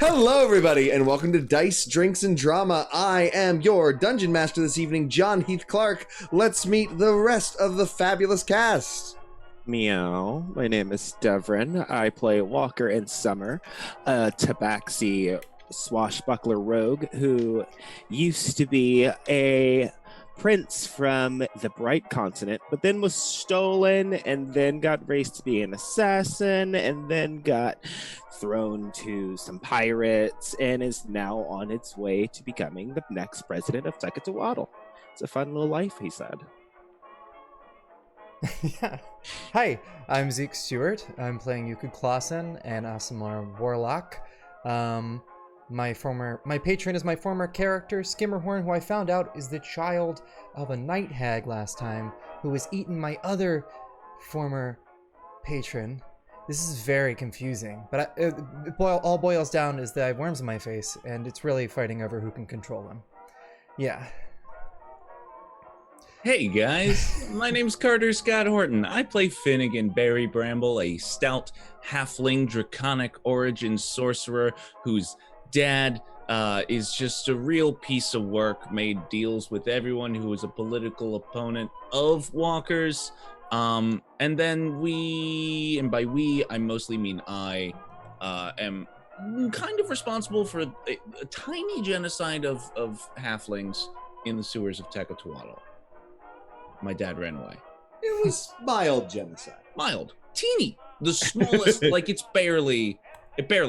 Hello, everybody, and welcome to Dice, Drinks, and Drama. I am your Dungeon Master this evening, John Heath Clark. Let's meet the rest of the fabulous cast. Meow. My name is Devren. I play Walker in Summer, a tabaxi swashbuckler rogue who used to be a prince from the Bright Continent, but then was stolen and then got raised to be an assassin and then got thrown to some pirates and is now on its way to becoming the next president of Tectotoatl. It's a fun little life, he said. Yeah. Hi, I'm Zëk Stewart. I'm playing Yuku Clausen and Asimar Warlock. My patron is my former character, Skimmerhorn, who I found out is the child of a night hag last time, who has eaten my other former patron. This is very confusing, but all boils down is that I have worms in my face, and it's really fighting over who can control them. Yeah. Hey guys, my name's Carter Scott Horton. I play Finnegan Barry Bramble, a stout halfling draconic origin sorcerer whose dad is just a real piece of work, made deals with everyone who is a political opponent of walkers. And then we, and by we, I mostly mean I, am kind of responsible for a tiny genocide of halflings in the sewers of Tectotoatl. My dad ran away. It was mild genocide. Mild. Teeny. The smallest, like it barely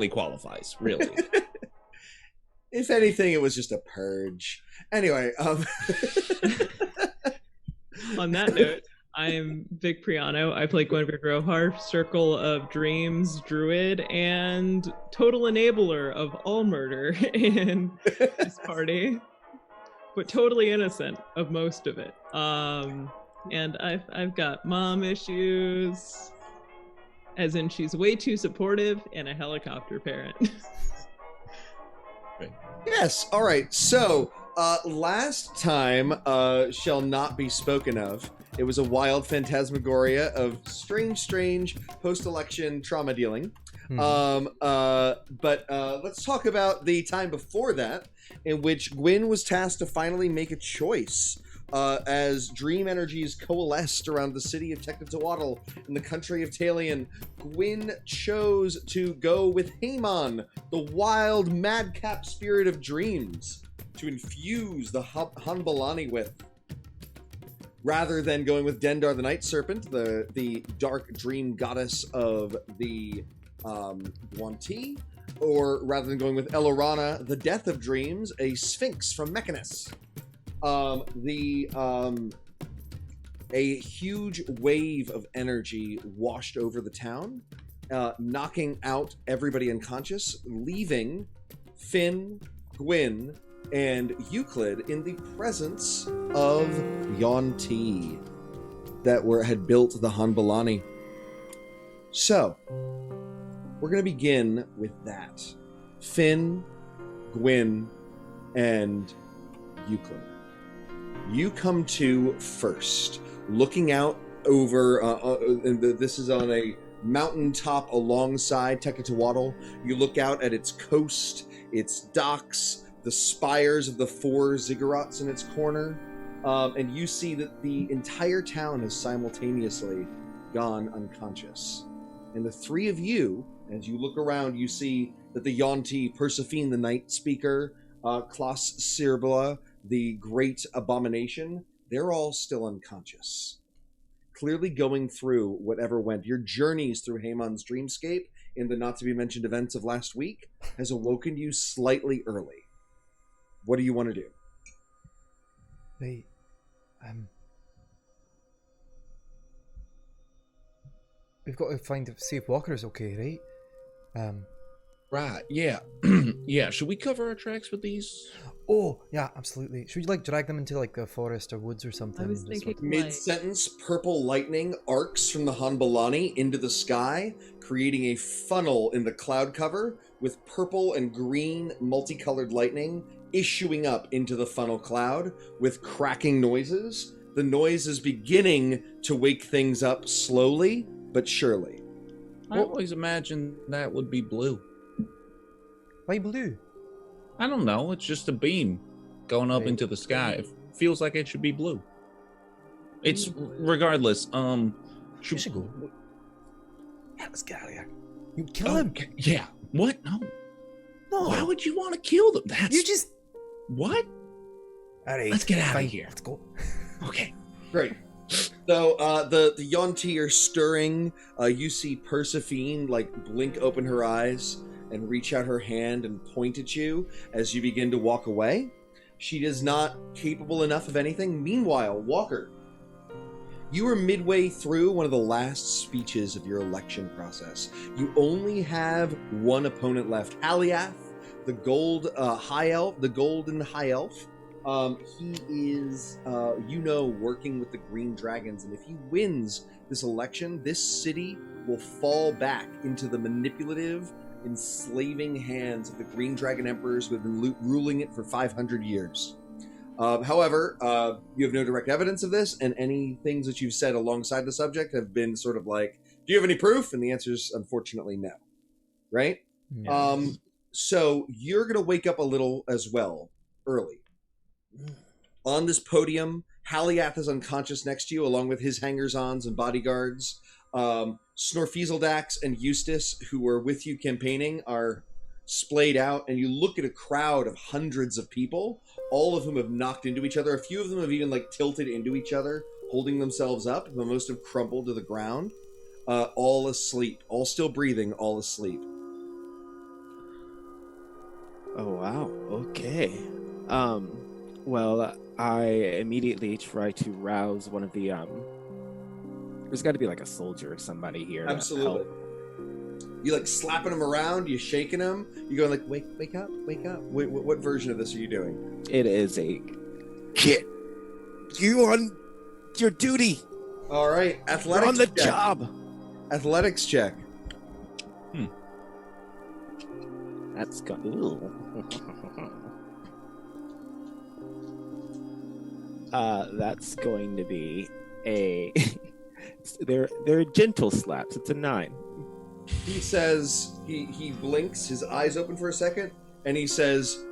qualifies, really. If anything, it was just a purge. Anyway, On that note, I'm Vic Priano. I play Gwenville Grohar, Circle of Dreams Druid, and total enabler of all murder in this party, but totally innocent of most of it. And I've got mom issues, as in she's way too supportive and a helicopter parent. yes, all right. So, last time shall not be spoken of. It was a wild phantasmagoria of strange post-election trauma dealing. But let's talk about the time before that, in which Gwyn was tasked to finally make a choice. As dream energies coalesced around the city of Tectotoatl in the country of Talion, Gwyn chose to go with Haemon, the wild madcap spirit of dreams, to infuse the Hanbalani with. Rather than going with Dendar the Night Serpent, the dark dream goddess of the Guanti, or rather than going with Elorana, the Death of Dreams, a Sphinx from Mechanus. A huge wave of energy washed over the town, knocking out everybody unconscious, leaving Finn, Gwyn, and Euclid in the presence of Yuan-ti that had built the Hanbalani. So, we're going to begin with that. Finn, Gwyn, and Euclid. You come to first, looking out over, this is on a mountaintop alongside Tectotoatl. You look out at its coast, its docks, the spires of the 4 ziggurats in its corner, and you see that the entire town has simultaneously gone unconscious. And the three of you, as you look around, you see that the Yuan-ti, Persephone the Night Speaker, Klaus Sirbla, the Great Abomination, they're all still unconscious. Clearly going through whatever went. Your journeys through Haemon's dreamscape in the not-to-be-mentioned events of last week has awoken you slightly early. What do you want to do? Wait, we've got to see if Walker's okay, right? Right, yeah. Yeah, should we cover our tracks with these? Oh, yeah, absolutely. Should we, drag them into, a forest or woods or something? I was thinking Mid-sentence, purple lightning arcs from the Hanbalani into the sky, creating a funnel in the cloud cover with purple and green multicolored lightning issuing up into the funnel cloud with cracking noises. The noise is beginning to wake things up slowly but surely. I always imagined that would be blue. Why blue? I don't know. It's just a beam going up into the sky. It feels like it should be blue. It's regardless. You should go. Yeah, let's get out of here. You kill him. Yeah. What? No. No. Why would you want to kill them? That's You just. what? All right. Let's get out of fine, here. Let's go. Okay. Great. So the Yonti are stirring. You see Persephine like blink open her eyes and reach out her hand and point at you as you begin to walk away. She is not capable enough of anything. Meanwhile, Walker, you are midway through one of the last speeches of your election process. You only have one opponent left, Haliath, the golden high elf. He is, working with the Green Dragons, and if he wins this election, this city will fall back into the manipulative, enslaving hands of the Green Dragon Emperors who have been ruling it for 500 years. However, you have no direct evidence of this, and any things that you've said alongside the subject have been sort of like, do you have any proof? And the answer is unfortunately no. Right? Yes. So you're going to wake up a little as well, early. On this podium, Haliath is unconscious next to you, along with his hangers-ons and bodyguards. Snorfeezeldax and Eustace, who were with you campaigning, are splayed out, and you look at a crowd of hundreds of people, all of whom have knocked into each other. A few of them have even tilted into each other, holding themselves up, but most have crumpled to the ground. All asleep, all still breathing, all asleep. Oh wow. Okay. Well, I immediately try to rouse one of the there's got to be a soldier or somebody here. Absolutely. You slapping him around, you shaking him, you going wake up, wake up. What version of this are you doing? It is a kid. You on your duty. All right, athletics. You're on the check. job. Athletics check. That's good. That's going to be a. They're gentle slaps. It's a 9. He says he blinks, his eyes open for a second, and he says,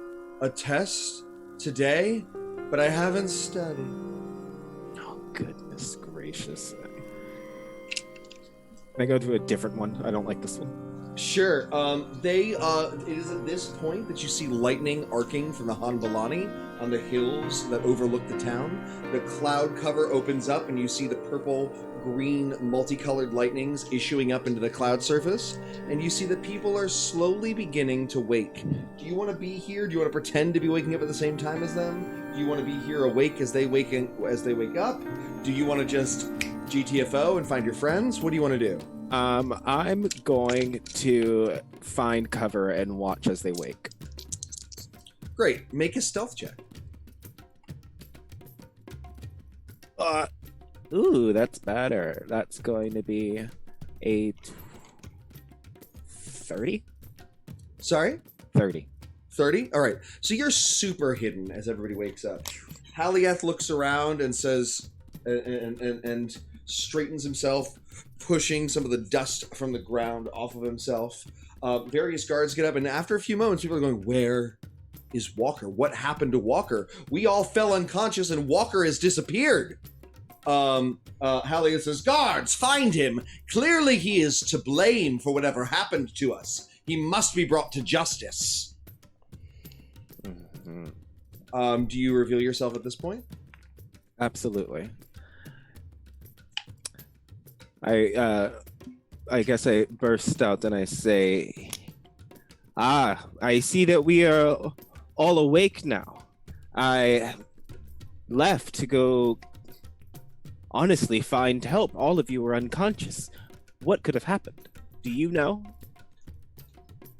"A test today, but I haven't studied." Oh goodness gracious! Can I go to a different one? I don't like this one. Sure. It is at this point that you see lightning arcing from the Hanbalani on the hills that overlook the town. The cloud cover opens up, and you see the purple-green multicolored lightnings issuing up into the cloud surface, and you see that people are slowly beginning to wake. Do you want to be here? Do you want to pretend to be waking up at the same time as them? Do you want to be here awake as they wake up? Do you want to just GTFO and find your friends? What do you want to do? I'm going to find cover and watch as they wake. Great. Make a stealth check. Ooh, that's better. That's going to be a 30? Sorry? 30. 30? All right. So you're super hidden as everybody wakes up. Haliath looks around and says, and straightens himself, pushing some of the dust from the ground off of himself. Various guards get up, and after a few moments, people are going, "Where is Walker? What happened to Walker? We all fell unconscious, and Walker has disappeared." Haliath says, "Guards, find him. Clearly he is to blame for whatever happened to us. He must be brought to justice." Mm-hmm. Do you reveal yourself at this point? Absolutely. I guess I burst out and I say, I see that we are all awake now. I left to go, honestly, find help. All of you were unconscious. What could have happened? Do you know?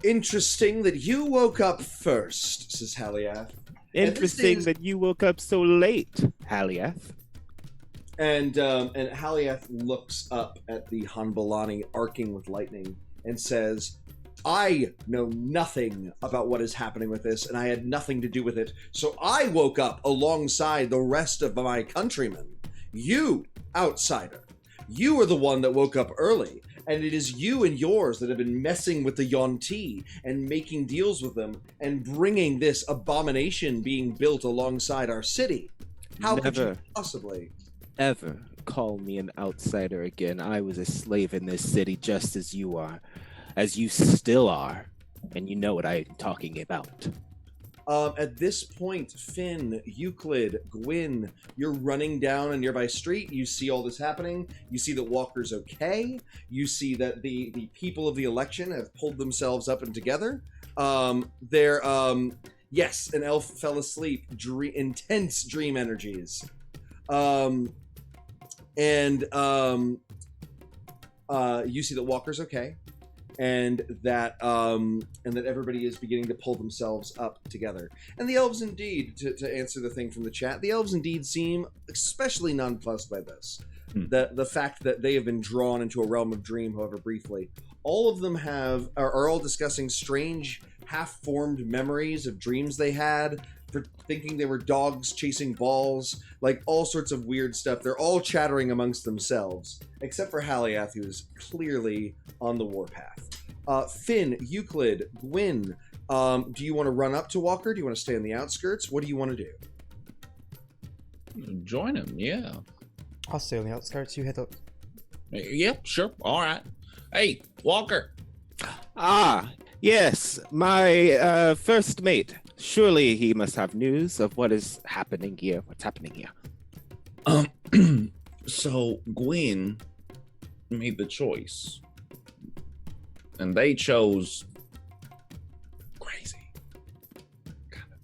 Interesting that you woke up first, says Haliath. Interesting that you woke up so late, Haliath. And Haliath looks up at the Hanbalani arcing with lightning and says, "I know nothing about what is happening with this, and I had nothing to do with it. So I woke up alongside the rest of my countrymen. You, outsider, you are the one that woke up early, And it is you and yours that have been messing with the Yuan-ti and making deals with them and bringing this abomination being built alongside our city. How could you possibly ever call me an outsider again? I was a slave in this city just as you are, as you still are, and you know what I'm talking about. At this point, Finn, Euclid, Gwyn, you're running down a nearby street. You see all this happening. You see that Walker's okay. You see that the people of the election have pulled themselves up and together. Yes, an elf fell asleep. Intense dream energies. You see that Walker's okay. And that everybody is beginning to pull themselves up together. And the elves indeed, to answer the thing from the chat, the elves indeed seem especially nonplussed by this. The fact that they have been drawn into a realm of dream, however briefly. All of them are all discussing strange, half-formed memories of dreams they had, for thinking they were dogs chasing balls, like all sorts of weird stuff. They're all chattering amongst themselves, except for Haliath, who is clearly on the warpath. Finn, Euclid, Gwyn, do you want to run up to Walker? Do you want to stay on the outskirts? What do you want to do? Join him, yeah. I'll stay on the outskirts. You hit the. Yep, sure. All right. Hey, Walker. Ah, yes, my first mate. Surely he must have news of what is happening here. What's happening here? So Gwyn made the choice, and they chose crazy, kind of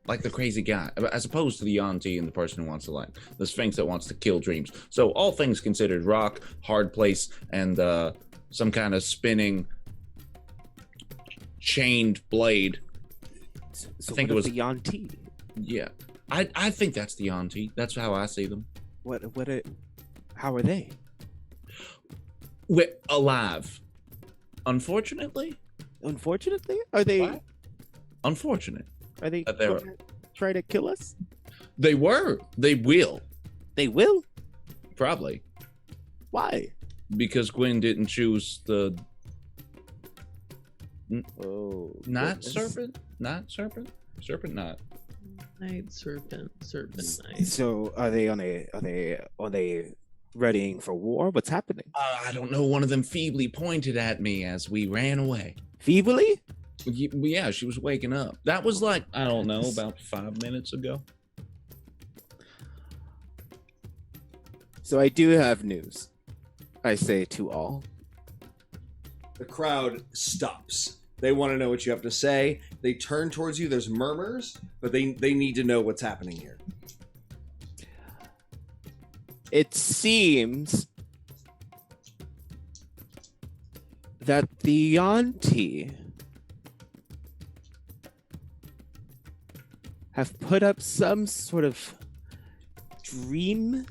like the crazy guy, as opposed to the Yuan-ti and the person who wants to, like, the Sphinx that wants to kill dreams. So all things considered, rock, hard place, and some kind of spinning chained blade. So I think what it was the Yuan-ti. Yeah, I think that's the Yuan-ti. That's how I see them. How are they? We're alive. Unfortunately? Are they? What? Unfortunate. Are they They were. try to kill us? They were. They will. They will? Probably. Why? Because Gwyn didn't choose the Oh, not goodness. serpent? Not serpent? Serpent not. Night serpent, serpent night. So are they readying for war? What's happening? I don't know. One of them feebly pointed at me as we ran away. Feebly? Yeah, she was waking up. That was like, I don't know, about 5 minutes ago. So I do have news. I say to all. The crowd stops. They want to know what you have to say. They turn towards you. There's murmurs, but they need to know what's happening here. It seems that the Yuan-ti have put up some sort of dream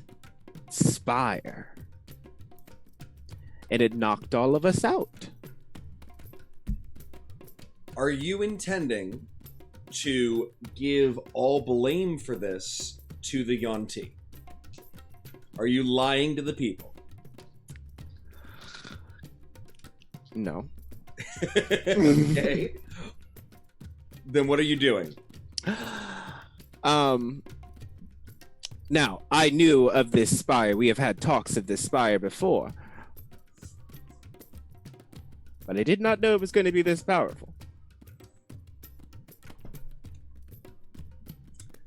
spire, and it knocked all of us out. Are you intending to give all blame for this to the Yuan-ti? Are you lying to the people? No. Okay. Then what are you doing? Now, I knew of this spire. We have had talks of this spire before. But I did not know it was going to be this powerful.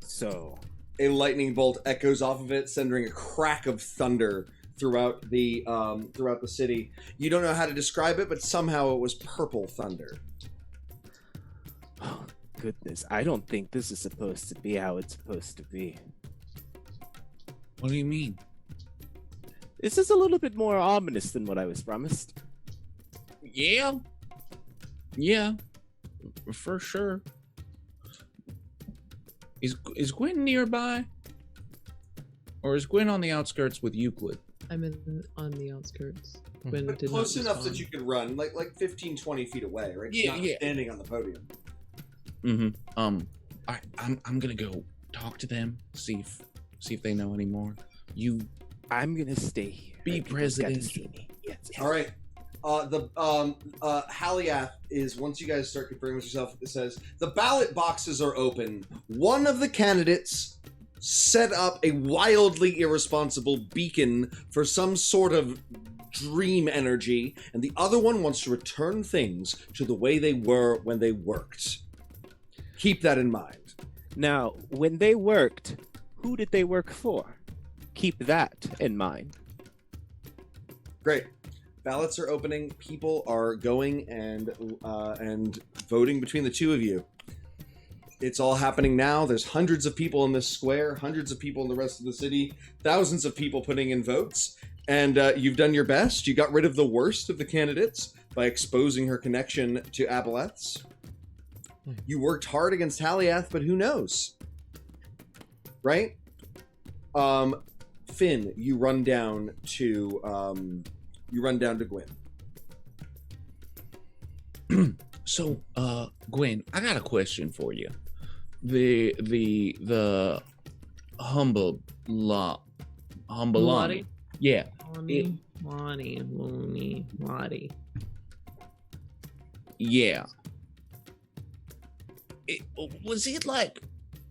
So, A lightning bolt echoes off of it, sending a crack of thunder throughout the city. You don't know how to describe it, but somehow it was purple thunder. oh, goodness. I don't think this is supposed to be how it's supposed to be. What do you mean? This is a little bit more ominous than what I was promised. Yeah. Yeah. For sure. Is Gwyn nearby? Or is Gwyn on the outskirts with Euclid? I'm on the outskirts. When But did close not enough that respond. you could run, like 15, 20 feet away, right? Yeah, Not yeah. standing on the podium. Mm-hmm. I'm gonna go talk to them, see if they know any more. You I'm going to stay here. Be You guys got to president. see me. Yes. All right. Haliath is, once you guys start confirming with yourself, it says the ballot boxes are open. One of the candidates set up a wildly irresponsible beacon for some sort of dream energy, and the other one wants to return things to the way they were when they worked. Keep that in mind. Now, when they worked, who did they work for? Keep that in mind. Great. Ballots are opening. People are going and voting between the two of you. It's all happening now. There's hundreds of people in this square, hundreds of people in the rest of the city, thousands of people putting in votes. And you've done your best. You got rid of the worst of the candidates by exposing her connection to Aboleths. You worked hard against Haliath, but who knows? Right? Finn, you run down to Gwen. So, Gwen, I got a question for you. The Humbalani. Yeah. Wadi. Yeah. Was it like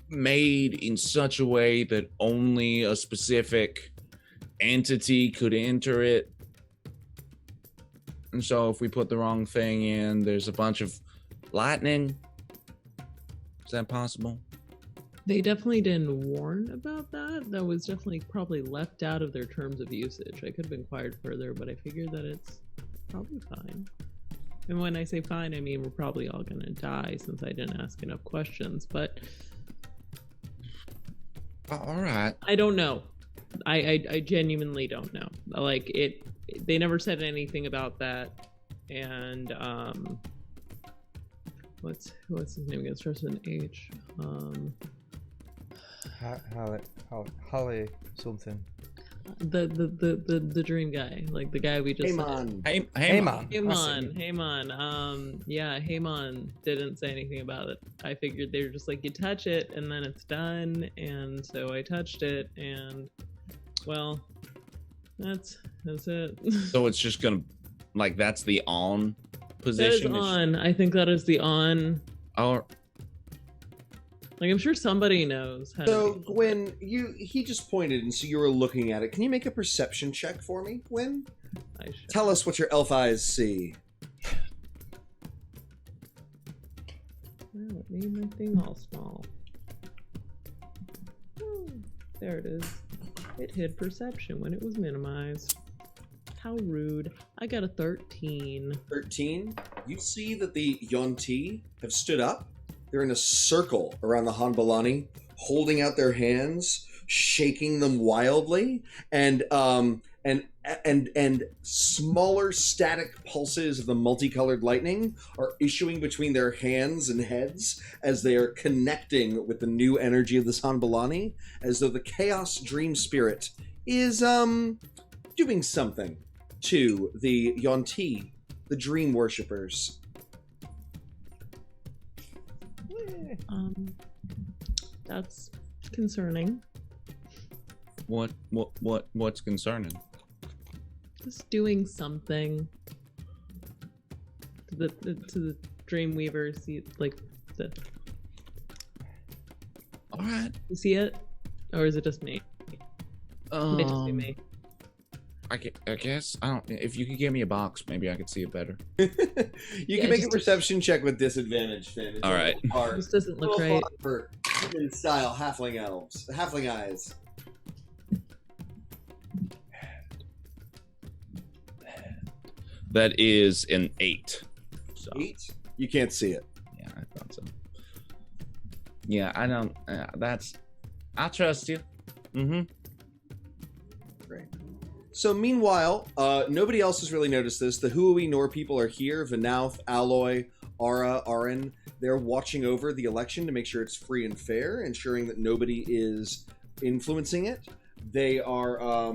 made in such a way that only a specific entity could enter it? And so if we put the wrong thing in, there's a bunch of lightning. Is that possible? They definitely didn't warn about that. That was definitely probably left out of their terms of usage. I could have inquired further, but I figured that it's probably fine. And when I say fine, I mean we're probably all gonna die since I didn't ask enough questions, but All right. I don't know. I genuinely don't know. Like they never said anything about that. And what's his name again? Starts with an H. Holly something. The dream guy, like the guy we just Heyman. Heyman. Yeah, Heyman didn't say anything about it. I figured they were just like, you touch it and then it's done, and so I touched it, and well, that's it. So it's just gonna, like, that's the on That position. is on. I think that is the on. Or Like, I'm sure somebody knows how So, to. Gwen, he just pointed, and so you were looking at it. Can you make a perception check for me, Gwen? I should. Tell us what your elf eyes see. Well, it made my thing all small. Oh, there it is. It hid perception when it was minimized. How rude. I got a 13. 13. You see that the Yonti have stood up. They're in a circle around the Hanbalani, holding out their hands, shaking them wildly, and smaller static pulses of the multicolored lightning are issuing between their hands and heads as they are connecting with the new energy of this Hanbalani, as though the Chaos Dream Spirit is doing something to the Yonti, the Dream Worshippers. That's concerning. what's concerning? Just doing something to the Dreamweaver. See, like the. All right. You see it, or is it just me? It just be me. I guess I don't. If you could give me a box, maybe I could see it better. You Yeah, can make a just- perception check with disadvantage, Finn. It's All a right. little hard. This doesn't look Little right. hard for human style halfling elves, halfling eyes. That is an 8. So 8. You can't see it. yeah, I thought so. Yeah, I don't. I trust you. Mm-hmm. Great. So meanwhile, nobody else has really noticed this. The Huoi Nor people are here. Vanouth, Alloy, Ara, Arin. They're watching over the election to make sure it's free and fair, ensuring that nobody is influencing it. They are.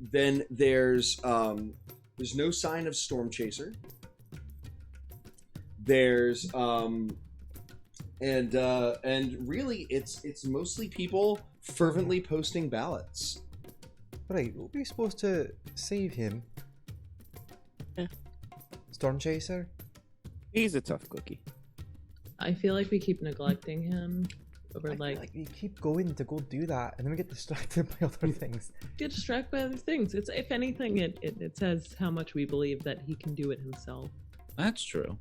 Then there's no sign of Storm Chaser. There's and really it's mostly people fervently posting ballots. Right, were we supposed to save him? Storm Chaser? He's a tough cookie. I feel like we keep neglecting him. But we're I feel like, we keep going to go do that, and then we get distracted by other things. get distracted by other things. It's if anything, it says how much we believe that he can do it himself. That's true.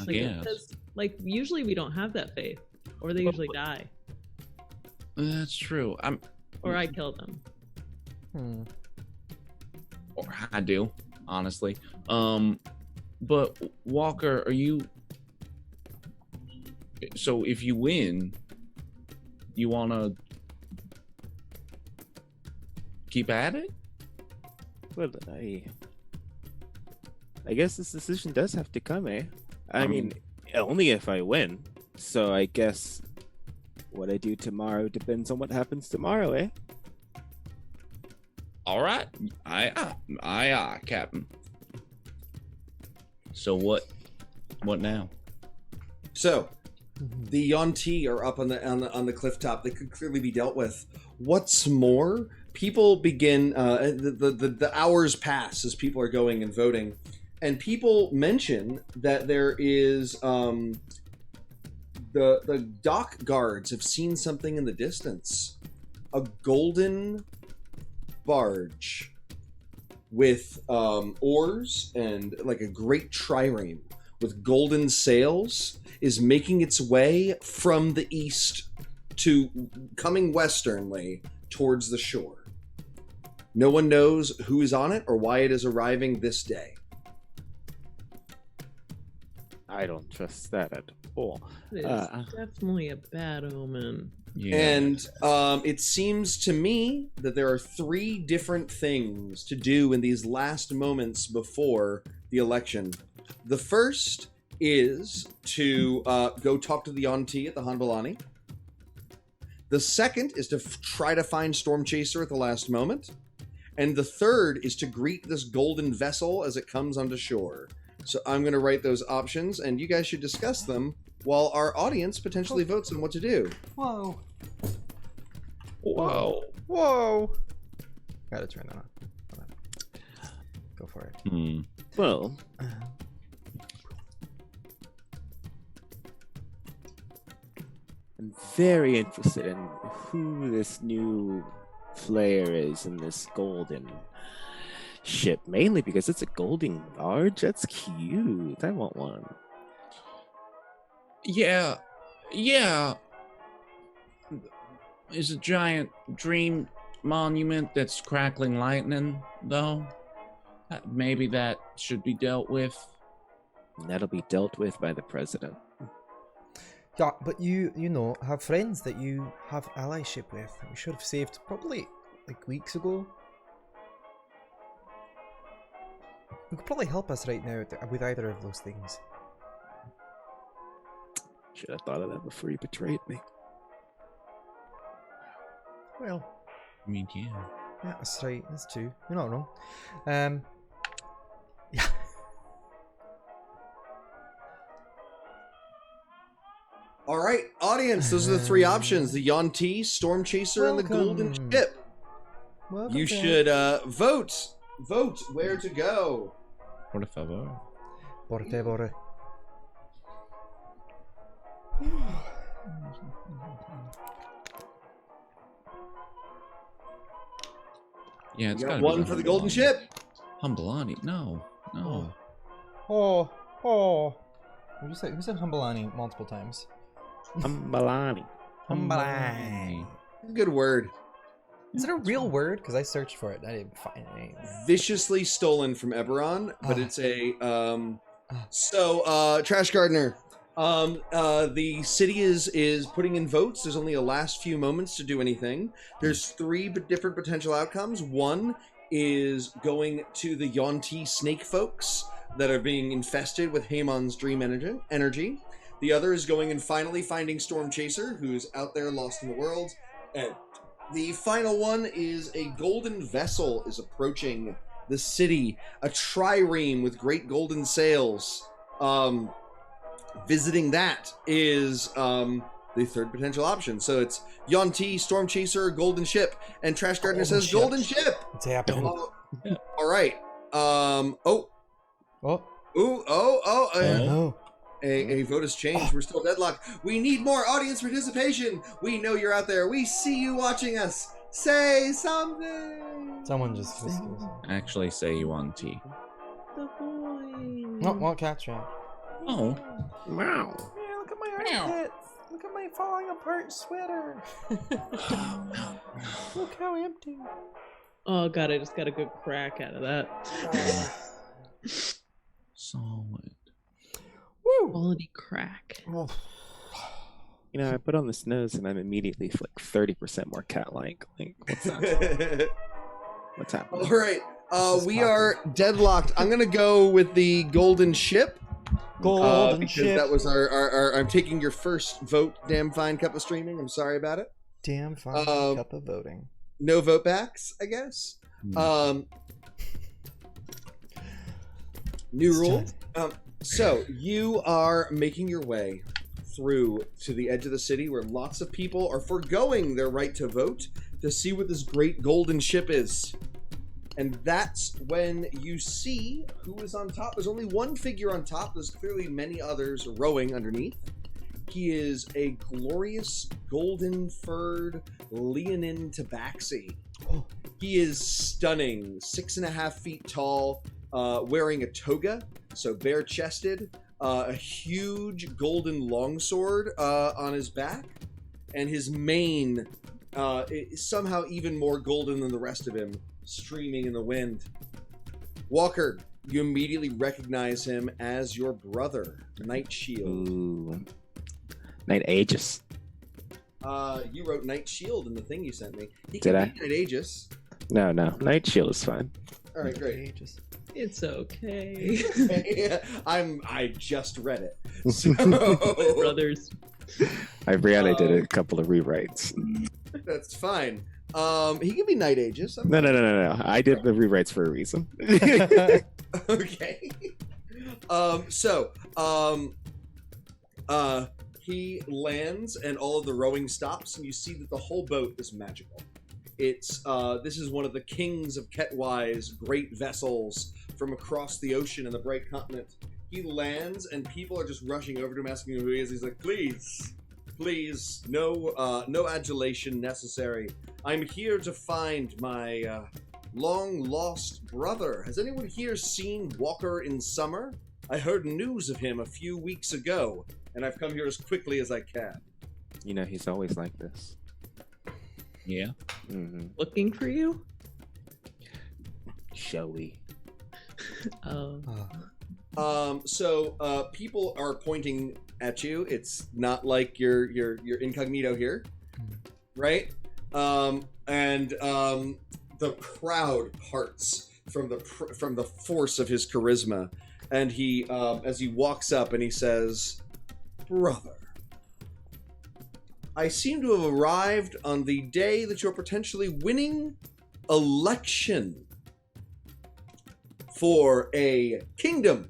I Like, it guess. says, like usually we don't have that faith, or they usually die, That's true. or I kill them. Or I do, honestly. But Walker, are you? So if you win, you wanna keep at it? Well, I guess this decision does have to come, eh? I mean, only if I win. So I guess what I do tomorrow depends on what happens tomorrow, eh? All right, aye, Captain. So what now? So, the Yonti are up on the cliff top. They could clearly be dealt with. What's more, people begin. The hours pass as people are going and voting, and people mention that there is the dock guards have seen something in the distance, a golden barge with oars and like a great trireme with golden sails is making its way from the east to coming westernly towards the shore. No one knows who is on it or why it is arriving this day. I don't trust that at all. It's definitely a bad omen. Yeah. And it seems to me that there are 3 different things to do in these last moments before the election. The first is to go talk to the Yonti at the Hanbalani. The second is to try to find Storm Chaser at the last moment. And the third is to greet this golden vessel as it comes onto shore. So I'm going to write those options, and you guys should discuss them while our audience potentially votes on what to do. Whoa. Whoa. Whoa. Gotta turn that on. Hold on. Go for it. Well, I'm very interested in who this new player is in this golden ship, mainly because it's a golden barge. That's cute. I want one. Yeah. Is a giant dream monument that's crackling lightning, though. Maybe that should be dealt with. That'll be dealt with by the president. Yeah, but you know, have friends that you have allyship with. We should have saved probably like weeks ago. Who could probably help us right now with either of those things. Should have thought of that before you betrayed me. Well, I mean, yeah. yeah, that's right. That's true. You're not wrong. Yeah. All right, audience, those are the 3 options. The Yonti, Storm Chaser, and the Golden Welcome. Ship. Welcome You back. should vote. Vote where to go. Por favor. Porte bore. Yeah, it's You got got one for the Golden Ship. Humbalani. No. Oh. Who said Humbalani multiple times? Malani. Humbalani. Good word. Is it a real word? Because I searched for it. I didn't find it. Viciously stolen from Eberron, but Ah. it's a Trash Gardener. The city is putting in votes. There's only a last few moments to do anything. There's 3 different potential outcomes. One is going to the Yonti snake folks that are being infested with Haemon's dream energy. The other is going and finally finding Storm Chaser, who's out there lost in the world. And the final one is a golden vessel is approaching the city, a trireme with great golden sails. Visiting that is the third potential option. So it's Yonti, Storm Chaser, Golden Ship, and Trash Gardener Golden says Ship. Golden Ship. It's happening. All right. Oh. Ooh, Oh. a vote has changed. We're still deadlocked. We need more audience participation. We know you're out there. We see you watching us. Say something. Someone just. Actually, say you on T. The boy. Oh, well, cat's right. Oh. Wow. Yeah, look at my armpits. Look at my falling apart sweater. Look how empty. Oh god, I just got a good crack out of that. Solid. Woo! Quality crack. Oh. You know, I put on this nose and I'm immediately like 30% more cat-like. Like, what's that? What's happening? All right. This is We cocky. are deadlocked. I'm gonna go with the golden ship. Golden because ship. that was our I'm taking your first vote. Damn fine cup of streaming. I'm sorry about it. Damn fine cup of voting. No vote backs, I guess. New rule. So you are making your way through to the edge of the city where lots of people are foregoing their right to vote to see what this great golden ship is. And that's when you see who is on top. There's only one figure on top. There's clearly many others rowing underneath. He is a glorious golden-furred Leonin Tabaxi. He is stunning, 6.5 feet tall, wearing a toga, so bare-chested, a huge golden longsword on his back, and his mane is somehow even more golden than the rest of him, streaming in the wind. Walker, you immediately recognize him as your brother, Night Shield. Ooh. Night Aegis. You wrote Night Shield in the thing you sent me. He Did I? be Night Aegis. No. Night Shield is fine. All right, great. It's okay. I just read it. So Brothers. Brianna did a couple of rewrites. that's fine. He can be Night Aegis. No. I did the rewrites for a reason. Okay. He lands and all of the rowing stops, and you see that the whole boat is magical. It's this is one of the kings of Ketwai's great vessels from across the ocean and the bright continent. He lands, and people are just rushing over to him, asking him who he is. He's like, please, no adulation necessary. I'm here to find my long-lost brother. Has anyone here seen Walker in summer? I heard news of him a few weeks ago, and I've come here as quickly as I can. You know, he's always like this. Yeah. Mm-hmm. Looking for you? Showy. Oh. So people are pointing at you. It's not like you're incognito here, right? And the crowd parts from the force of his charisma, and he as he walks up and he says, "Brother, I seem to have arrived on the day that you're potentially winning election for a kingdom.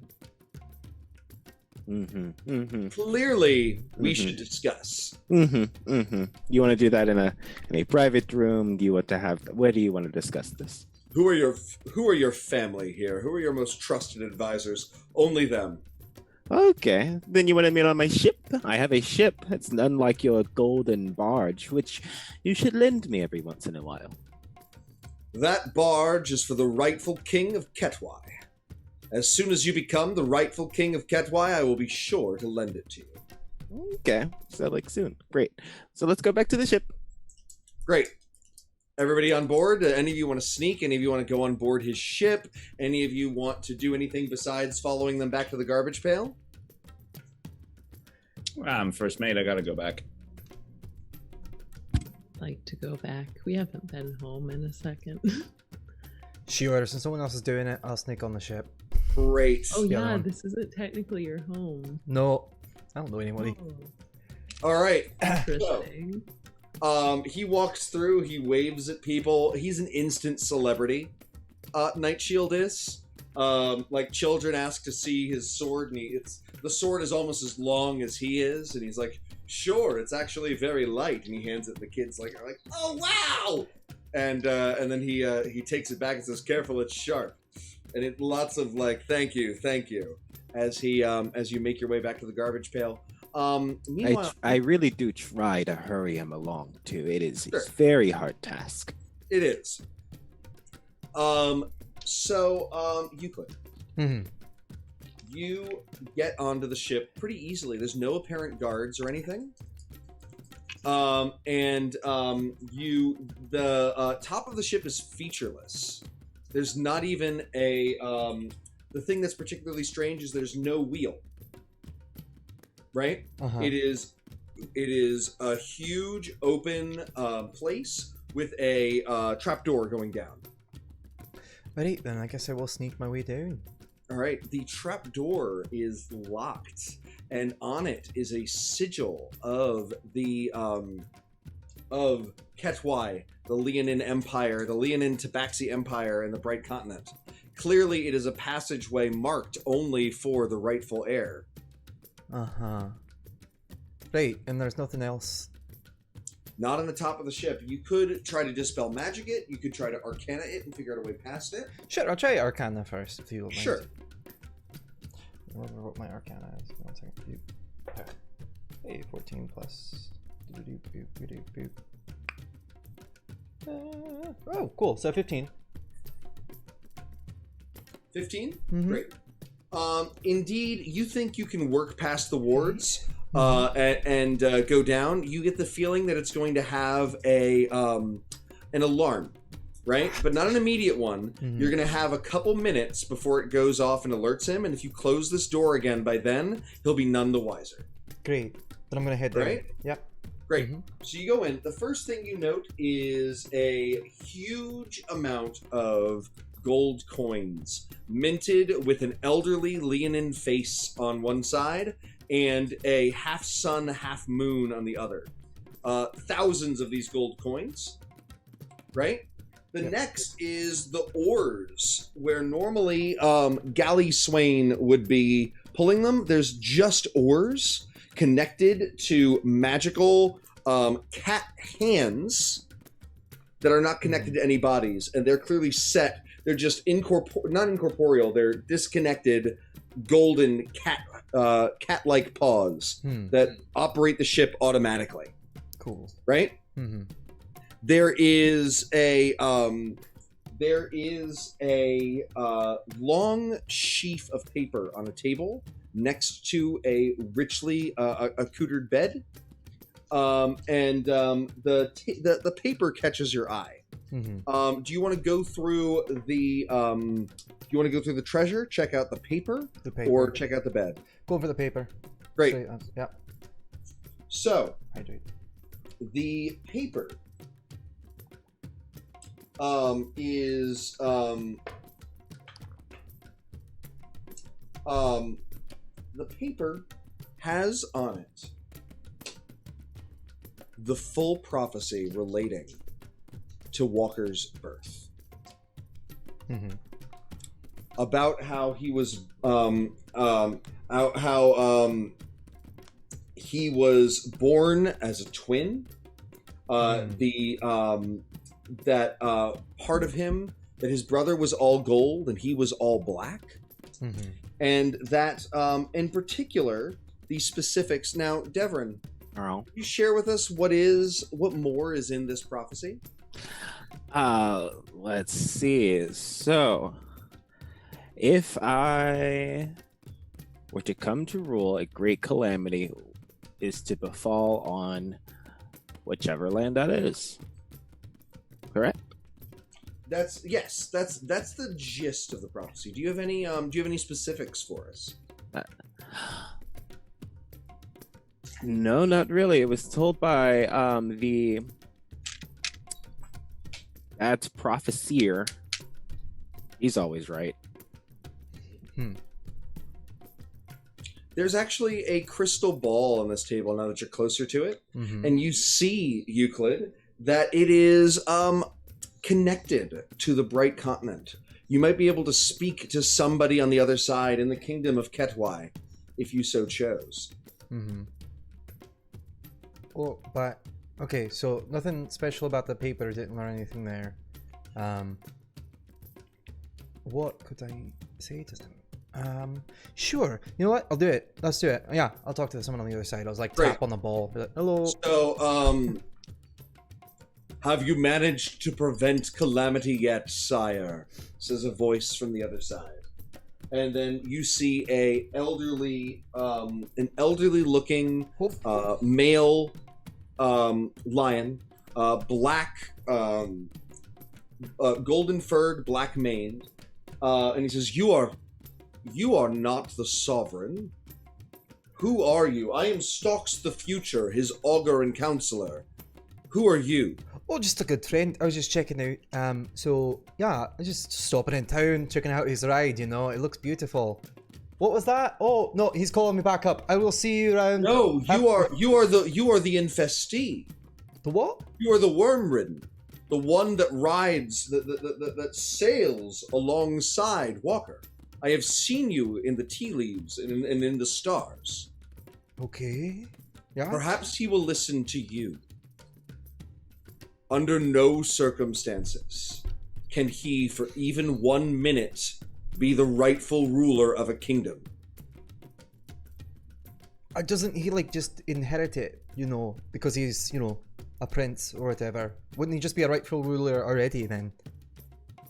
Clearly, we should discuss." You want to do that in a private room? Do you want to have? Where do you want to discuss this? Who are your family here? Who are your most trusted advisors? Only them. Okay, then you want to meet on my ship? I have a ship. It's unlike your golden barge, which you should lend me every once in a while. That barge is for the rightful king of Ketwai. As soon as you become the rightful king of Ketwai, I will be sure to lend it to you. Okay, so like soon. Great. So let's go back to the ship. Great. Everybody on board? Any of you want to sneak? Any of you want to go on board his ship? Any of you want to do anything besides following them back to the garbage pail? I'm first mate. I gotta go back. Like to go back. We haven't been home in a second. Sure, since someone else is doing it, I'll sneak on the ship. Great. Oh Yeah, yeah, man. this isn't technically your home. No, I don't know anybody. Oh, All right. interesting. He walks through. He waves at people. He's an instant celebrity. Night Shield is. Like children ask to see his sword, and the sword is almost as long as he is, and he's like, "Sure, it's actually very light." And he hands it, and the kids are like, "Oh wow!" And then he takes it back and says, "Careful, it's sharp." and it lots of like thank you as he as you make your way back to the garbage pail. Meanwhile, I really do try to hurry him along too. It is Sure. a very hard task. it is. Euclid, Mhm. you get onto the ship pretty easily. There's no apparent guards or anything. The top of the ship is featureless. There's not even a the thing that's particularly strange is there's no wheel. Right? Uh-huh. It is a huge open place with a trapdoor going down. Right, then I guess I will sneak my way down. All right, the trapdoor is locked, and on it is a sigil of the of Ketwai, the Leonin Empire, the Leonin Tabaxi Empire, and the Bright Continent. Clearly, it is a passageway marked only for the rightful heir. Uh-huh. Right, and there's nothing else. Not on the top of the ship. You could try to dispel magic it. You could try to arcana it and figure out a way past it. Sure, I'll try Arcana first, if you don't mind. Sure. I wonder what my Arcana is. 1 second. Okay. Hey, 14 plus. Oh, cool. So 15. 15? Mhm. Great. Indeed, you think you can work past the wards and go down. You get the feeling that it's going to have an alarm, right? But not an immediate one. Mhm. You're going to have a couple minutes before it goes off and alerts him. And if you close this door again by then, he'll be none the wiser. Great. Then I'm going to head down. Right? Yep. Great. Mhm. So you go in. The first thing you note is a huge amount of gold coins, minted with an elderly Leonin face on one side and a half sun, half moon on the other. Thousands of these gold coins, right? The next is the oars, where normally galley swain would be pulling them. There's just oars connected to magical cat hands that are not connected to any bodies, and they're clearly set. They're just not incorporeal. They're disconnected, golden cat-like paws that operate the ship automatically. Cool. Right? Mm-hmm. There is a long sheaf of paper on a table next to a richly accoutered bed, and the paper catches your eye. Mm-hmm. Do you want to go through the treasure, check out the paper, or check out the bed? Go for the paper. Great. Yeah. So Hydrate. the paper is the paper has on it the full prophecy relating to Walker's birth. Mm-hmm. About how he was he was born as a twin. That part of him, that his brother was all gold and he was all black. Mm-hmm. And that in particular the specifics. Now, Devren, Can you share with us what more is in this prophecy? Let's see. So, if I were to come to rule, a great calamity is to befall on whichever land that is. Correct? That's the gist of the prophecy. Do you have any specifics for us? No, not really. It was told by that's prophesier. He's always right. There's actually a crystal ball on this table now that you're closer to it. Mm-hmm. And you see, Euclid, that it is connected to the Bright Continent. You might be able to speak to somebody on the other side in the kingdom of Ketwai, if you so chose. Mm-hmm. Well, but okay, so nothing special about the paper. Didn't learn anything there. what could I say to them? Sure. You know what? I'll do it. Let's do it. Yeah, I'll talk to someone on the other side. I was like, Great. tap on the ball. Be like, hello. So, have you managed to prevent calamity yet, sire? Says a voice from the other side. And then you see an elderly looking male lion, black, golden furred, black maned, and he says, "You are not the sovereign. Who are you? I am Stalks the Future, his augur and counselor. Who are you?" Oh, just a good friend. I was just checking out. So yeah, I was just stopping in town, checking out his ride. You know, it looks beautiful. What was that? Oh no, he's calling me back up. I will see you around. No, you are the infestee. The what? You are the worm-ridden, the one that rides, that sails alongside Walker. I have seen you in the tea leaves and in the stars. Okay. Yeah. Perhaps he will listen to you. Under no circumstances can he, for even 1 minute, be the rightful ruler of a kingdom. Doesn't he like just inherit it? You know, because he's a prince or whatever. Wouldn't he just be a rightful ruler already then?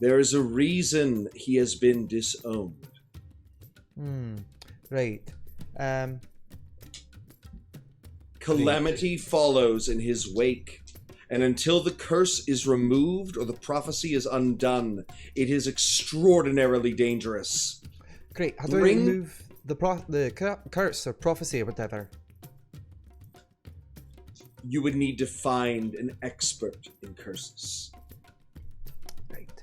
There is a reason he has been disowned. Right. Calamity follows in his wake. And until the curse is removed or the prophecy is undone, it is extraordinarily dangerous. Great. How do I remove the curse or prophecy or whatever? You would need to find an expert in curses. Right.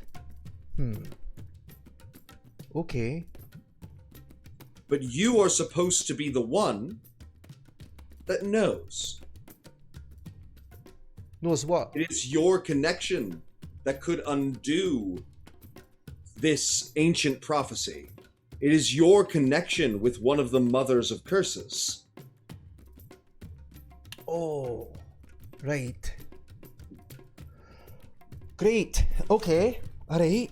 Okay. But you are supposed to be the one that knows. Knows what? It is your connection that could undo this ancient prophecy. It is your connection with one of the mothers of curses. Oh, right. Great. Okay. All right.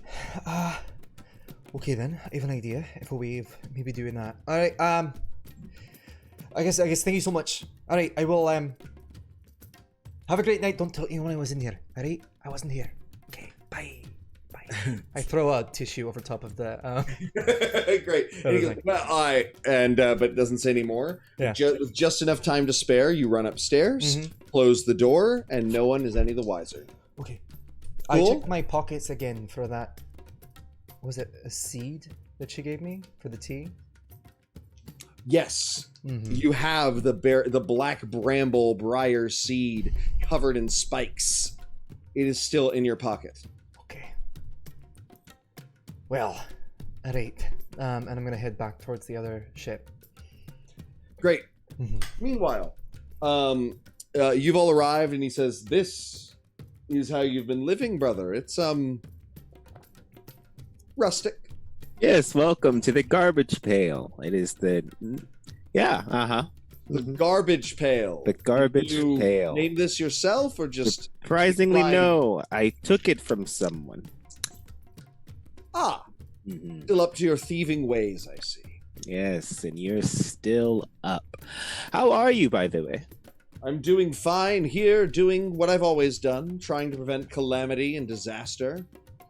Okay then. I have an idea. If a way of maybe doing that. All right. I guess. Thank you so much. All right. I will. Have a great night. Don't tell anyone I was in here. All right. I wasn't here. Okay. Bye. Bye. I throw a tissue over top of the. Great. And he goes, well, but doesn't say any more. Yeah. With just enough time to spare, you run upstairs, close the door, and no one is any the wiser. Okay. Cool? I checked my pockets again for that. Was it a seed that she gave me for the tea? Yes. You have the black bramble briar seed covered in spikes. It is still in your pocket. Okay. Well, alright. And I'm gonna head back towards the other ship. Great. Meanwhile, you've all arrived, and he says, "This is how you've been living, brother. It's rustic." Yes, welcome to the garbage pail. It is the The garbage pail. The garbage you pail. Name this yourself, or just Surprisingly, Fine. no. I took it from someone. Still up to your thieving ways, I see. Yes, and you're still up. How are you, by the way? I'm doing fine here, doing what I've always done, trying to prevent calamity and disaster,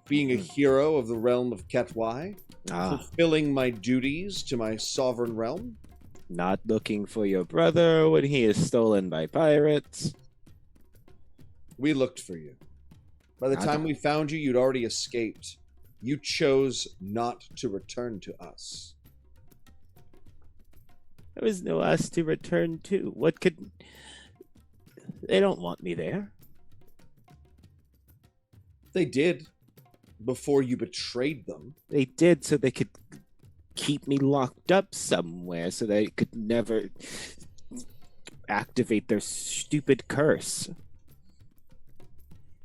being a hero of the realm of Ketwai, fulfilling my duties to my sovereign realm. Not looking for your brother when he is stolen by pirates. We looked for you. By the time we found you, you'd already escaped. You chose not to return to us. There was no us to return to. What could... They don't want me there. They did, before you betrayed them. They did so they could keep me locked up somewhere so they could never activate their stupid curse.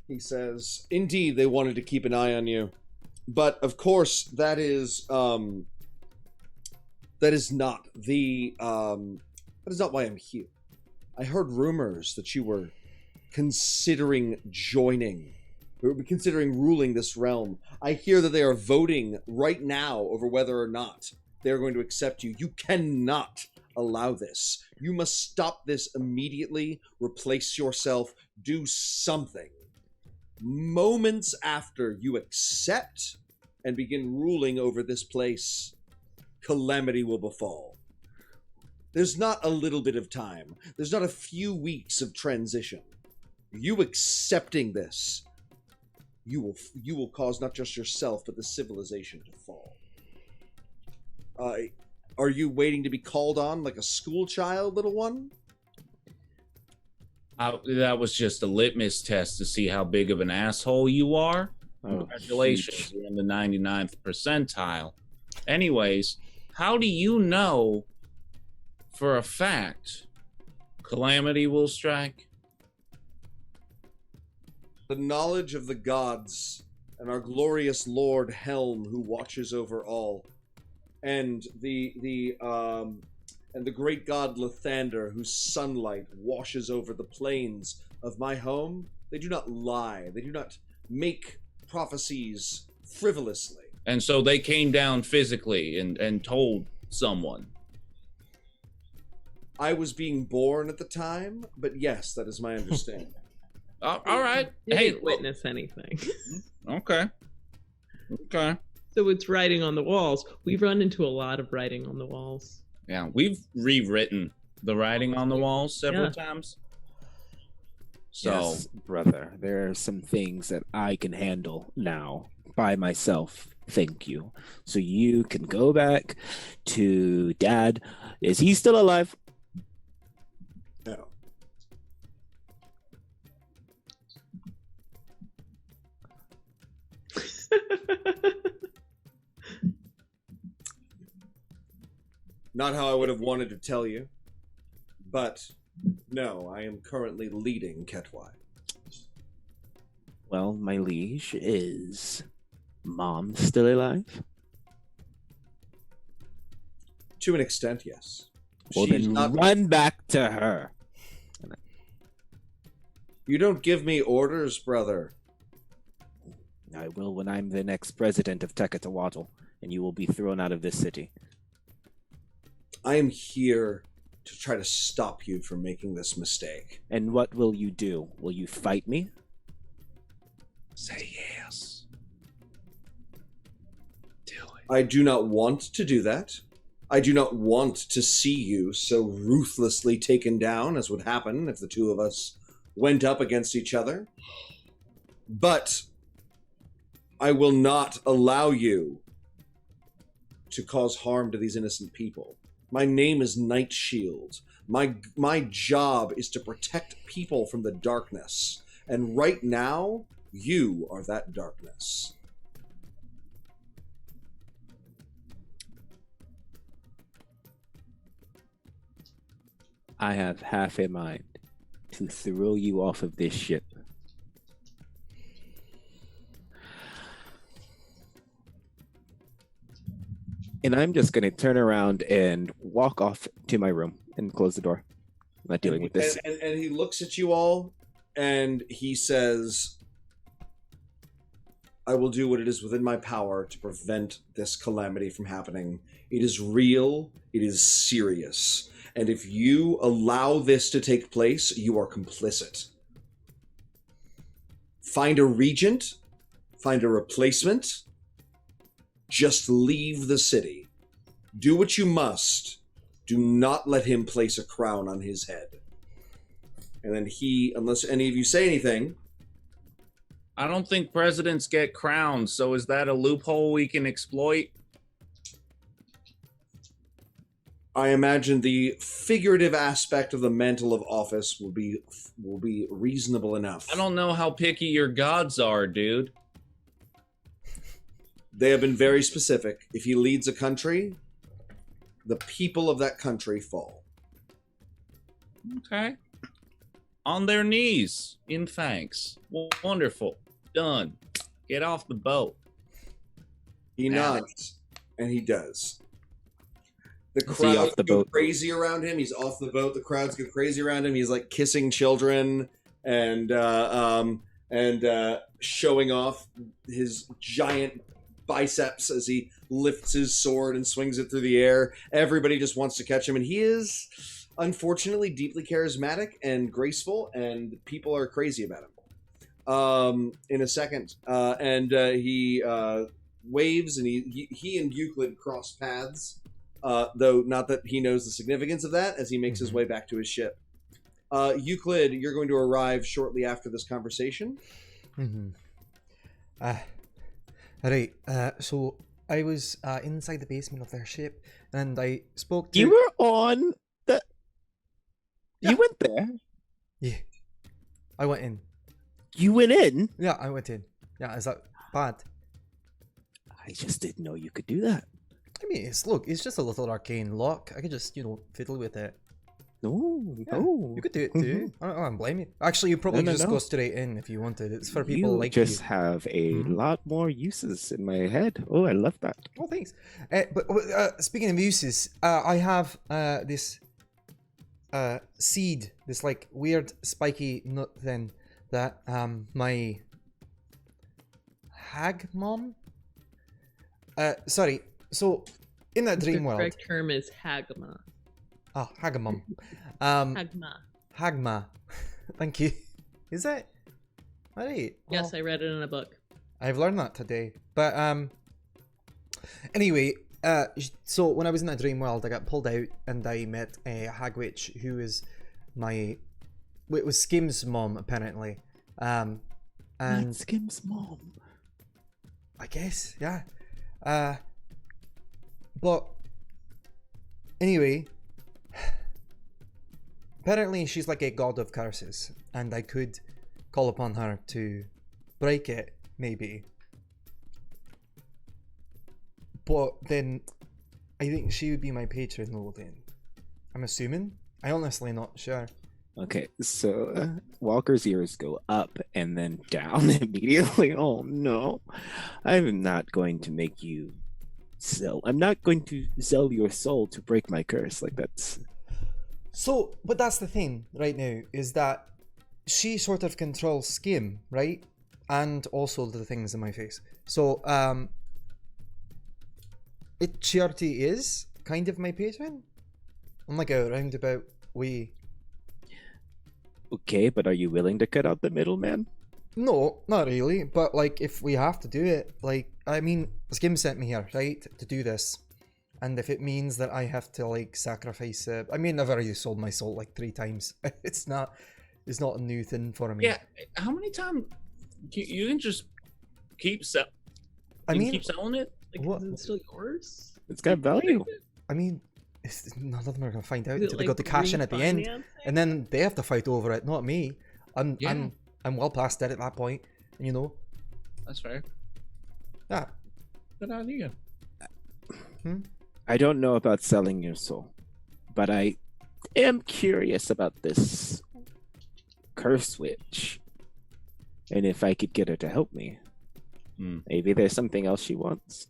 He says, indeed, they wanted to keep an eye on you. But, of course, that is not why I'm here. I heard rumors that you were considering joining considering ruling this realm. I hear that they are voting right now over whether or not they're going to accept you. You cannot allow this. You must stop this immediately. Replace yourself. Do something. Moments after you accept and begin ruling over this place, calamity will befall. There's not a little bit of time. There's not a few weeks of transition. You accepting this, you will cause not just yourself, but the civilization to fall. Are you waiting to be called on like a school child, little one? That was just a litmus test to see how big of an asshole you are. Congratulations, you're in the 99th percentile. Anyways, how do you know for a fact calamity will strike? The knowledge of the gods and our glorious Lord Helm, who watches over all, and the great god Lathander, whose sunlight washes over the plains of my home. They do not lie. They do not make prophecies frivolously. And so they came down physically and told someone. I was being born at the time, but yes, that is my understanding. All right. Didn't witness anything. Okay. So it's writing on the walls. We've run into a lot of writing on the walls. Yeah, we've rewritten the writing on the walls several times. So, yes, brother, there are some things that I can handle now by myself. Thank you. So you can go back to Dad. Is he still alive? No. Not how I would have wanted to tell you, but no, I am currently leading Ketwai. Well, my liege, is Mom still alive? To an extent, yes. Well, She's then not... run back to her. You don't give me orders, brother. I will when I'm the next president of Tectotoatl, and you will be thrown out of this city. I am here to try to stop you from making this mistake. And what will you do? Will you fight me? say yes. Do it. I do not want to do that. I do not want to see you so ruthlessly taken down as would happen if the two of us went up against each other. But I will not allow you to cause harm to these innocent people. My name is Night Shield. My job is to protect people from the darkness. And right now, you are that darkness. I have half a mind to throw you off of this ship. And I'm just going to turn around and walk off to my room and close the door. I'm not dealing with this. And he looks at you all and he says, I will do what it is within my power to prevent this calamity from happening. It is real. It is serious. And if you allow this to take place, you are complicit. Find a regent. Find a replacement. Just leave the city. Do what you must. Do not let him place a crown on his head. And then he, unless any of you say anything... I don't think presidents get crowns, so is that a loophole we can exploit? I imagine the figurative aspect of the mantle of office will be reasonable enough. I don't know how picky your gods are, dude. They have been very specific. If he leads a country, the people of that country fall. Okay. On their knees, in thanks. Wonderful. Done. Get off the boat. He nods, and he does. The crowds go crazy around him. He's off the boat. The crowds go crazy around him. He's like kissing children, and and showing off his giant biceps as he lifts his sword and swings it through the air. Everybody just wants to catch him, and he is unfortunately deeply charismatic and graceful, and people are crazy about him. In a second, and he waves, and he and Euclid cross paths, though not that he knows the significance of that, as he makes his way back to his ship. Euclid, you're going to arrive shortly after this conversation. Right, so I was inside the basement of their ship, and I spoke to... You were on the... Yeah. You went there? Yeah. I went in. You went in? Yeah, I went in. Yeah, is that bad? I just didn't know you could do that. I mean, it's just a little arcane lock. I could just, fiddle with it. No, Yeah, no. you could do it too. I don't blame you. Actually, you probably just go straight in if you wanted. It's for people you like just you. have a lot more uses in my head. Oh, I love that. Oh, thanks. But speaking of uses, I have this seed, this like weird spiky nut thing that my hag mom. Sorry. So in that dream world, The correct term is hagma. oh, hagamum. Hagma. Hagma. Thank you. Is that? Alright. Yes, I read it in a book. I've learned that today. But anyway, so when I was in that dream world, I got pulled out and I met a hag witch who was it was Skim's mom apparently. And Not Skim's mom. I guess, yeah. But anyway, apparently she's like a god of curses, and I could call upon her to break it, maybe. But then I think she would be my patron though then. I'm assuming. I honestly not sure. Okay, so Walker's ears go up and then down immediately. Oh no. I'm not going to make you sell. I'm not going to sell your soul to break my curse. Like that's... So, but that's the thing right now, is that she sort of controls Skim, right? And also the things in my face. So, she already is kind of my patron. I'm like a roundabout way. Okay, but are you willing to cut out the middleman? No, not really. But like, if we have to do it, like, I mean, Skim sent me here, right, to do this. And if it means that I have to like sacrifice it, I mean, I've already sold my soul like 3 times. It's not a new thing for me. Yeah, how many times you can just keep selling? I mean, keep selling it. Like, What? is it still yours? It's got value. I mean, none of them are gonna find out Is it, until they got the cash in at the end, and then they have to fight over it, not me. I'm well past that at that point, and That's fair. yeah. Good idea. I don't know about selling your soul, but I am curious about this curse witch. And if I could get her to help me, maybe there's something else she wants.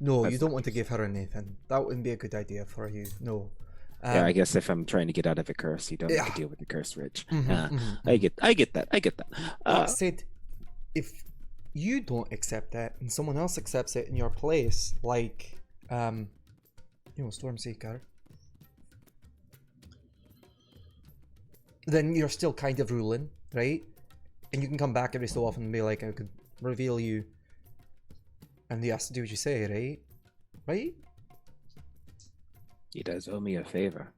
No, That's you don't not want to give her anything. That wouldn't be a good idea for you. No. Yeah, I guess if I'm trying to get out of a curse, you don't have to deal with the curse witch. Mhm. I get that. That said, if you don't accept that and someone else accepts it in your place, like, Stormseeker, then you're still kind of ruling, right? And you can come back every so often and be like, I could reveal you. And he has to do what you say, right? Right? He does owe me a favor.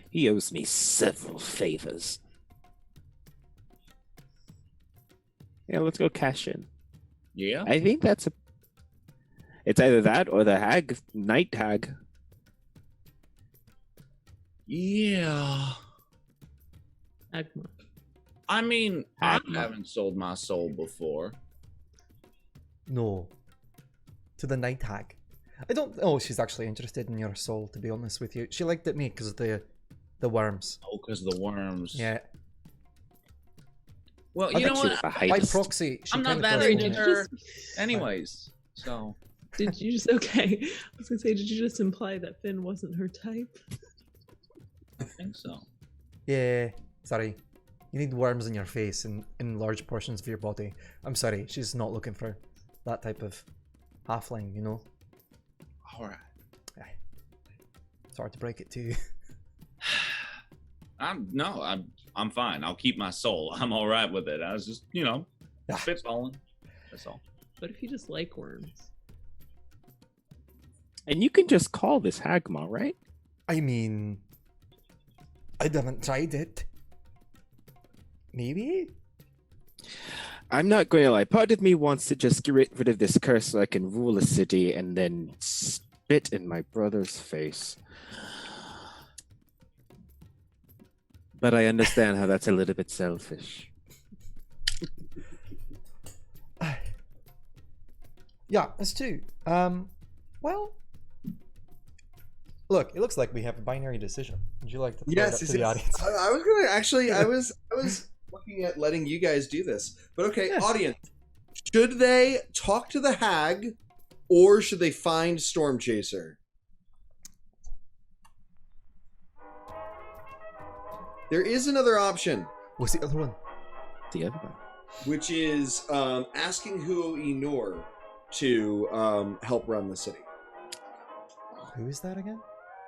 He owes me several favors. Yeah, let's go cash in. Yeah. I think it's either that or the night hag. Yeah. Hagma. I mean, I Hagma. haven't sold my soul before. No. To the night hag. I don't... Oh, she's actually interested in your soul, to be honest with you. She liked it me because of the worms. Oh, because the worms. Yeah. Well, I you know bet she what? was the By heightest. proxy, she I'm not kinda that does into want- her. Anyways, so Did you just okay? I was gonna say, did you just imply that Finn wasn't her type? I think so. Yeah. Sorry. You need worms in your face and in large portions of your body. I'm sorry, she's not looking for that type of halfling, you know? All right. Sorry to break it to you. I'm fine. I'll keep my soul. I'm all right with it. I was just, spitballing. That's all. What if you just like worms? And you can just call this Hagma, right? I mean, I haven't tried it. Maybe? I'm not going to lie. Part of me wants to just get rid of this curse so I can rule a city and then spit in my brother's face. But I understand how that's a little bit selfish. Yeah, that's true. Well, look, it looks like we have a binary decision. Would you like to throw it up to the audience? I was gonna actually. I was looking at letting you guys do this, but okay, Yeah. Audience. Should they talk to the hag, or should they find Storm Chaser? There is another option, What's the other one? The other one. which is asking Huo Inor to help run the city. Who is that again?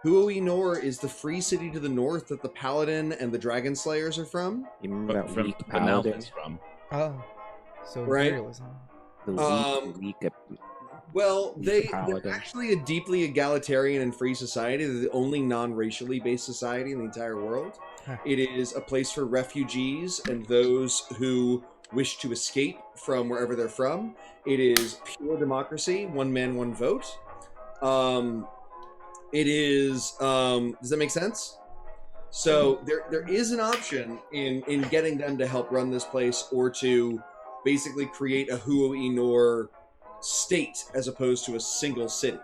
Huo Inor is the free city to the north that the Paladin and the Dragon Slayers are from. You remember that From weak the mouth paladin? it's from. Oh, so Right. imperialism. The weak Well, they're Paladin. actually a deeply egalitarian and free society. They're the only non-racially based society in the entire world. Huh. It is a place for refugees and those who wish to escape from wherever they're from. It is pure democracy, one man, one vote. It is. Does that make sense? So there is an option in getting them to help run this place, or to basically create a Huo Inor state as opposed to a single city.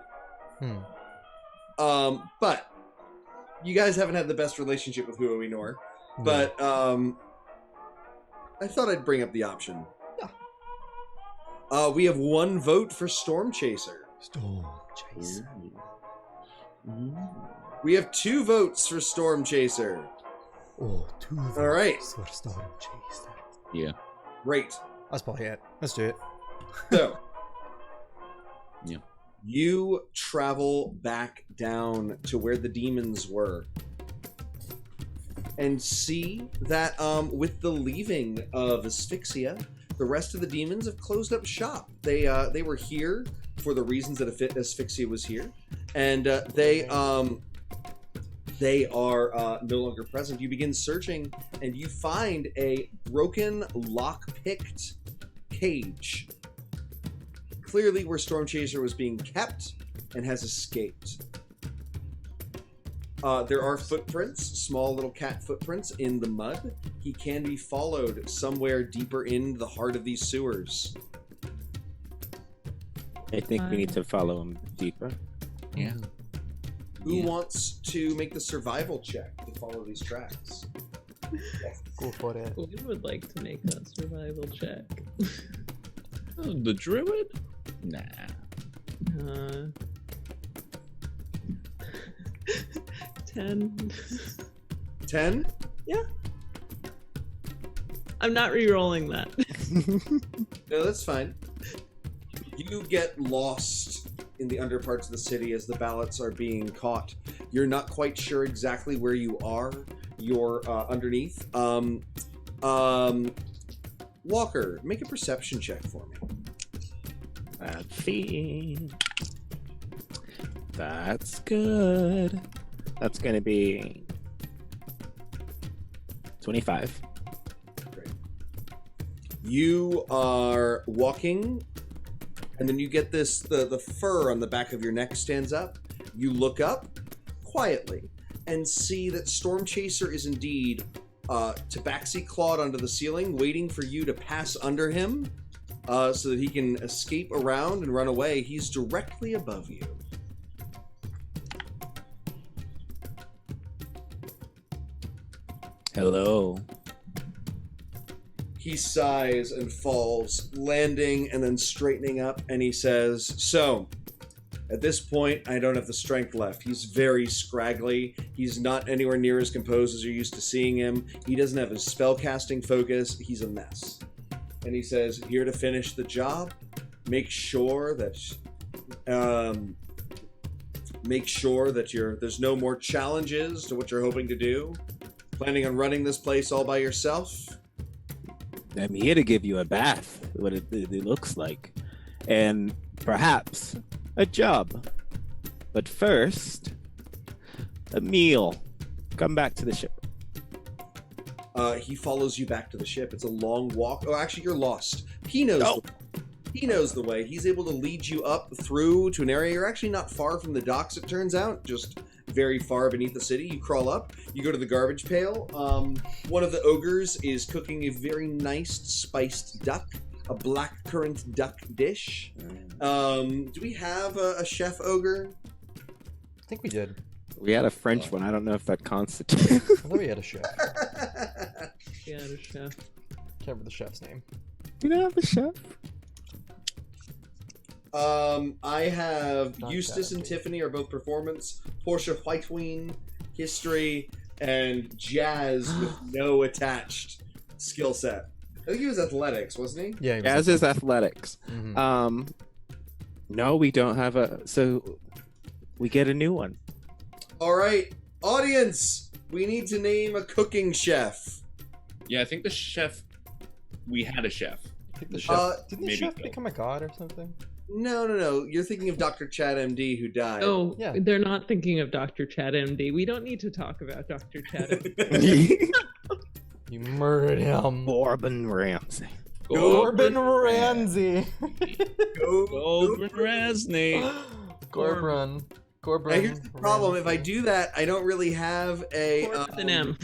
But you guys haven't had the best relationship with Huo Inor. But I thought I'd bring up the option. Yeah. We have one vote for Storm Chaser. Storm Chaser. We have 2 votes for Storm Chaser. Oh, 2 votes All right. for Storm Chaser. Yeah. Great. That's probably it. Let's do it. So, Yeah. you travel back down to where the demons were, and see that with the leaving of Asphyxia, the rest of the demons have closed up shop. They were here for the reasons that Asphyxia was here, and they are no longer present. You begin searching, and you find a broken, lock-picked cage, clearly where Storm Chaser was being kept and has escaped. There are footprints, small little cat footprints in the mud. He can be followed somewhere deeper in the heart of these sewers. I think we need to follow him deeper. Yeah. Who wants to make the survival check to follow these tracks? Go for it. We would like to make that survival check. Oh, the druid? Nah. 10. 10? Yeah. I'm not re-rolling that. No, that's fine. You get lost in the underparts of the city as the ballots are being caught. You're not quite sure exactly where you are. You're underneath. Walker, make a perception check for me. That's good. That's gonna be 25. Great. You are walking, and then you get this, the fur on the back of your neck stands up. You look up quietly and see that Storm Chaser is indeed tabaxi clawed onto the ceiling, waiting for you to pass under him so that he can escape around and run away. He's directly above you. Hello. He sighs and falls, landing and then straightening up, and he says, "So, At this point, I don't have the strength left. He's very scraggly. He's not anywhere near as composed as you're used to seeing him. He doesn't have his spellcasting focus. He's a mess. And he says, here to finish the job, make sure that there's no more challenges to what you're hoping to do. Planning on running this place all by yourself? I'm here to give you a bath, what it looks like, and perhaps a job. But first, a meal. Come back to the ship. He follows you back to the ship. It's a long walk. Oh, actually, you're lost. He knows. Oh. He knows the way. He's able to lead you up through to an area. You're actually not far from the docks, it turns out. Just very far beneath the city. You crawl up. You go to the garbage pail. One of the ogres is cooking a very nice spiced duck. A blackcurrant duck dish. Do we have a chef ogre? I think we did. We had a French one. I don't know if that constitutes. I thought we had a chef. Yeah, the chef. Can't remember the chef's name. You don't have a chef? I have Not Eustace bad. and Tiffany are both performance. Portia Whiteween, history, and Jazz with no attached skill set. I think he was athletics, wasn't he? Yeah. As is athletics. Mhm. No, we don't have a. So we get a new one. All right, audience, we need to name a cooking chef. Yeah, I think the chef. We had a chef. I think the chef. Didn't the maybe chef so. become a god or something? No. You're thinking of Dr. Chad MD who died. Oh, Yeah. they're not thinking of Dr. Chad MD. We don't need to talk about Dr. Chad MD. You murdered him. Corbin Ramsay. Corbin Ramsay. Goldman Rasney. Corbin. Now, here's the problem. If I do that, I don't really have a. With an M.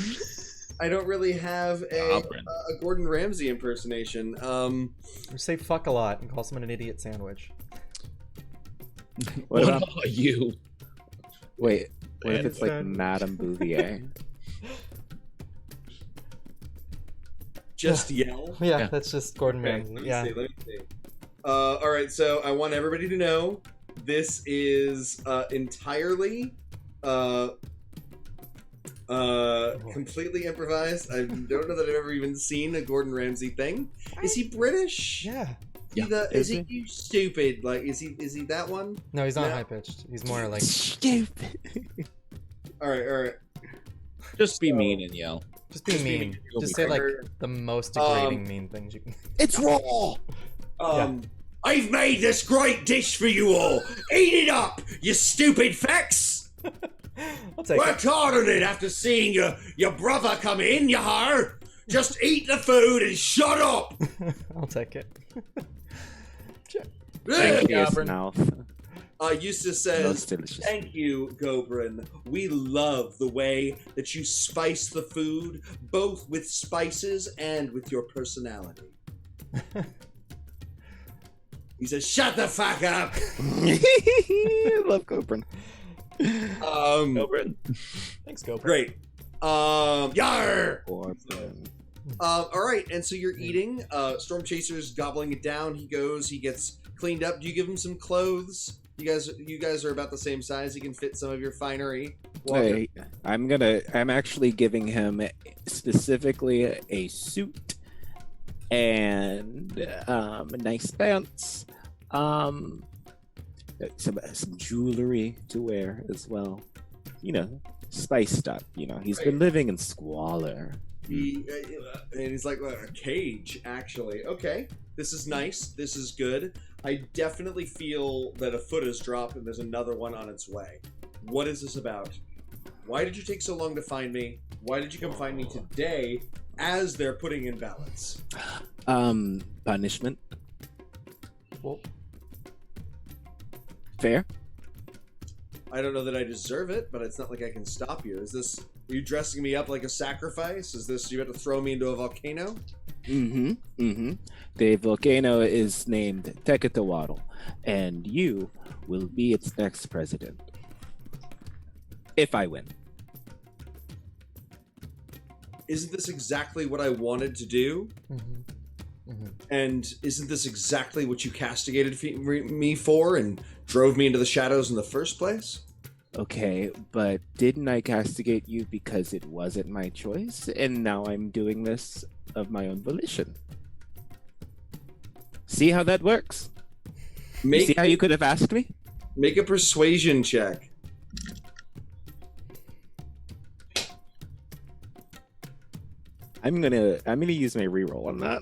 I don't really have a Goblin. Gordon Ramsay impersonation. We say fuck a lot and call someone an idiot sandwich. What about? you? Wait. What if it's like Sandwich. Madame Bouvier? Just yell. Yeah, Yeah. that's just Gordon Okay, Ramsay. let me Yeah. see. All right, so I want everybody to know this is entirely completely improvised. I don't know that I've ever even seen a Gordon Ramsay thing. Is he British? Yeah. Is he you stupid? Like, is he that one? No, he's not No. high pitched. He's more like Stupid. All right. Just be mean and yell. just be Just be mean. mean. Just say like Or- the most degrading mean things you can. It's raw. I've made this great dish for you all. Eat it up, you stupid facts. I'll take it. Worked hard on it after seeing your brother come in, you har. Just eat the food and shut up. I'll take it. Thank you, Gobrin. mouth. Eustace Most says, delicious. thank you, Gobrin. We love the way that you spice the food, both with spices and with your personality. He says, shut the fuck up. I love Cobrin. Thanks, Go. Great. Yar! Corbin. All right, and so you're eating. Storm Chaser's gobbling it down. He goes. He gets cleaned up. Do you give him some clothes? You guys are about the same size. He can fit some of your finery. Hey, I'm actually giving him specifically a suit and nice pants, some jewelry to wear as well. You know, spiced up. You know, he's been living in squalor. And he's like, well, a cage, actually. Okay, this is nice. This is good. I definitely feel that a foot has dropped and there's another one on its way. What is this about? Why did you take so long to find me? Why did you come find me today as they're putting in ballots? Punishment. Well, Fair. I don't know that I deserve it, but it's not like I can stop you. Are you dressing me up like a sacrifice? Is this, you have to throw me into a volcano? The volcano is named Tectotoatl, and you will be its next president. If I win. Isn't this exactly what I wanted to do? And isn't this exactly what you castigated me for and drove me into the shadows in the first place. Okay, but didn't I castigate you because it wasn't my choice? And now I'm doing this of my own volition. See how that works? See how you could have asked me? Make a persuasion check. I'm gonna use my reroll on that.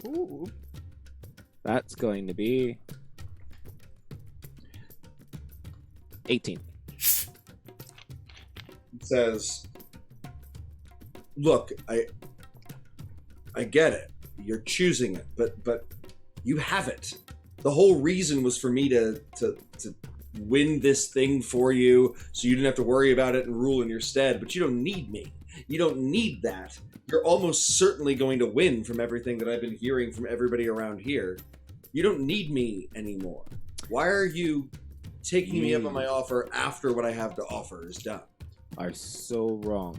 Ooh. That's going to be 18. It says, look, I get it. You're choosing it, but you have it. The whole reason was for me to win this thing for you, so you didn't have to worry about it and rule in your stead. But you don't need me. You don't need that. You're almost certainly going to win from everything that I've been hearing from everybody around here. You don't need me anymore. Why are you taking me up on my offer after what I have to offer is done? Are so wrong.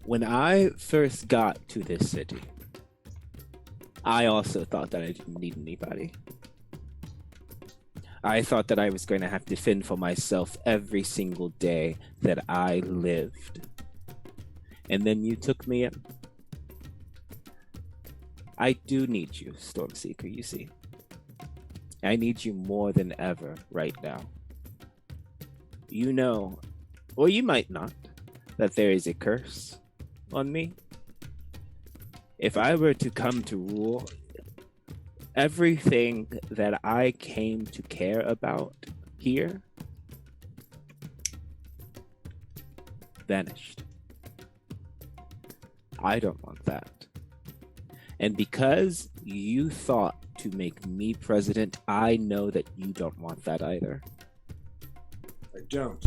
When I first got to this city, I also thought that I didn't need anybody. I thought that I was going to have to fend for myself every single day that I lived. And then you took me in. I do need you, Stormseeker, you see. I need you more than ever right now. You know, or you might not, that there is a curse on me. If I were to come to rule, everything that I came to care about here vanished. I don't want that. And because you thought to make me president, I know that you don't want that either. I don't.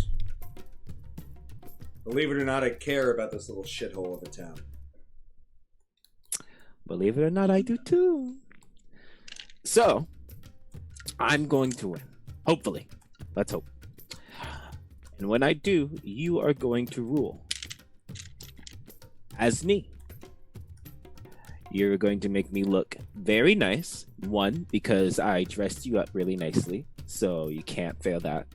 Believe it or not, I care about this little shithole of a town. Believe it or not, I do too. So, I'm going to win. Hopefully. Let's hope. And when I do, you are going to rule. As me. You're going to make me look very nice. One, because I dressed you up really nicely, so you can't fail that.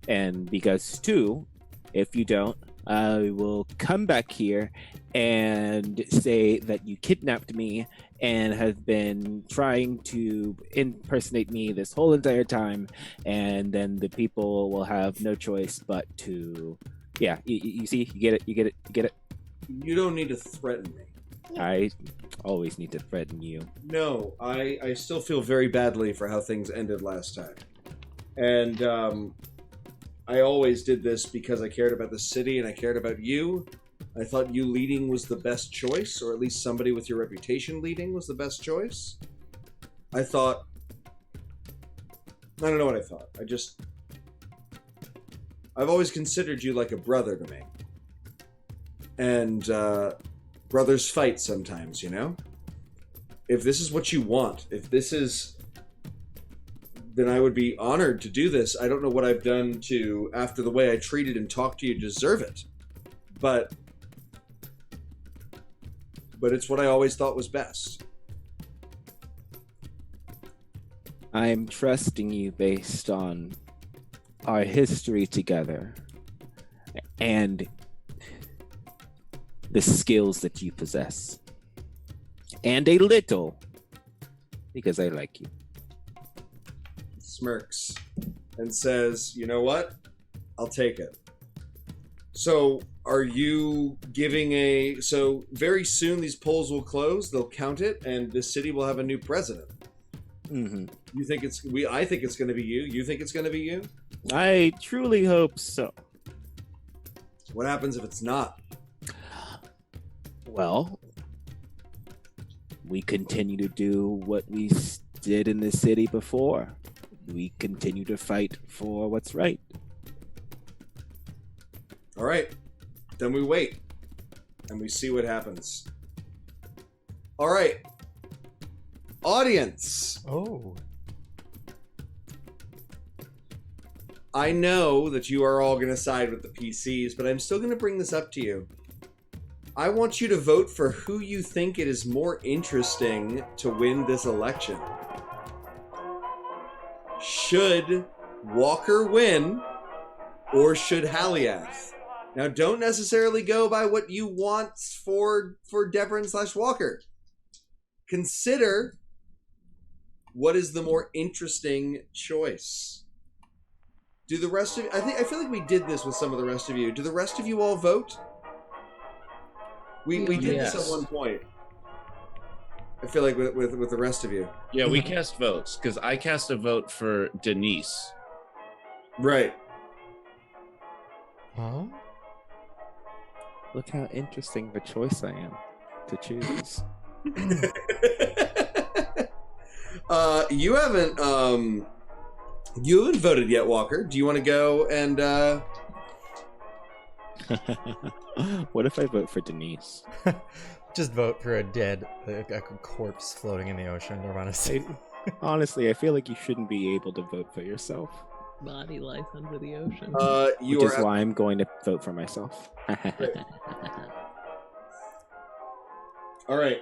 And because two, if you don't, I will come back here and say that you kidnapped me and have been trying to impersonate me this whole entire time, and then the people will have no choice but to, yeah, you see, you get it. You don't need to threaten me. I always need to threaten you. No, I still feel very badly for how things ended last time. And I always did this because I cared about the city and I cared about you. I thought you leading was the best choice, or at least somebody with your reputation leading was the best choice. I don't know what I thought. I've always considered you like a brother to me. And brothers fight sometimes, you know? If this is what you want, then I would be honored to do this. I don't know what I've done to, after the way I treated and talked to you, deserve it. But it's what I always thought was best. I'm trusting you based on our history together and the skills that you possess. And a little because I like you. Smirks and says, you know what? I'll take it. So are you giving so very soon these polls will close, they'll count it, and this city will have a new president. Mm-hmm. You think I think it's going to be you. You think it's going to be you? I truly hope so. What happens if it's not? Well, we continue to do what we did in the city before. We continue to fight for what's right. All right. Then we wait. And we see what happens. All right. Audience. Oh. I know that you are all going to side with the PCs, but I'm still going to bring this up to you. I want you to vote for who you think it is more interesting to win this election. Should Walker win, or should Haliath? Now, don't necessarily go by what you want for Devren/Walker. Consider what is the more interesting choice. Do the rest of you... I feel like we did this with some of the rest of you. Do the rest of you all vote? We did this at one point. I feel like with the rest of you. Yeah, we cast votes, because I cast a vote for Denise. Right. Huh? Look how interesting of a choice I am to choose. You haven't voted yet, Walker. Do you want to go and What if I vote for Denise? Just vote for a corpse floating in the ocean, honestly. Honestly, I feel like you shouldn't be able to vote for yourself. Body lies under the ocean. Which is why I'm going to vote for myself. All right.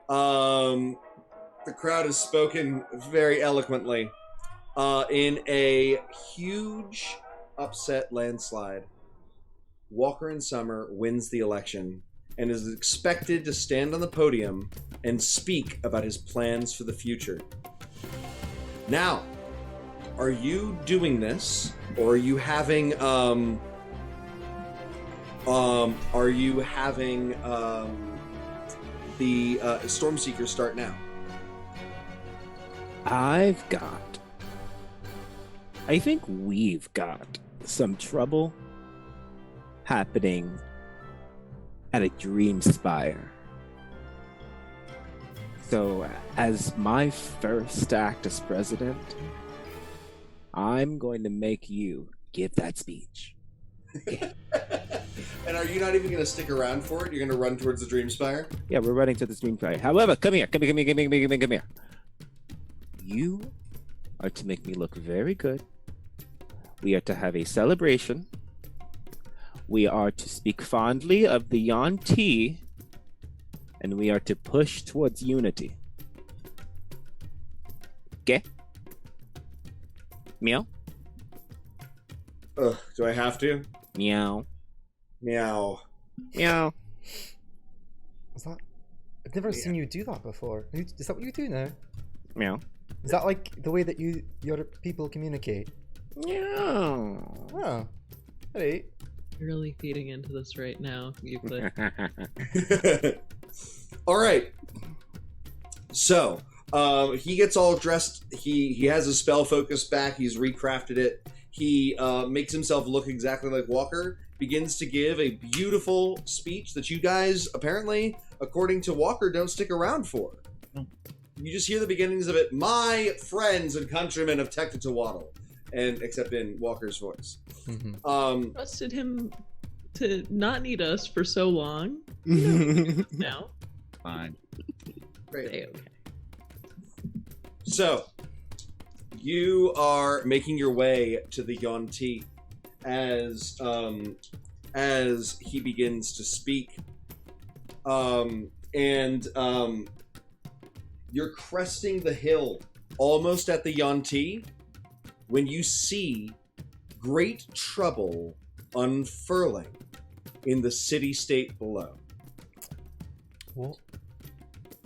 The crowd has spoken very eloquently. In a huge upset landslide, Walker and Summer wins the election and is expected to stand on the podium and speak about his plans for the future. Now, are you doing this, or are you having the Stormseeker start now? I think we've got some trouble happening at a Dream Spire. So, as my first act as president, I'm going to make you give that speech. And are you not even going to stick around for it? You're going to run towards the Dream Spire? Yeah, we're running to the Dream Spire. However, come here. You are to make me look very good. We are to have a celebration. We are to speak fondly of the Yuan-ti, and we are to push towards unity. Okay? Meow? Ugh, do I have to? Meow. Meow. Meow. Is that? I've never seen you do that before. Is that what you do now? Meow. Is that like the way that your people communicate? Meow. Oh. Alright. You're really feeding into this right now, Euclid. All right. So, he gets all dressed. He has his spell focus back. He's recrafted it. He makes himself look exactly like Walker. Begins to give a beautiful speech that you guys, apparently, according to Walker, don't stick around for. You just hear the beginnings of it. My friends and countrymen of Tectotoatl, and except in Walker's voice. Mm-hmm. Trusted him to not need us for so long. Now, Fine. Great. say okay. So, you are making your way to the Yuan-ti as he begins to speak, you're cresting the hill almost at the Yuan-ti when you see great trouble unfurling in the city-state below. What?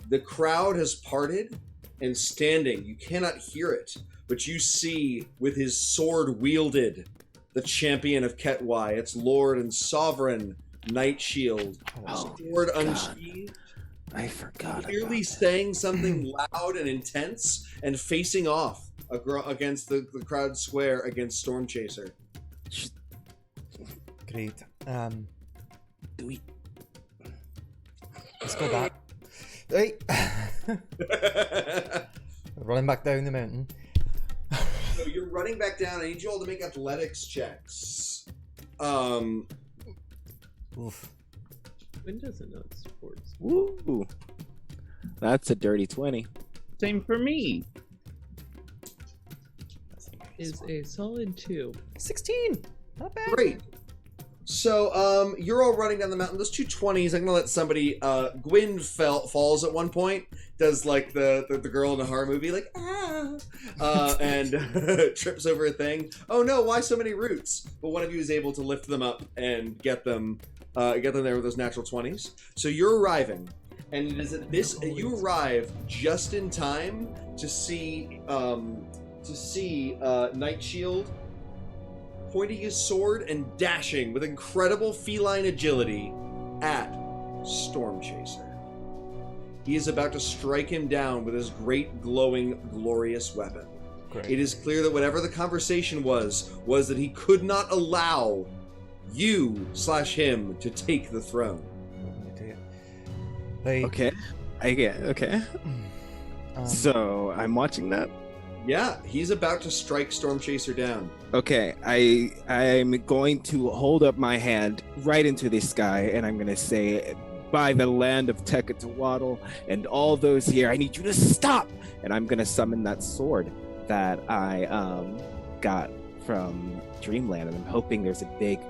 The crowd has parted, and standing, you cannot hear it, but you see, with his sword wielded, the champion of Ketwai, its lord and sovereign, Nightshield, sword unsheathed, I forgot. clearly saying something loud and intense, and facing off against the crowd square against Stormchaser. Great. Do we? Let's go back. Right. Running back down the mountain. So you're running back down. I need you all to make athletics checks. Oof. Quinn doesn't know it's sports. Woo! That's a dirty 20. Same for me. Is a solid 2. 16. Not bad. Great. So, you're all running down the mountain. Those two 20s, I'm gonna let somebody, Gwyn falls at one point, does like the girl in a horror movie, like, and trips over a thing. Oh no, why so many roots? But one of you is able to lift them up and get them there with those natural 20s. So you're arriving, and it is at this, you arrive just in time to see Night Shield pointing his sword and dashing with incredible feline agility at Storm Chaser. He is about to strike him down with his great, glowing, glorious weapon. Great. It is clear that whatever the conversation was that he could not allow you/him to take the throne. Okay. Okay. So I'm watching that. Yeah, he's about to strike Storm Chaser down. Okay, I'm going to hold up my hand right into the sky, and I'm going to say, by the land of Tectotoatl and all those here, I need you to stop! And I'm going to summon that sword that I got from Dreamland, and I'm hoping there's a big,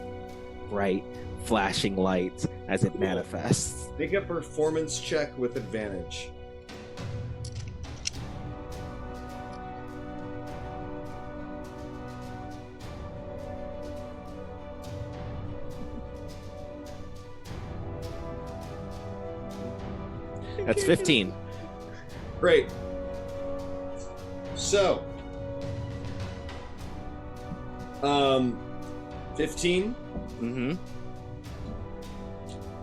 bright, flashing light as it manifests. Make a performance check with advantage. That's 15. Great. So, 15. Mm-hmm.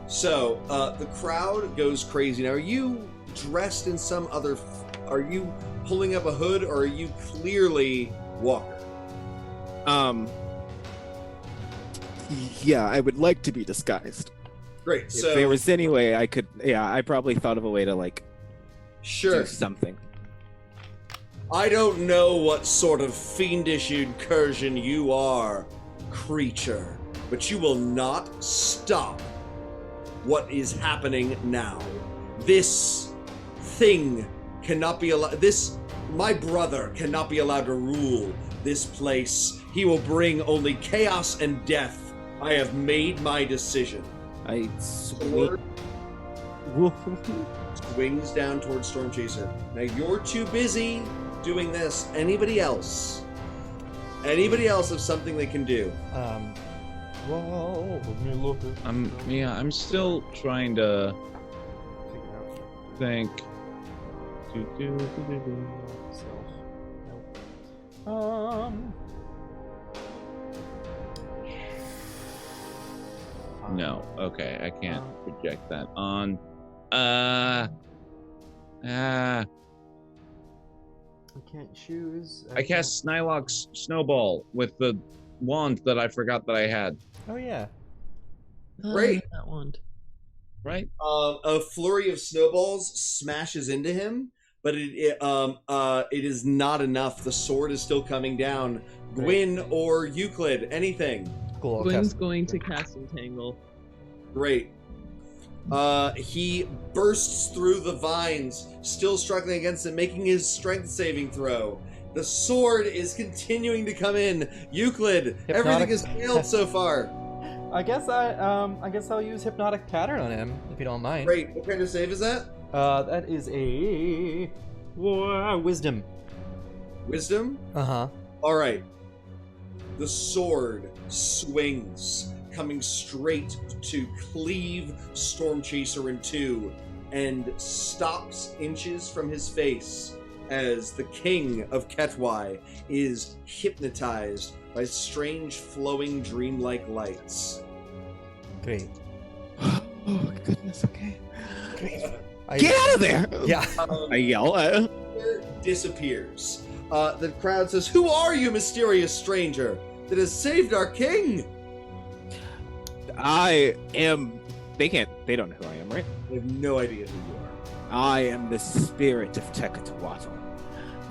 So, the crowd goes crazy. Now, are you dressed in some other... Are you pulling up a hood, or are you clearly Walker? Yeah, I would like to be disguised. Great, so... If there was any way I could... Yeah, I probably thought of a way to, like, Sure. do something. I don't know what sort of fiendish incursion you are, creature, but you will not stop what is happening now. This thing cannot be allowed. My brother cannot be allowed to rule this place. He will bring only chaos and death. I have made my decision. I Sword swings down towards Storm Chaser. Now you're too busy doing this. Anybody else have something they can do? Well, let me look at... I'm still trying to think. No, okay, I can't project that on. I can't choose. I cast Snylock's Snowball with the wand that I forgot that I had. Oh yeah. Great. That wand. Right? A flurry of snowballs smashes into him, but it is not enough. The sword is still coming down. Gwyn or Euclid, anything. Cool. Gwyn's going to cast Entangle. Great. He bursts through the vines, still struggling against it, making his strength saving throw. The sword is continuing to come in. Euclid, everything has failed so far. I guess I'll use Hypnotic Pattern on him, if you don't mind. Great. What kind of save is that? That is a Wisdom. Wisdom? Uh-huh. All right. The sword swings, coming straight to cleave Storm Chaser in two, and stops inches from his face as the king of Ketwai is hypnotized by strange flowing dreamlike lights. Great. Oh, goodness, okay. Great. Get out of there! Yeah. I yell at him. Disappears. The crowd says, "Who are you, mysterious stranger that has saved our king?" I am... They don't know who I am, right? They have no idea who you are. I am the spirit of Tectotoatl.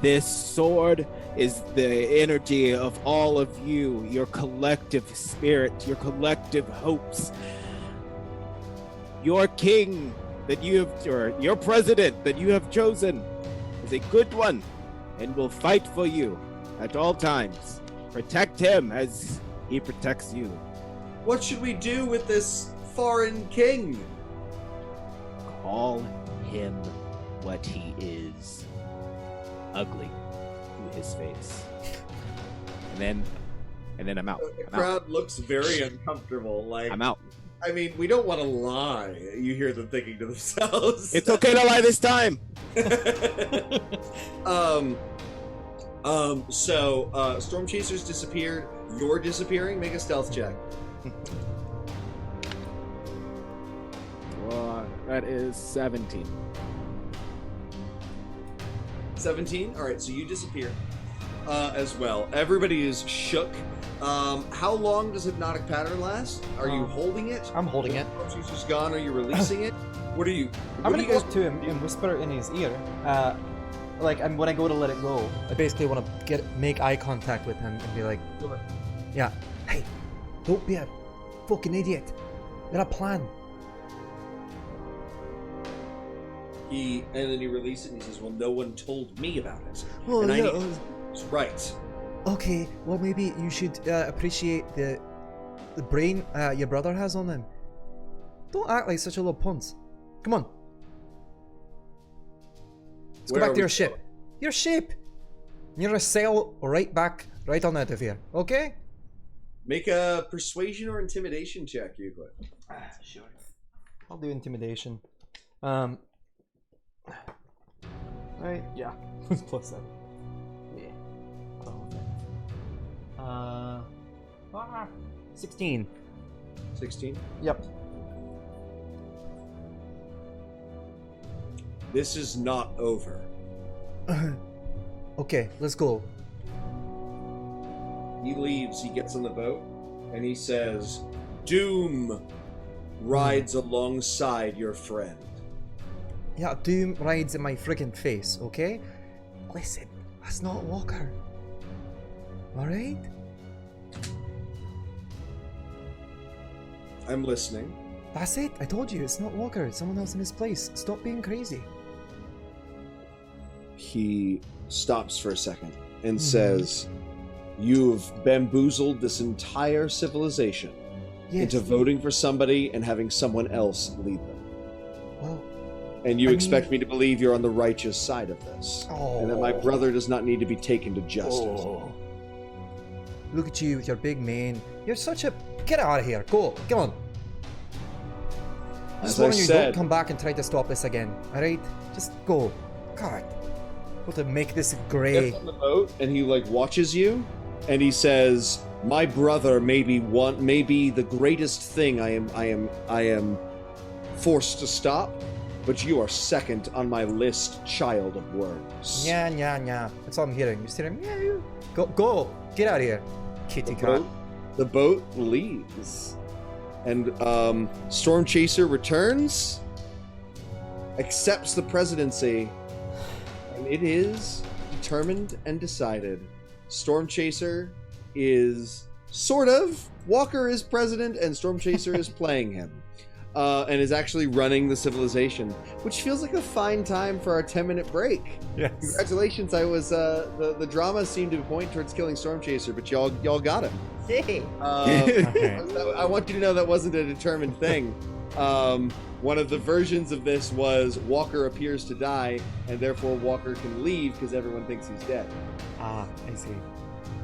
This sword is the energy of all of you, your collective spirit, your collective hopes. Your king that you have, or your president that you have chosen is a good one and will fight for you at all times. Protect him as he protects you. What should we do with this foreign king? Call him what he is. Ugly to his face. And then I'm out. The crowd looks very uncomfortable. Like, I'm out. I mean, we don't want to lie. You hear them thinking to themselves. It's okay to lie this time. So Storm Chasers disappeared. You're disappearing. Make a stealth check. That is 17. 17. All right. So you disappear as well. Everybody is shook. How long does hypnotic pattern last? Are you holding it? I'm holding it. Storm Chasers gone. Are you releasing it? What are you? I'm what gonna do you go guys- to him and whisper in his ear. When I go to let it go, I basically want to make eye contact with him and be like, "Yeah, hey, don't be a fucking idiot. Got a plan." And then you release it and he says, "Well, no one told me about it." Well, and I yeah, need... Right. Okay, well maybe you should appreciate the brain your brother has on him. Don't act like such a little punce. Come on. Let's Where go back are to your we ship. going? Your ship. You're gonna sail right on out of here. Okay? Make a persuasion or intimidation check, Euclid. Sure. I'll do intimidation. Right. Yeah. Plus 7. Yeah. 16. 16. Yep. This is not over. Okay, let's go. He leaves, he gets on the boat, and he says, "Doom rides alongside your friend." Yeah, Doom rides in my friggin' face, okay? Listen, that's not Walker. Alright? I'm listening. That's it. I told you, it's not Walker. It's someone else in his place. Stop being crazy. He stops for a second and says, "You've bamboozled this entire civilization Yes. into voting for somebody and having someone else lead them. Well, And you I expect mean- me to believe you're on the righteous side of this. And that my brother does not need to be taken to justice." Oh. Look at you with your big mane. You're such a... Get out of here. Go. Come on. As Just I warning you, don't said, come back and try to stop this again. Alright? Just go. God. Got to make this grey. gets on the boat and he like watches you and he says, "My brother may be the greatest thing I am forced to stop, but you are second on my list, child of worms." Nya, nya, nya. That's all I'm hearing. You're just hearing, meow. Go. Get out of here. Kitty cat. The boat leaves. And Storm Chaser returns, accepts the presidency, and it is determined and decided. Storm Chaser is sort of. Walker is president, and Storm Chaser is playing him. And is actually running the civilization, which feels like a fine time for our 10-minute break. Yes. Congratulations! I was the drama seemed to point towards killing Storm Chaser, but y'all got him. Hey. I want you to know that wasn't a determined thing. One of the versions of this was Walker appears to die, and therefore Walker can leave because everyone thinks he's dead. Ah, I see.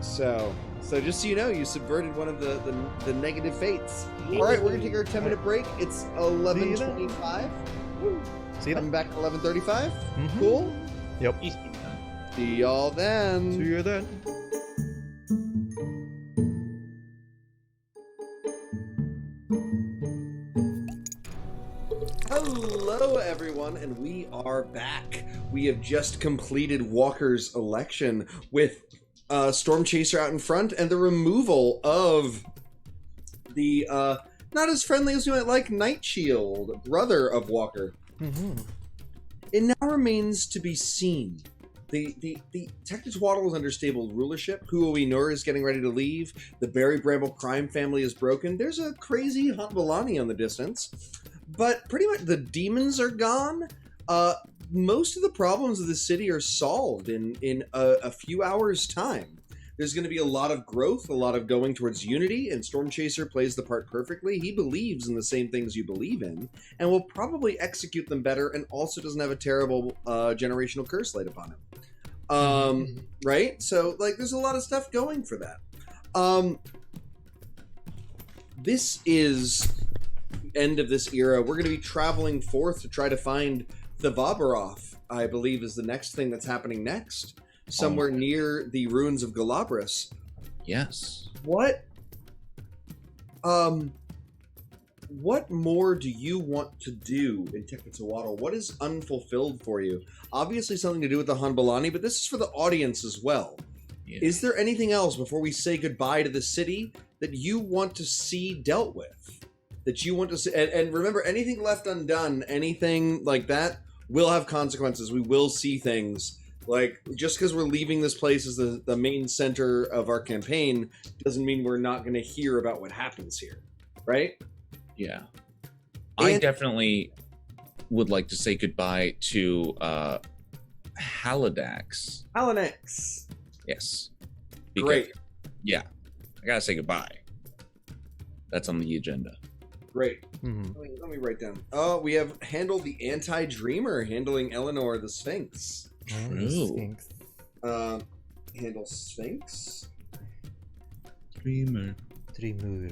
So just so you know, you subverted one of the negative fates. All right, we're gonna take our 10-minute break. It's 11:25. See you Coming then. back at 11:35. Mhm. Cool. Yep. See y'all then. See you then. Hello, everyone, and we are back. We have just completed Walker's election with Storm Chaser out in front and the removal of the not as friendly as we might like Night Shield, brother of Walker. Mm-hmm. It now remains to be seen. The Tectotoatl is under stable rulership. Huowi Nur is getting ready to leave. The Berry Bramble crime family is broken. There's a crazy Hunt Balani on the distance. But pretty much the demons are gone. Most of the problems of the city are solved in a few hours' time. There's going to be a lot of growth, a lot of going towards unity, and Storm Chaser plays the part perfectly. He believes in the same things you believe in, and will probably execute them better, and also doesn't have a terrible generational curse laid upon him. Right? So, like, there's a lot of stuff going for that. This is the end of this era. We're going to be traveling forth to try to find the Vabaroth, I believe, is the next thing that's happening next. Somewhere near the ruins of Galabras. Yes. What more do you want to do in Tectotoatl? What is unfulfilled for you? Obviously something to do with the Hanbalani, but this is for the audience as well. Yeah. Is there anything else before we say goodbye to the city that you want to see dealt with? That you want to see, and remember, anything left undone, anything like that, will have consequences. We will see things. Like, just because we're leaving this place as the main center of our campaign doesn't mean we're not going to hear about what happens here, right? Yeah. I definitely would like to say goodbye to Haladax. Halanax. Yes. Great. Yeah. I gotta say goodbye. That's on the agenda. Great. Let me write down. Oh, we have handled the anti-dreamer, handling Eleanor the Sphinx. True. Handle Sphinx. Dreamer. Dreamer.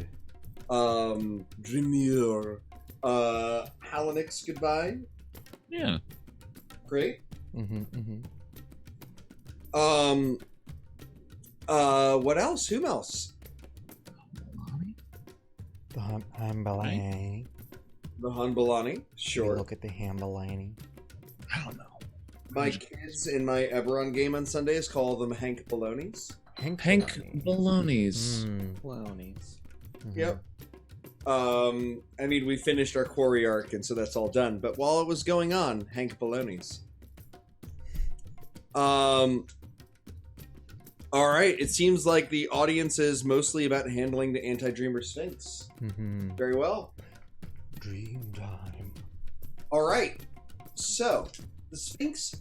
Dreamer. Halanix, goodbye. Yeah. Great. What else? Whom else? The Hanbalani. The Hanbalani. Sure. Look at the Hanbalani. I don't know. My kids in my Eberron game on Sundays call them Hank Balonies. Hank Balonies. Balonies. Yep. I mean, we finished our quarry arc, and so that's all done. But while it was going on, Hank Balonies. All right. It seems like the audience is mostly about handling the anti-dreamer Sphinx. Very well. Dream time. All right. So, the Sphinx,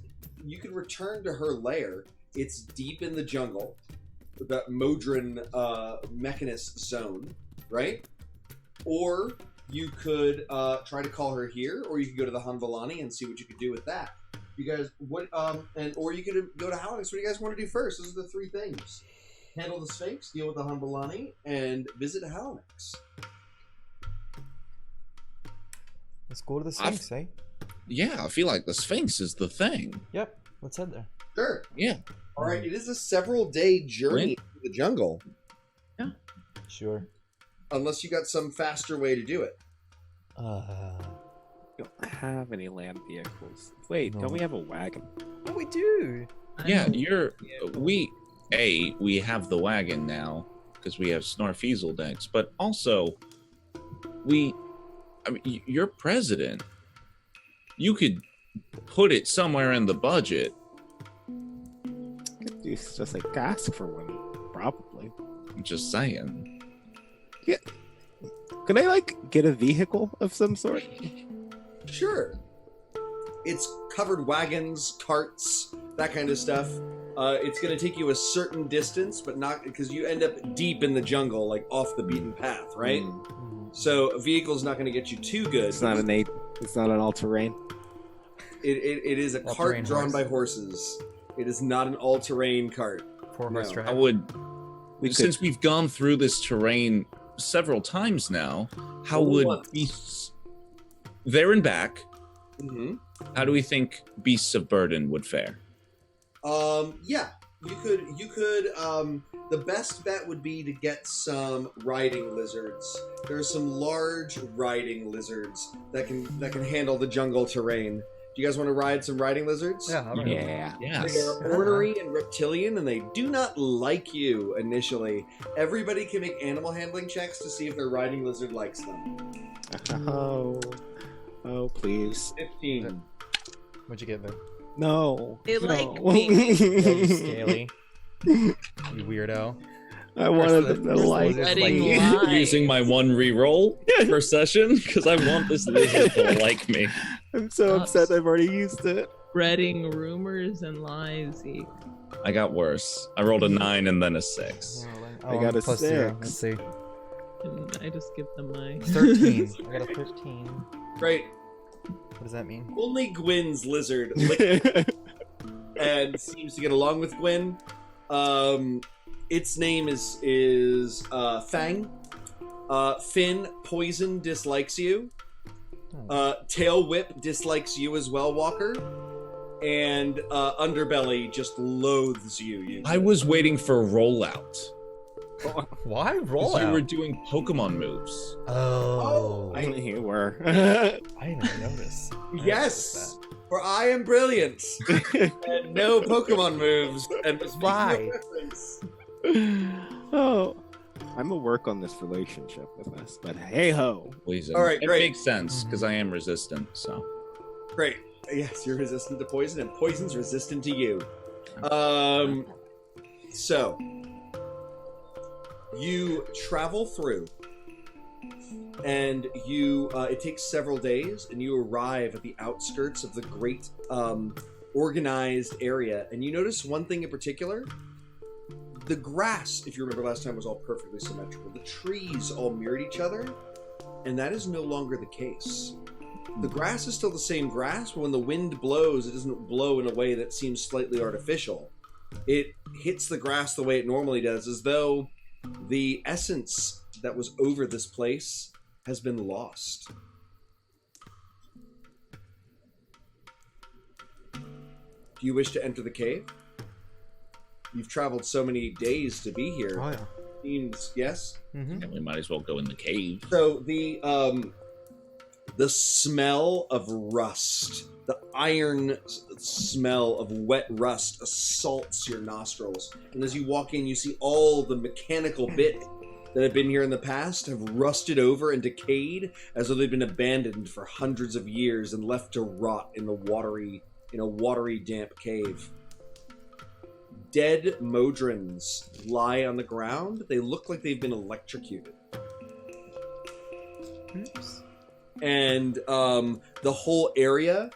you can return to her lair. It's deep in the jungle, that Modron Mechanist zone, right? Or you could try to call her here, or you could go to the Hanbalani and see what you could do with that. You guys, or you could go to Halix. What do you guys want to do first? Those are the three things: handle the Sphinx, deal with the Hanbalani, and visit Halix. Let's go to the Sphinx, eh? Yeah, I feel like the Sphinx is the thing. Yep, let's head there. Sure. Yeah. All right. It is a several-day journey through the jungle. Yeah. Sure. Unless you got some faster way to do it. We don't have any land vehicles. Wait, No. don't we have a wagon? Oh, we do. Yeah, we have the wagon now because we have Snorfiesel decks, but also you're president. You could put it somewhere in the budget. Could you just like ask for one, probably. I'm just saying. Yeah. Can I like get a vehicle of some sort? Sure. It's covered wagons, carts, that kind of stuff. It's going to take you a certain distance, but not because you end up deep in the jungle, like off the beaten path, right? So a vehicle's not going to get you too good. It's not an all-terrain. It is a cart All-terrain drawn horse. by horses. It is not an all-terrain cart. 4-horse No. drive. I would, We since we've gone through this terrain several times now, how would beasts there and back? Mm-hmm. How do we think beasts of burden would fare? Yeah, you could. The best bet would be to get some riding lizards. There are some large riding lizards that can handle the jungle terrain. Do you guys want to ride some riding lizards? Yeah, I don't know. Yeah. Yes. They are ornery and reptilian, and they do not like you initially. Everybody can make animal handling checks to see if their riding lizard likes them. Oh, please. 15. What'd you get, Vic? No. They no. like me. Yeah, you scaly. You weirdo. I wanted them to Just like letting me. lie. Using my one reroll per session because I want this lizard to like me. I'm so upset I've already used it. spreading rumors and lies, Zeke. I got worse. I rolled a 9 and then a 6. I got I'm a plus 0. 6. Let's see. And I just give them my 13. I got a 13. Great. What does that mean? Only Gwyn's lizard licked and seems to get along with Gwyn. Its name is Fang. Finn, poison dislikes you. Tail Whip dislikes you as well, Walker. And Underbelly just loathes you. I was waiting for rollout. Why roll You out? were doing Pokemon moves. Oh, You were. I didn't even notice. Yes, for I am brilliant, and no Pokemon moves, and was Why? Oh, I'm gonna work on this relationship with us, but hey ho. Poison. All right, it great. makes sense because I am resistant. So Great. Yes, you're resistant to poison, and poison's resistant to you. So you travel through, and you it takes several days, and you arrive at the outskirts of the great organized area, and you notice one thing in particular. The grass, if you remember last time, was all perfectly symmetrical. The trees all mirrored each other, and that is no longer the case. The grass is still the same grass, but when the wind blows, it doesn't blow in a way that seems slightly artificial. It hits the grass the way it normally does, as though the essence that was over this place has been lost. Do you wish to enter the cave? You've traveled so many days to be here. Oh yeah. Seems, yes? Mm-hmm. yeah, we might as well go in the cave. So the smell of rust, the iron smell of wet rust assaults your nostrils. And as you walk in, you see all the mechanical bits that have been here in the past have rusted over and decayed as though they've been abandoned for hundreds of years and left to rot in a watery, damp cave. Dead modrons lie on the ground. They look like they've been electrocuted. Oops. And the whole area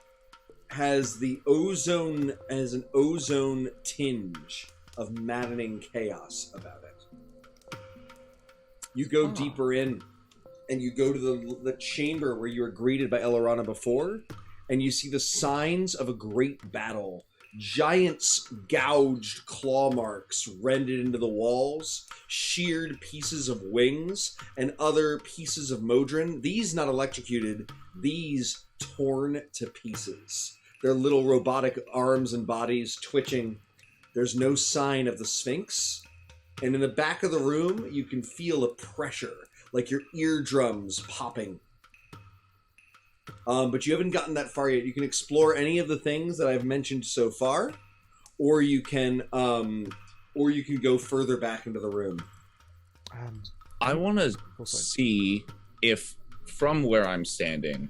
has an ozone tinge of maddening chaos about it. You go deeper in, and you go to the chamber where you were greeted by Elorana before, and you see the signs of a great battle. Giants' gouged claw marks rended into the walls, sheared pieces of wings, and other pieces of modron. These not electrocuted, these torn to pieces. Their little robotic arms and bodies twitching. There's no sign of the Sphinx. And in the back of the room, you can feel a pressure, like your eardrums popping. But you haven't gotten that far yet. You can explore any of the things that I've mentioned so far, or you can go further back into the room. I want to see if, from where I'm standing,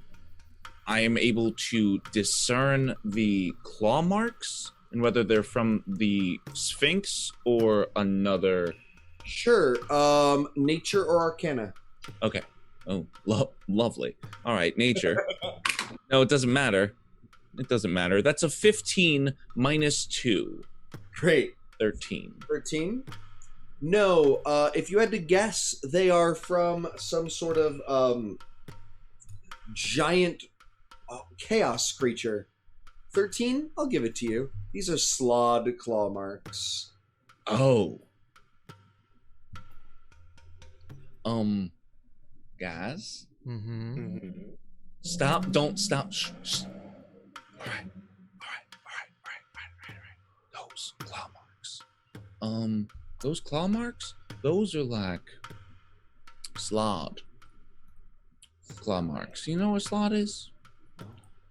I am able to discern the claw marks and whether they're from the Sphinx or another. Sure. Nature or Arcana? Okay. Oh, lovely. All right, nature. No, it doesn't matter. It doesn't matter. That's a 15 minus 2. Great. 13. 13? No. If you had to guess, they are from some sort of giant chaos creature. 13? I'll give it to you. These are slod claw marks. Oh. Guys? Mm-hmm. Stop. Don't stop. Shh. All right. Those claw marks. Those claw marks? Those are like slod claw marks. You know what slod is?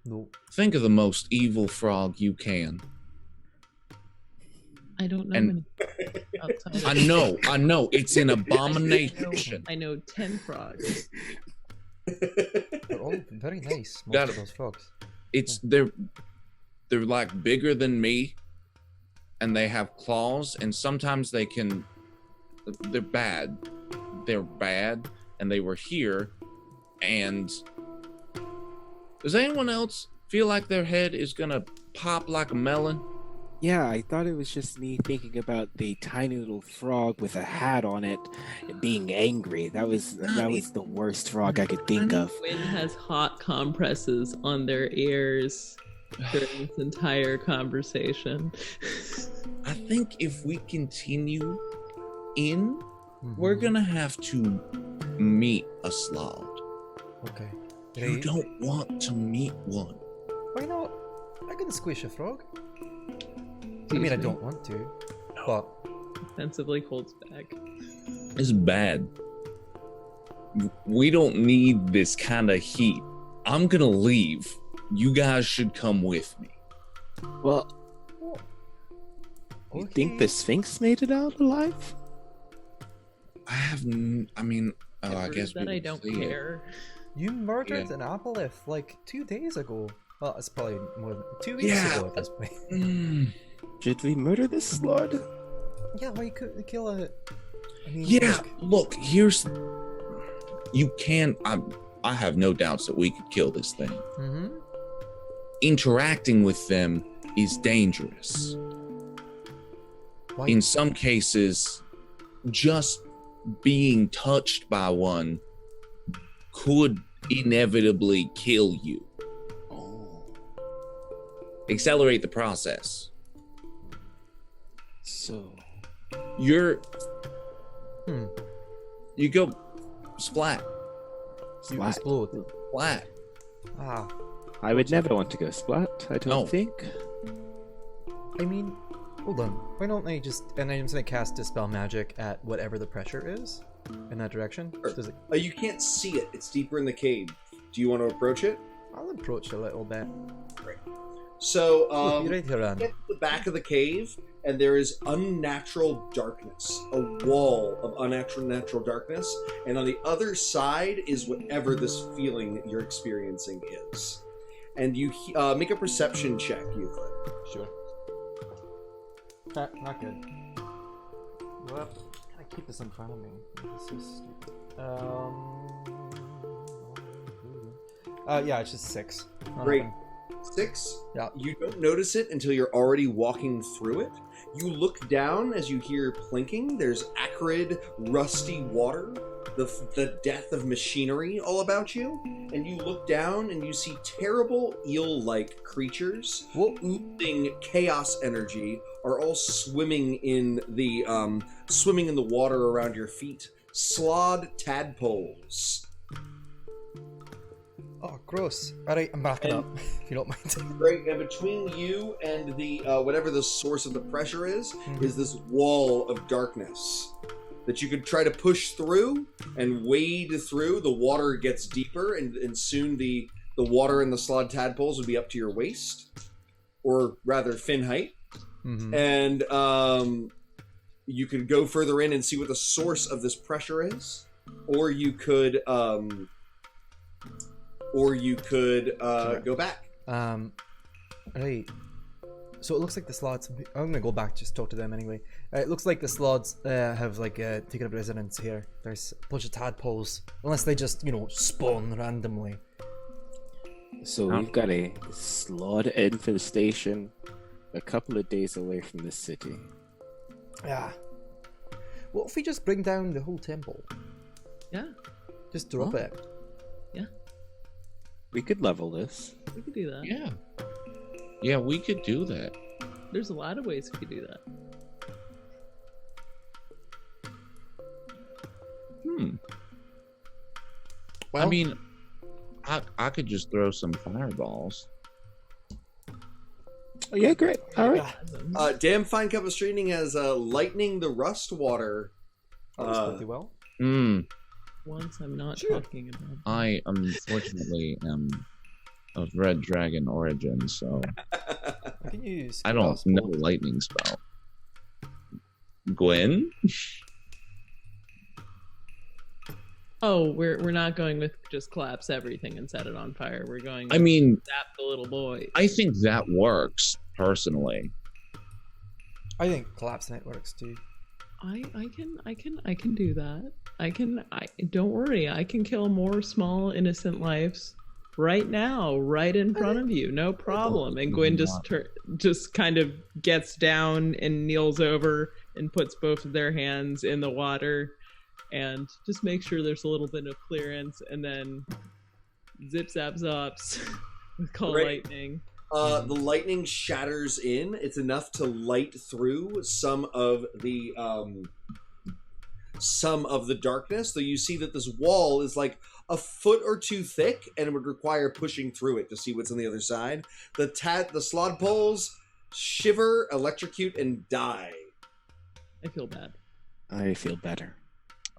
Nope. Think of the most evil frog you can. I don't know And- many outside of- I know. It's an abomination. I know 10 frogs. They're all very nice. Most Got of it. those frogs. They're like bigger than me, and they have claws, and sometimes they're bad. They're bad, and they were here. And does anyone else feel like their head is gonna pop like a melon? Yeah, I thought it was just me thinking about the tiny little frog with a hat on it being angry. That was the worst frog I could think of. Quinn has hot compresses on their ears during this entire conversation. I think if we continue in, we're gonna have to meet a slod. Okay. You don't want to meet one. Why not? I can squish a frog. I mean, I don't want to, but Offensively holds back. It's bad. We don't need this kind of heat. I'm gonna leave. You guys should come with me. Well, you think the Sphinx made it out alive? I guess that I don't care. You murdered an aboleth like 2 days ago. Well, it's probably more than 2 weeks ago at this point. Should we murder this slod? Yeah, why you couldn't kill a... I mean, Yeah, look, here's... You can... I have no doubts that we could kill this thing. Mm-hmm. Interacting with them is dangerous. Why? In some cases, just being touched by one could inevitably kill you. Accelerate the process. So... You go splat. You explode. Splat. Ah. I would never want to go splat, I don't think. I mean, hold on. Why don't I just... And I'm just going to cast Dispel Magic at whatever the pressure is in that direction. Sure. Does it... You can't see it. It's deeper in the cave. Do you want to approach it? I'll approach a little bit. Great. So, You're ready to run. get to the back of the cave, and there is unnatural darkness. A wall of unnatural darkness. And on the other side is whatever this feeling you're experiencing is. And you make a perception check, Euclid. Sure. Not good. Well, can I keep this in front of me? This is stupid. Yeah, it's just 6. Great. 6? Yeah. You don't notice it until you're already walking through it. You look down as you hear plinking. There's acrid, rusty water. The death of machinery all about you. And you look down and you see terrible eel-like creatures oozing chaos energy are all swimming in the water around your feet. Slod tadpoles. Oh, gross. Alright, I'm backing up, if you don't mind. Right, and between you and the whatever the source of the pressure is this wall of darkness that you could try to push through and wade through. The water gets deeper, and soon the water in the slod tadpoles would be up to your waist, or rather fin height. Mm-hmm. And you could go further in and see what the source of this pressure is, or you could go back. Right. So it looks like the slots... I'm gonna go back, just talk to them anyway. It looks like the slots have taken up residence here. There's a bunch of tadpoles. Unless they just, spawn randomly. So we've got a slod infestation a couple of days away from the city. Yeah. What if we just bring down the whole temple? Yeah, Just drop it. We could level this. we could do that. Yeah, we could do that. There's a lot of ways we could do that. Well, I mean, I could just throw some fireballs. Oh, yeah, great. All right. Damn Fine Cup of Streeting has lightning the rust water. that was pretty well. Once I'm not talking about. I unfortunately am of Red Dragon origin, so I can use. I don't know crossbow. lightning spell. Gwen? Oh, we're not going with just collapse everything and set it on fire. We're going. I mean, zap the little boy. I think that works personally. I think collapse night works too. I can do that. I don't worry. I can kill more small innocent lives right now, right in front of you, no problem. And Gwen just kind of gets down and kneels over and puts both of their hands in the water and just make sure there's a little bit of clearance, and then zip zap zops with call lightning. The lightning shatters in. It's enough to light through some of the darkness. Though you see that this wall is like a foot or two thick, and it would require pushing through it to see what's on the other side. The slod poles shiver, electrocute, and die. I feel bad. I feel better.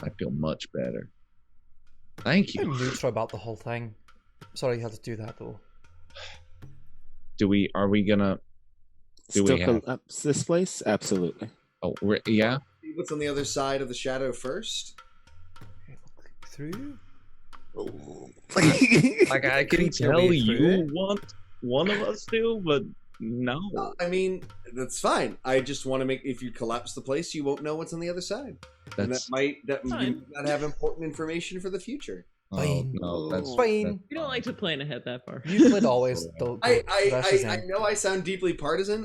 I feel much better. Thank you. I'm neutral about the whole thing. Sorry you had to do that though. Are we gonna Still collapse this place? Absolutely. Oh, yeah. See what's on the other side of the shadow first. Through? Like I can tell you want one of us to, but no. I mean, that's fine. I just want to make, if you collapse the place, you won't know what's on the other side. And that might not have important information for the future. Fine. No, that's fine. We don't like to plan ahead that far. Euclid always. I know I sound deeply partisan.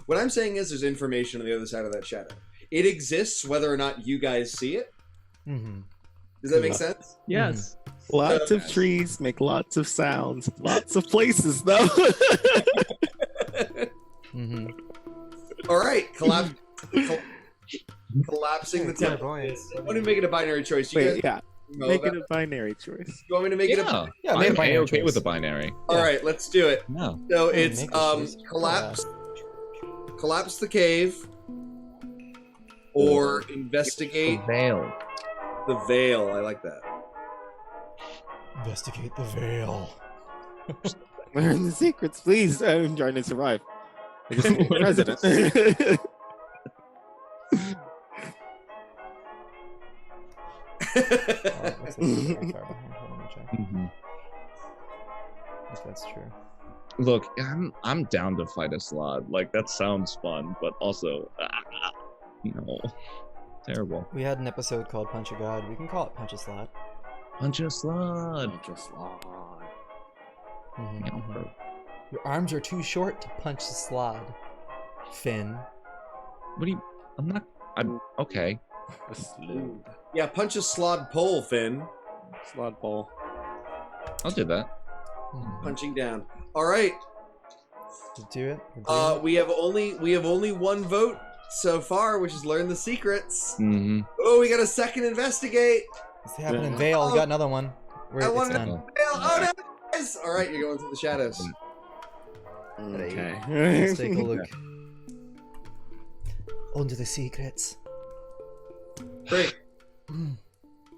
What I'm saying is there's information on the other side of that shadow. It exists whether or not you guys see it. Mm-hmm. Does that make sense? Yes. Lots of trees make lots of sounds. Lots of places, though. Mm-hmm. All right, collapsing the temple. I want to make it a binary choice. Make it a binary choice. You want me to make it a? Yeah, I'm okay with a binary. All right, let's do it. No. So it's collapse the cave, or investigate the veil. I like that. Investigate the veil. Learn the secrets, please. I'm trying to survive. I just need the president. If that's true. Look, I'm down to fight a slot. Like that sounds fun, but also, no, terrible. We had an episode called Punch a God. We can call it Punch a Slot. Punch a slot. Mm-hmm. Your arms are too short to punch the slod, Finn. What do you? I'm okay. Yeah, punch a slod pole, Finn. Slod pole. I'll do that. Punching down. All right. Do it. We have only one vote so far, which is learn the secrets. Mm-hmm. Oh, we got a second investigate. It's happening in Veil. You got another one. I It's wanted done. to fail. Oh no! Guys. All right, you're going through the shadows. Okay. Let's take a look. Under the secrets. Great.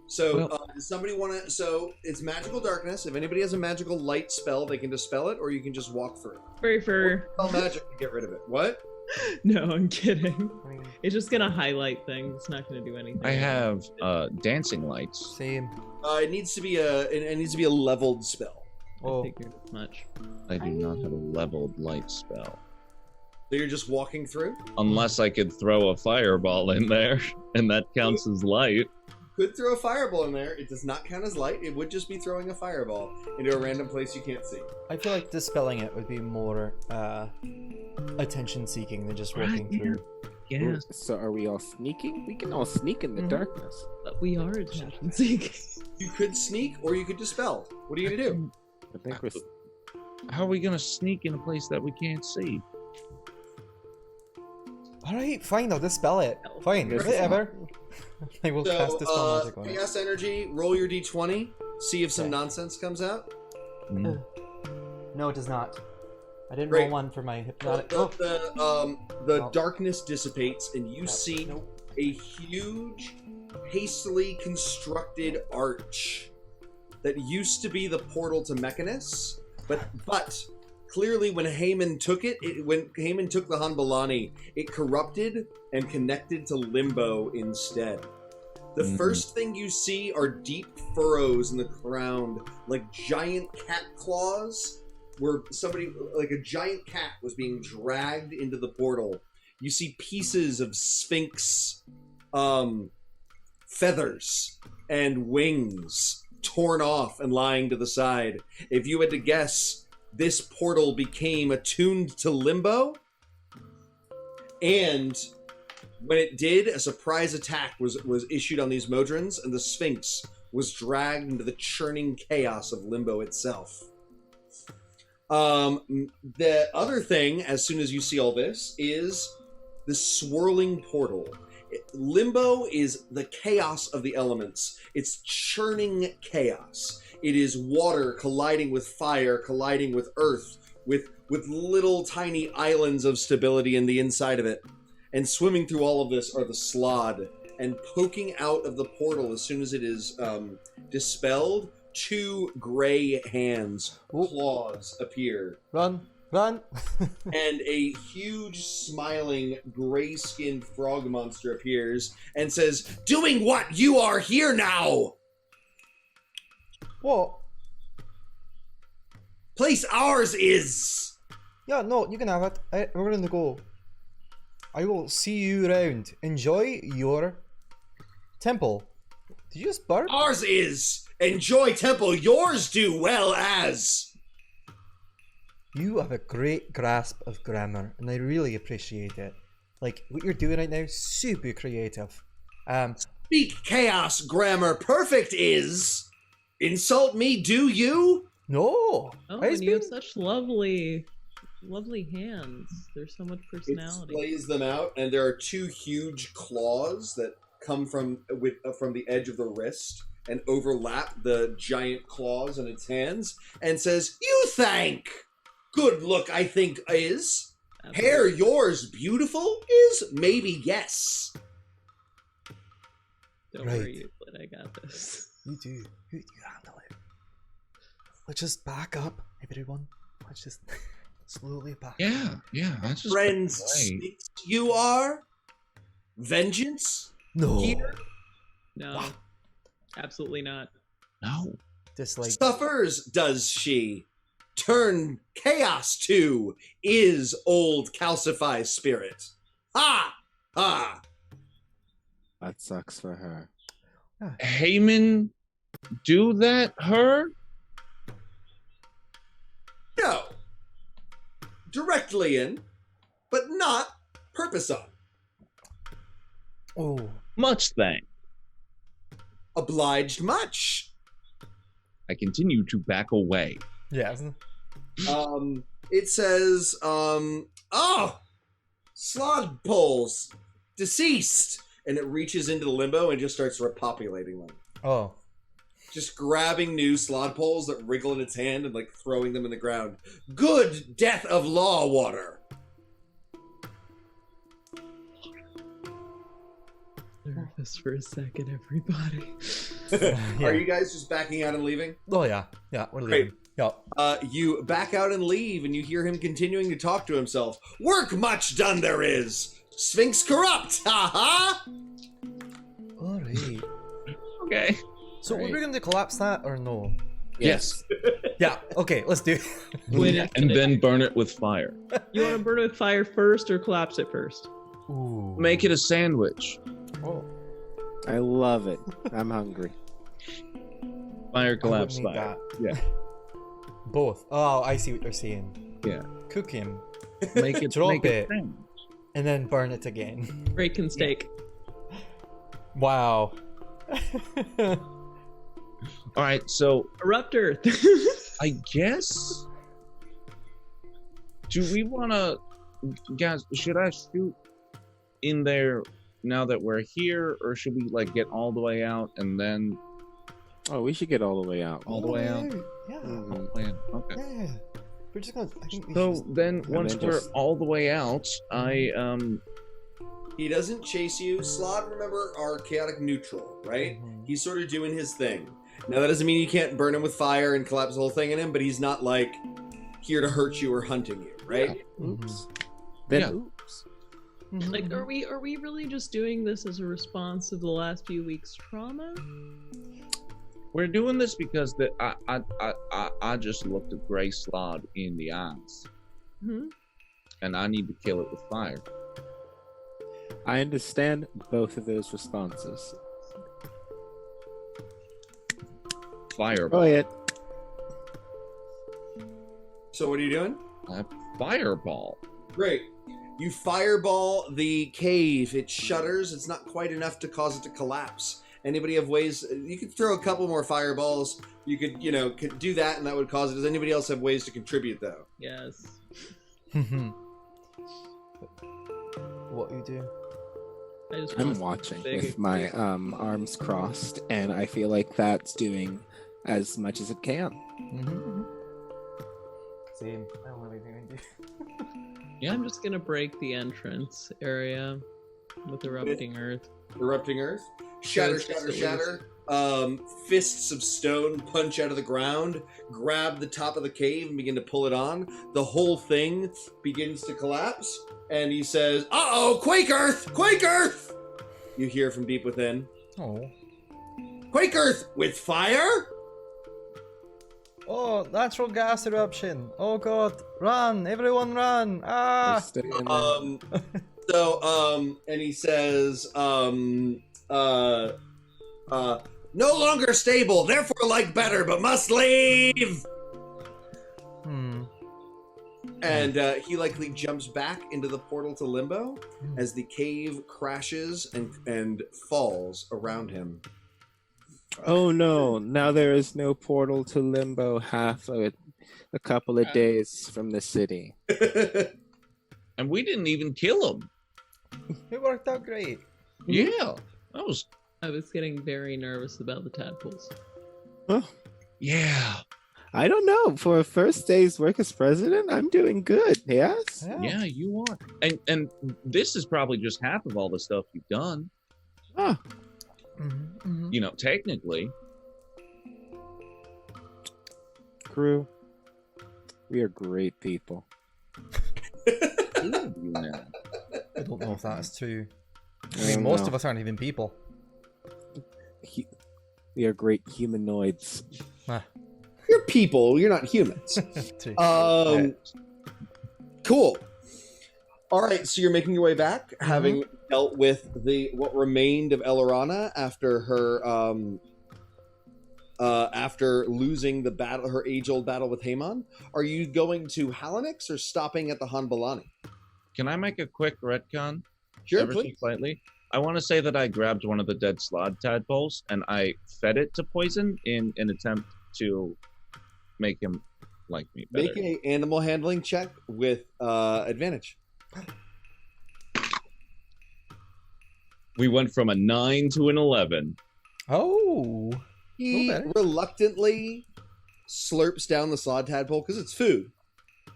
So, does somebody want to? So, it's magical darkness. If anybody has a magical light spell, they can dispel it, or you can just walk through. For Spell magic to get rid of it. What? No, I'm kidding. It's just gonna highlight things. It's not gonna do anything. I have dancing lights. Same. It needs to be a leveled spell. Oh. I figured as much. I do not have a leveled light spell. So you're just walking through. Unless I could throw a fireball in there, and that counts as light. Could throw a fireball in there. It does not count as light. It would just be throwing a fireball into a random place you can't see. I feel like dispelling it would be more attention-seeking than just walking through. Yeah. So are we all sneaking? We can all sneak in the darkness. But we are attention seeking. You could sneak, or you could dispel. What are you gonna do? I think we're... How are we gonna sneak in a place that we can't see? Alright, fine, I'll dispel it. Fine, Yes. whatever. I will cast dispel magic on it. Chaos energy. Roll your d20. See if some Okay. nonsense comes out. Mm. No, it does not. I didn't Great. roll one for my hypnotic. The darkness dissipates, and you Yep. see Nope. a huge, hastily constructed arch that used to be the portal to Mechanus, but clearly when Haman took when Haman took the Hanbalani, it corrupted and connected to Limbo instead. The first thing you see are deep furrows in the ground, like giant cat claws, where somebody, like a giant cat, was being dragged into the portal. You see pieces of Sphinx feathers and wings torn off and lying to the side. If you had to guess, this portal became attuned to limbo, and when it did, a surprise attack was issued on these Modrons, and the Sphinx was dragged into the churning chaos of limbo itself. The other thing, as soon as you see all this, is the swirling portal. Limbo is the chaos of the elements. It's churning chaos. It is water colliding with fire, colliding with earth, with little tiny islands of stability in the inside of it. And swimming through all of this are the Slod. And poking out of the portal as soon as it is dispelled, 2 gray hands, claws appear. Run! And a huge, smiling, gray-skinned frog monster appears and says, "Doing what? You are here now! What? Place ours is!" Yeah, no, you can have it. We're gonna go. I will see you around. Enjoy your temple. Did you just burp? Ours is! Enjoy temple, yours do well as! You have a great grasp of grammar, and I really appreciate it. Like, what you're doing right now, super creative. Speak chaos grammar perfect is! Insult me, do you? No! Oh, I and just you have been- such lovely hands. There's so much It personality. splays them out, and there are 2 huge claws that come from the edge of the wrist and overlap the giant claws in its hands, and says, "You thank! Good look, I think, is. Hair yours beautiful is? Maybe yes." Don't Right. worry, but I got this. You do. You handle it. Let's just back up, everyone. Let's just slowly back up. Yeah. That's just Friends, way. speaks you are? Vengeance? No. Here? No, absolutely not. No. Just like, Suffers, does she? Turn chaos to is old calcify spirit. Ha! Ha! That sucks for her. Heyman, do that, her? No. Directly in, but not purpose on. oh. Much thank. Obliged much. I continue to back away. Yeah. It says, oh! Slod poles. Deceased. And it reaches into the limbo and just starts repopulating them. Oh. Just grabbing new slod poles that wriggle in its hand and like throwing them in the ground. Good death of law water. Nervous for a second, everybody. Yeah. Are you guys just backing out and leaving? Oh, yeah. Yeah, we're Great. leaving. Yeah. You back out and leave, and you hear him continuing to talk to himself. Work much done there is. Sphinx corrupt. Ha ha. All right. Okay. So Right. we're going to collapse that or no? Yes. Yeah. Okay, let's do it. Wait, And then burn it with fire. you want to burn it with fire first or collapse it first? Ooh. Make it a sandwich. Oh. I love it. I'm hungry. Fire collapse need fire. that. Yeah. Both. Oh, I see what you're saying. Yeah. Cook him Make it Drop make it. sandwich. and then burn it again. Bacon steak. Wow. All right, so Eruptor. I guess. Do we want to, guys? Should I shoot in there now that we're here, or should we like get all the way out and then Oh, we should get all the way out. all the way out? Yeah. Mhm. Plan. Okay. Yeah. We're just gonna. I think we So should then, once then we're just- all the way out, I He doesn't chase you. Slod, remember, are chaotic neutral, right? Mhm. He's sort of doing his thing. Now, that doesn't mean you can't burn him with fire and collapse the whole thing in him, but he's not, like, here to hurt you or hunting you, right? Oops. Then Yeah. oops. Mhm. Like, are we really just doing this as a response to the last few weeks' trauma? we're doing this because I just looked at Gray Slod in the eyes, Hmm? and I need to kill it with fire. I understand both of those responses. Fireball. Oh, yeah. So what are you doing? Fireball. Great. You fireball the cave. It shudders. It's not quite enough to cause it to collapse. Anybody have ways? You could throw a couple more fireballs. You could do that, and that would cause it. Does anybody else have ways to contribute, though? Yes. What you do? I'm watching with my arms crossed, and I feel like that's doing as much as it can. Same. I don't really think I do. Yeah, I'm just gonna break the entrance area with erupting earth. Erupting earth. Shatter, Yes, shatter, it shatter. Fists of stone punch out of the ground, grab the top of the cave, and begin to pull it on. The whole thing begins to collapse, and he says, "Uh-oh, quake earth! Quake earth!" You hear from deep within. Oh. Quake earth with fire? Oh, natural gas eruption. Oh god, run, everyone run. Ah. Stay in there. And he says, no longer stable, therefore like better, but must leave. And he likely jumps back into the portal to Limbo as the cave crashes and falls around him. Oh no, now there is no portal to Limbo half of it, a couple of days from the city. And we didn't even kill him. It worked out great. Yeah. That was... I was getting very nervous about the tadpoles. Huh. Yeah. I don't know. For a first day's work as president, I'm doing good. Yes? Yeah, you are. And this is probably just half of all the stuff you've done. Huh. You know, technically. Crew, we are great people. I don't know if that's true. I mean, most of us aren't even people. We are great humanoids. You're people, you're not humans. Cool. All right, so you're making your way back, having dealt with what remained of Elorana after her after losing the battle, her age-old battle with Haemon. Are you going to Halanix or stopping at the Hanbalani? Can I make a quick retcon? Sure, Ever so please. slightly. I want to say that I grabbed one of the dead slod tadpoles and I fed it to poison in an attempt to make him like me better. Make an animal handling check with advantage. We went from a 9 to an 11. Oh. He reluctantly slurps down the slod tadpole because it's food.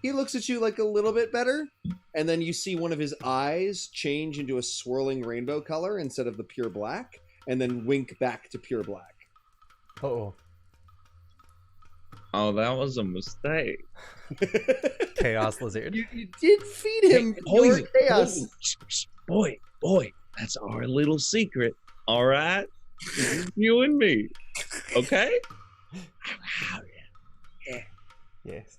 He looks at you like a little bit better, and then you see one of his eyes change into a swirling rainbow color instead of the pure black, and then wink back to pure black. Oh. Oh, that was a mistake. Chaos lizard. You did feed him Poison. your chaos. Boy, that's our little secret. All right? You and me. Okay? Yes.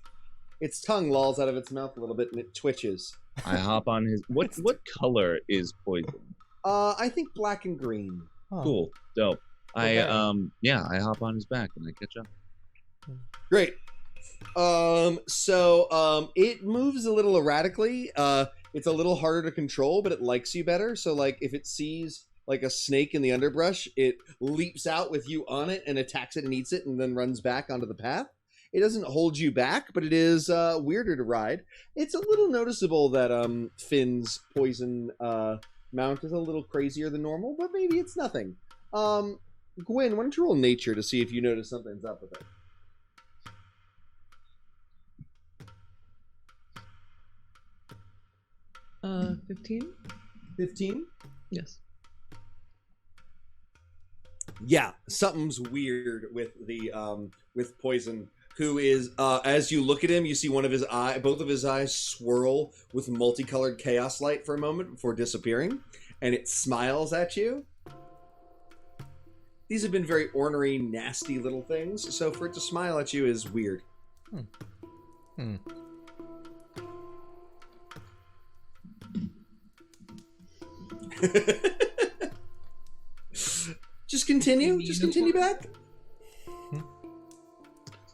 Its tongue lolls out of its mouth a little bit, and it twitches. I hop on his... What color is poison? I think black and green. Huh. Cool. Dope. Okay. I hop on his back and I catch up. Great. It moves a little erratically. It's a little harder to control, but it likes you better. So, like, if it sees like a snake in the underbrush, it leaps out with you on it and attacks it and eats it, and then runs back onto the path. It doesn't hold you back, but it is weirder to ride. It's a little noticeable that Finn's poison mount is a little crazier than normal, but maybe it's nothing. Gwen, why don't you roll nature to see if you notice something's up with it? 15? 15? Yes. Yeah, something's weird with the with Poison, who is as you look at him, you see both of his eyes swirl with multicolored chaos light for a moment before disappearing, and it smiles at you. These have been very ornery, nasty little things, so for it to smile at you is weird. Just continue back.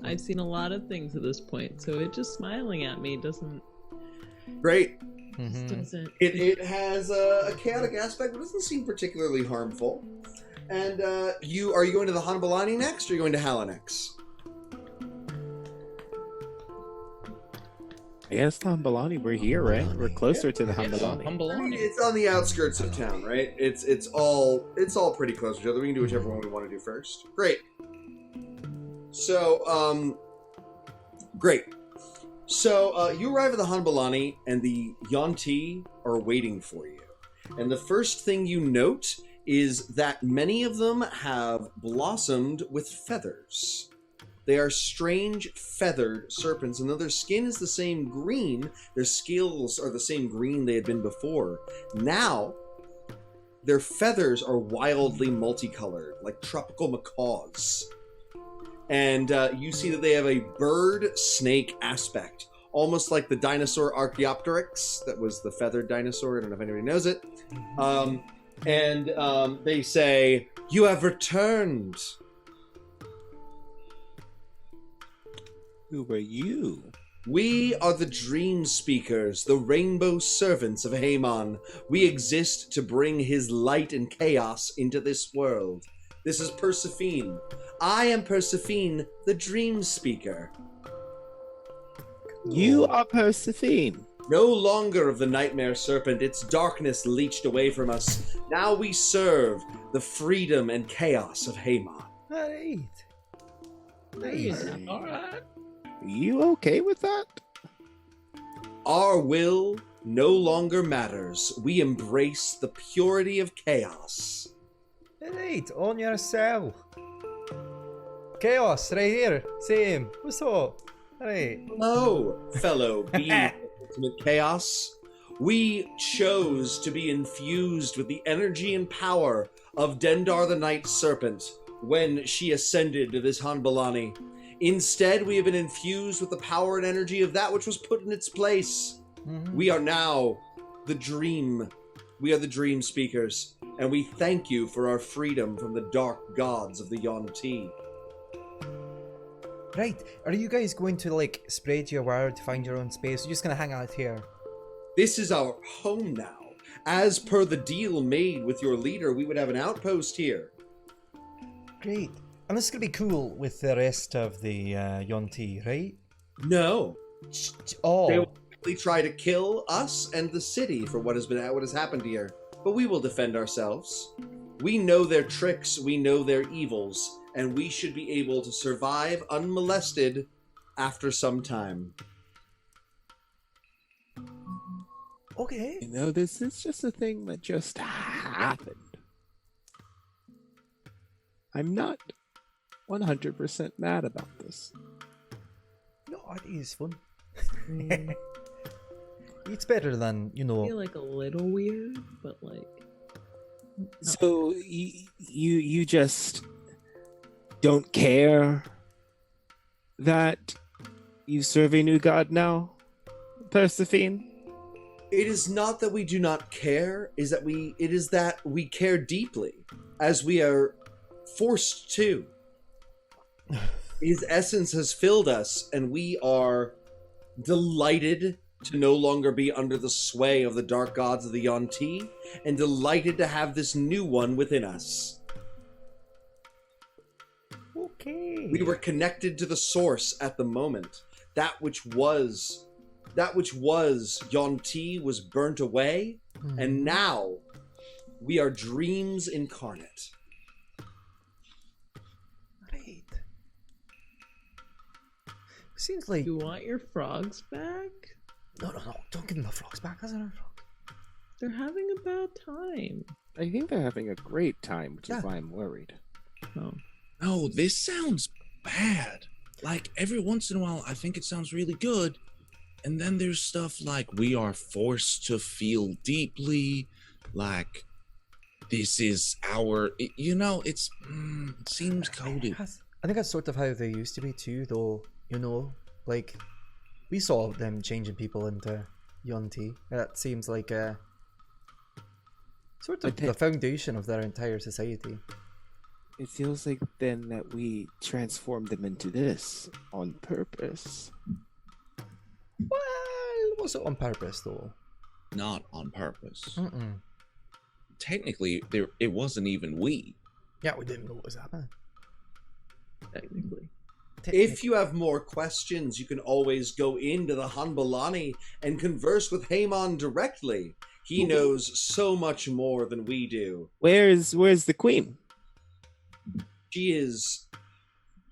I've seen a lot of things at this point, so it just smiling at me doesn't. Great. Doesn't. It has a chaotic aspect, but doesn't seem particularly harmful. And are you going to the Hanbalani next, or are you going to Halinex? Yes, Hambalani, we're here, right? We're closer to the Hambalani. It's on the outskirts of town, right? It's all pretty close to each other. We can do whichever one we want to do first. Great. So, great. So, you arrive at the Hanbalani, and the Yuan-ti are waiting for you. And the first thing you note is that many of them have blossomed with feathers. They are strange feathered serpents, and though their skin is the same green, their scales are the same green they had been before. Now, their feathers are wildly multicolored, like tropical macaws. And you see that they have a bird-snake aspect, almost like the dinosaur Archaeopteryx. That was the feathered dinosaur. I don't know if anybody knows it. And they say, "You have returned." Who are you? We are the Dream Speakers, the Rainbow Servants of Haemon. We exist to bring his light and chaos into this world. This is Persephone. I am Persephone, the Dream Speaker. You are Persephone. No longer of the Nightmare Serpent, its darkness leached away from us. Now we serve the freedom and chaos of Haemon. Alright. Nice. All right. Are you okay with that? Our will no longer matters. We embrace the purity of chaos. Alright, on your cell. Chaos, right here. Same. What's up? Alright. Hello, fellow being of ultimate chaos. We chose to be infused with the energy and power of Dendar the Night Serpent when she ascended to this Hanbalani. Instead, we have been infused with the power and energy of that which was put in its place. We are now the Dream. We are the Dream Speakers, and we thank you for our freedom from the dark gods of the Yuan-ti. Right, are you guys going to like spread your word, find your own space? You're just gonna hang out here? This is our home now. As per the deal made with your leader, we would have an outpost here. Great. And this is gonna be cool with the rest of the Yuan-ti, right? No. Oh. They will likely try to kill us and the city for what has happened here. But we will defend ourselves. We know their tricks, we know their evils, and we should be able to survive unmolested after some time. Okay. You know, this is just a thing that just happened. I'm not 100% mad about this. No, it is fun. It's better than, you I know. feel like a little weird, but like. So you just don't care that you serve a new god now, Persephone? It is not that we do not care, it is that we care deeply, as we are forced to. His essence has filled us, and we are delighted to no longer be under the sway of the dark gods of the Yuan-ti, and delighted to have this new one within us. Okay. We were connected to the source at the moment. That which was Yuan-ti was burnt away, and now we are dreams incarnate. Right. Seems like. You want your frogs back? No, don't give them the frogs back. That's not our frog. They're having a bad time. I think they're having a great time, which is Yeah. why I'm worried. Oh. No, this sounds bad. Like, every once in a while, I think it sounds really good. And then there's stuff like we are forced to feel deeply, like this is our, you know, it seems coded. I think that's sort of how they used to be too, though. You know, like we saw them changing people into Yuan-ti. That seems like sort of the foundation of their entire society. It feels like then that we transformed them into this on purpose. Well, was it on purpose though? Not on purpose. Mm-mm. Technically, it wasn't even we. Yeah, we didn't know what was happening. Technically. If you have more questions, you can always go into the Hanbalani and converse with Haemon directly. He knows so much more than we do. Where's the queen? She is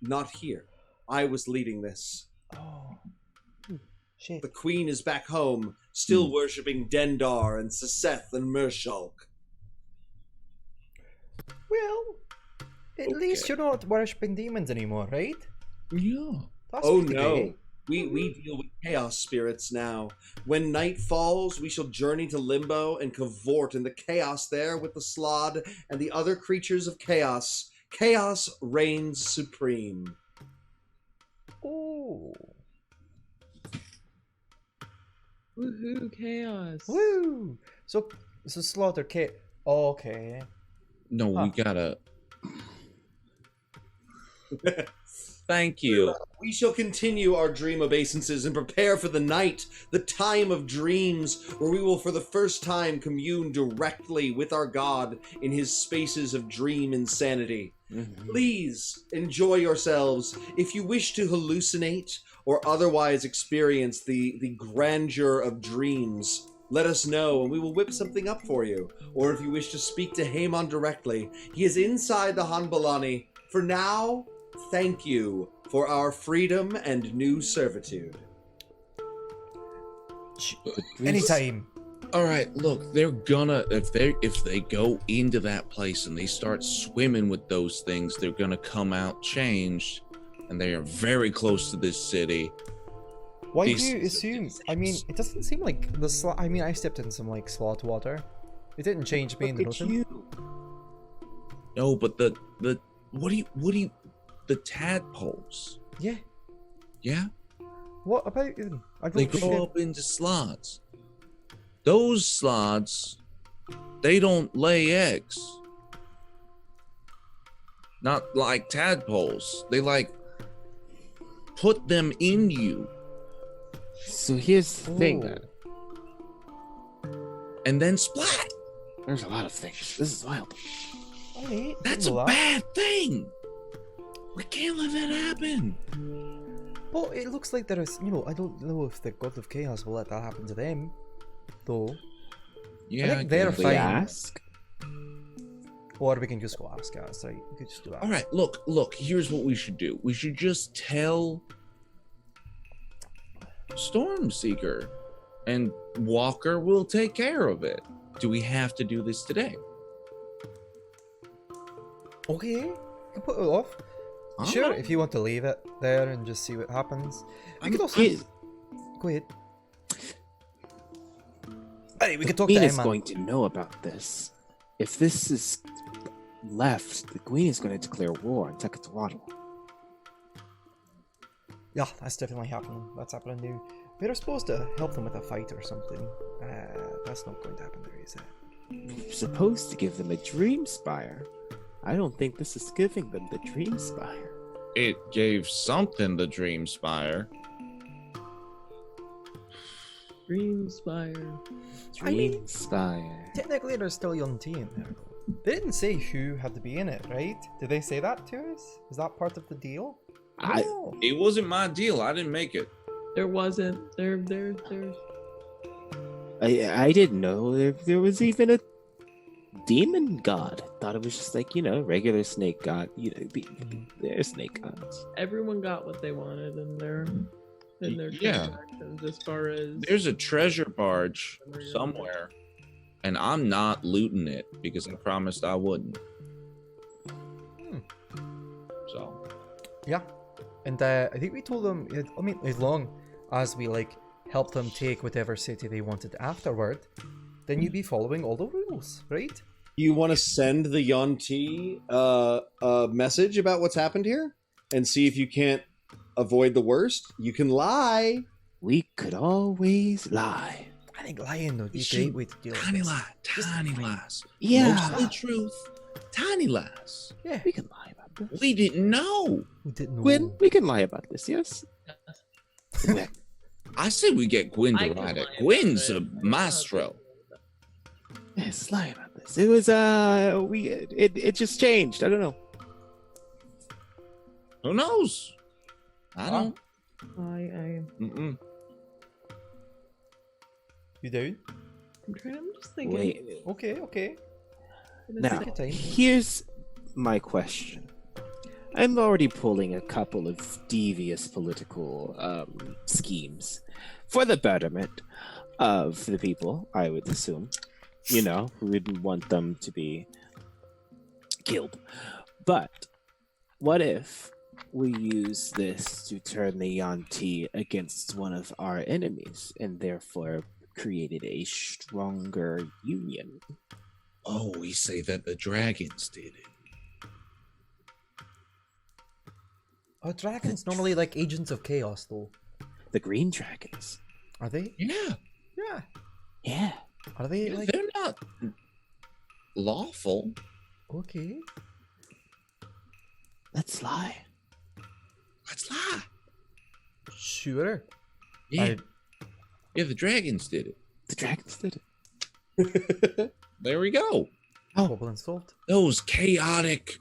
not here. I was leading this. Oh. Shit. The queen is back home, still worshipping Dendar and Seseth and Mershulk. Well, at least you're not worshipping demons anymore, right? Yeah. That's Oh pretty no. great. We deal with chaos spirits now. When night falls, we shall journey to Limbo and cavort in the chaos there with the Slod and the other creatures of chaos. Chaos reigns supreme. Oh. Woohoo, chaos. Woo! So slaughter kit. Okay. No, we gotta. Thank you. We shall continue our dream obeisances and prepare for the night, the time of dreams, where we will for the first time commune directly with our God in his spaces of dream insanity. Please enjoy yourselves. If you wish to hallucinate or otherwise experience the grandeur of dreams, let us know and we will whip something up for you. Or if you wish to speak to Haemon directly, he is inside the Hanbalani. For now, thank you for our freedom and new servitude. Anytime. All right, look, they're gonna if they go into that place and they start swimming with those things, they're gonna come out changed, and they are very close to this city. Why do These- you assume? I mean, it doesn't seem like the I mean, I stepped in some like slot water. It didn't change me in the ocean. No, but the what do you the tadpoles? Yeah. Yeah, What about them? I they don't grow get- up into slots. Those slots, they don't lay eggs. Not like tadpoles. They like put them in you So here's the thing, Oh. then. and then splat. There's a lot of things. This is wild. Alright, That's a didn't know that. bad thing. We can't let that happen. Well, it looks like there is. You know, I don't know if the God of Chaos will let that happen to them, though. Yeah, think they're guess. We fine. ask. Or we can just go ask us. Right? We could just do that. All right, look. Here's what we should do. We should just tell Stormseeker, and Walker will take care of it. Do we have to do this today? Okay, we can put it off. All Sure, right. if you want to leave it there and just see what happens. We I'm- could also go ahead. Alright, we could talk to Queen is Emma. going to know about this. If this is left, the Queen is going to declare war on Tectotoatl. Yeah, that's definitely happening. That's happening now. We were supposed to help them with a fight or something. That's not going to happen there, is it? We're supposed to give them a dream spire. I don't think this is giving them the dream spire. It gave something the Dreamspire. Dreamspire. I mean- Dream spire. Technically, there's still young T in there. They didn't say who had to be in it, right? Did they say that to us? Is that part of the deal? No. It wasn't my deal. I didn't make it. There wasn't. There's. I didn't know there was even a demon god. Thought it was just like, regular snake god. They're snake gods. Everyone got what they wanted in their Yeah. transactions as far as There's a treasure barge somewhere, and I'm not looting it because I promised I wouldn't. So, Yeah. And I think we told them, I mean, as long as we help them take whatever city they wanted afterward, then you'd be following all the rules, right? You want to send the Yonti a message about what's happened here and see if you can't avoid the worst? You can lie. We could always lie. I think lying would be a should- great way to deal with tiny this. lie, tiny lies. Yeah. Mostly truth, tiny lies. Yeah. We can lie about this. We didn't know. We didn't know. Gwen, we can lie about this, yes? I say we get Gwen I to can write lie it. about Gwen's it. a maestro. Yes, lie about this. It was, it just changed. I don't know. Who knows? I don't. I'm You down? just thinking. Wait. Okay. Now, Take your time. here's my question. I'm already pulling a couple of devious political schemes for the betterment of the people, I would assume. You know, we wouldn't want them to be killed. But what if we use this to turn the Yanti against one of our enemies and therefore created a stronger union? Oh, we say that the dragons did it. Are dragons normally like agents of chaos, though? The green dragons. Are they? Yeah. Yeah. Yeah. Are they like? They're not lawful. Okay. Let's lie. Let's lie. Sure. Yeah. Yeah, the dragons did it. The dragons did it. There we go. Problem solved. Those chaotic.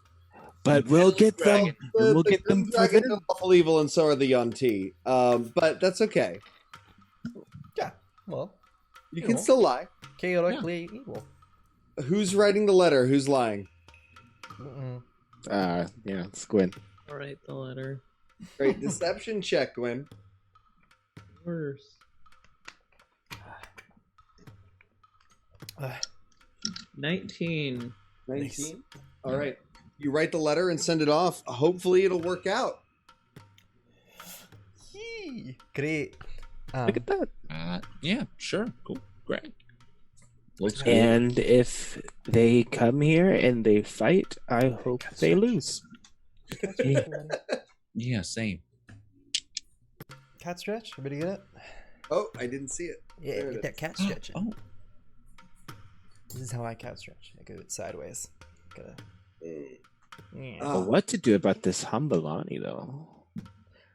But we'll get them. The, We'll the get them Green Dragon for are lawful evil, and so are the Yanti. But that's okay. Yeah. Well, You You can know. still lie. chaotically evil. Who's writing the letter? Who's lying? Mm-mm. Yeah, it's Gwen. All right, the letter. Great deception check, Gwen. Worse. 19. 19. All right. You write the letter and send it off. Hopefully, it'll work out. Yee. Great. Look at that. Yeah, sure. Cool. Great. Looks good. And if they come here and they fight, I hope they lose. Yeah, same. Cat stretch. Everybody get it? Oh, I didn't see it. Yeah, There it get that is. cat stretch. Oh, This is how I cat stretch. I go sideways. Gotta. Yeah. Oh. But what to do about this Humbalani, though?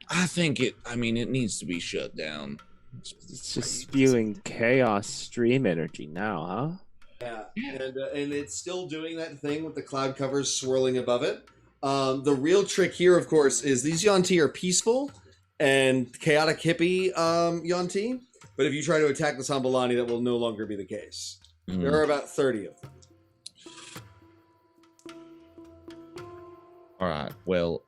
I think it needs to be shut down. It's just spewing chaos stream energy now, Yeah, and it's still doing that thing with the cloud covers swirling above it. The real trick here, of course, is these Yanti are peaceful and chaotic hippie Yanti. But if you try to attack the Sambalani, that will no longer be the case. There are about 30 of them. All right. Well,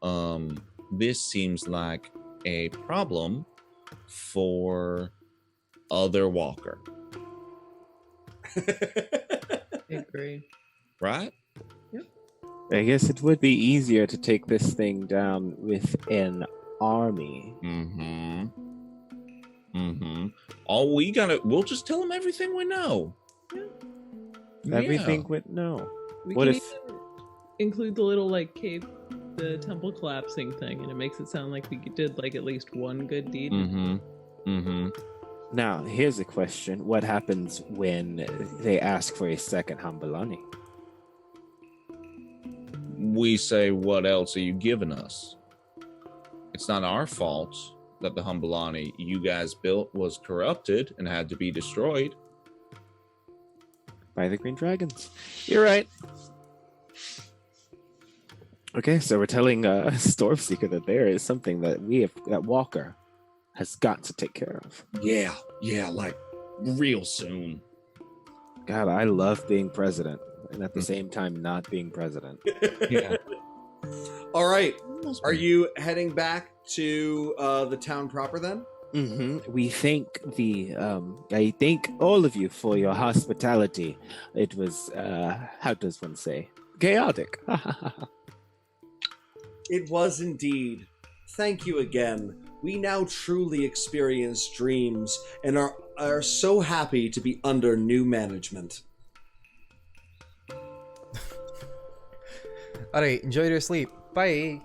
this seems like a problem for other Walker, I agree. right? huh? I guess it would be easier to take this thing down with an army. Mm-hmm. Mm-hmm. We'll just tell them everything we know. Everything went no. We What can if- even include the little like cave, the temple collapsing thing, and it makes it sound like we did like at least one good deed. Mm-hmm. Mm-hmm. Now, here's a question. What happens when they ask for a second Humbalani? We say, what else are you giving us? It's not our fault that the Humbalani you guys built was corrupted and had to be destroyed. By the Green Dragons. You're right. Okay, so we're telling Stormseeker that there is something that that Walker has got to take care of. Yeah, like real soon. God, I love being president, and at the same time not being president. Yeah. All right. Are you heading back to the town proper then? We thank I thank all of you for your hospitality. It was, how does one say, chaotic. It was indeed. Thank you again. We now truly experience dreams and are so happy to be under new management. All right. Enjoy your sleep. Bye.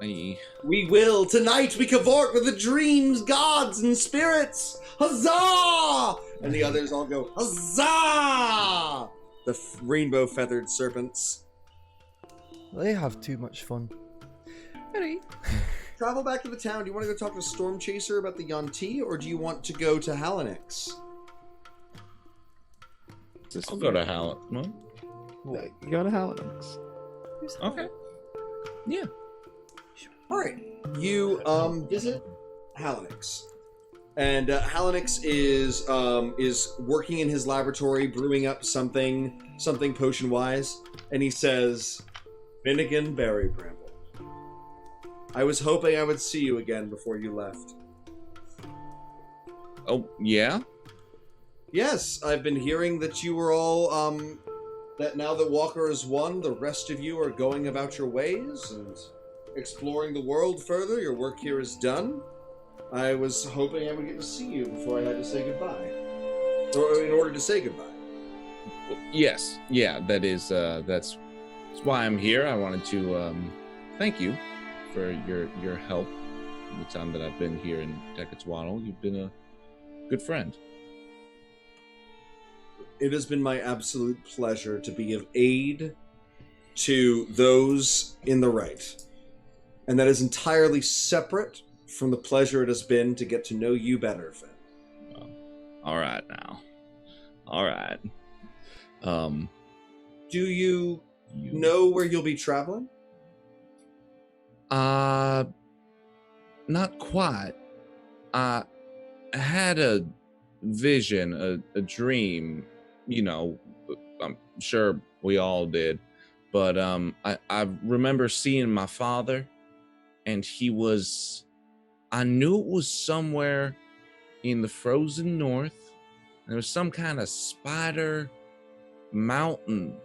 Hey. We will. Tonight we cavort with the dreams, gods, and spirits. Huzzah! And the others all go, huzzah! The rainbow feathered serpents. They have too much fun. Alright. Travel back to the town. Do you want to go talk to Storm Chaser about the Yuan-ti, or do you want to go to Halinix? I'll go to Hal. No? You go to Halinix. Okay. Yeah. All right. You visit Halinix, and Halinix is working in his laboratory, brewing up something potion wise, and he says, "Finnegan Berry Bramble, I was hoping I would see you again before you left." Oh, yeah? Yes, I've been hearing that you were all that now that Walker has won, the rest of you are going about your ways and exploring the world further. Your work here is done. I was hoping I would get to see you before I had to say goodbye. Or in order to say goodbye. Yes. Yeah, that's why I'm here. I wanted to thank you for your help in the time that I've been here in Tectotoatl. You've been a good friend. It has been my absolute pleasure to be of aid to those in the right. And that is entirely separate from the pleasure it has been to get to know you better, Finn. All right now. All right. Do you know where you'll be traveling? Not quite. I had a vision, a dream, you know, I'm sure we all did, but I remember seeing my father, and I knew it was somewhere in the frozen north. There was some kind of spider mountain.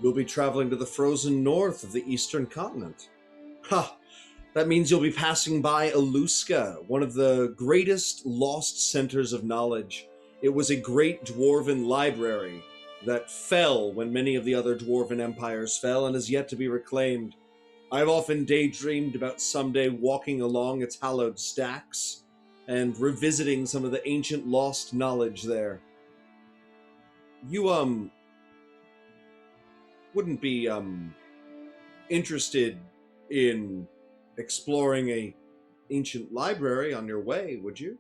You'll be traveling to the frozen north of the eastern continent. Ha! That means you'll be passing by Aluska, one of the greatest lost centers of knowledge. It was a great dwarven library that fell when many of the other dwarven empires fell and is yet to be reclaimed. I've often daydreamed about someday walking along its hallowed stacks and revisiting some of the ancient lost knowledge there. You, wouldn't be, interested in exploring a ancient library on your way, would you?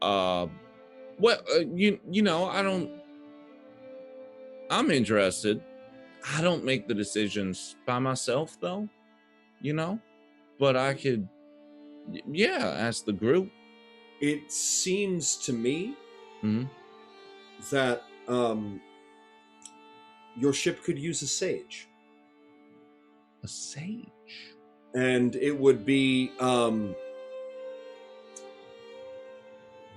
Well, you know, I'm interested. I don't make the decisions by myself, though, you know, but I could, yeah, ask the group. It seems to me that, your ship could use a sage. A sage? And it would be,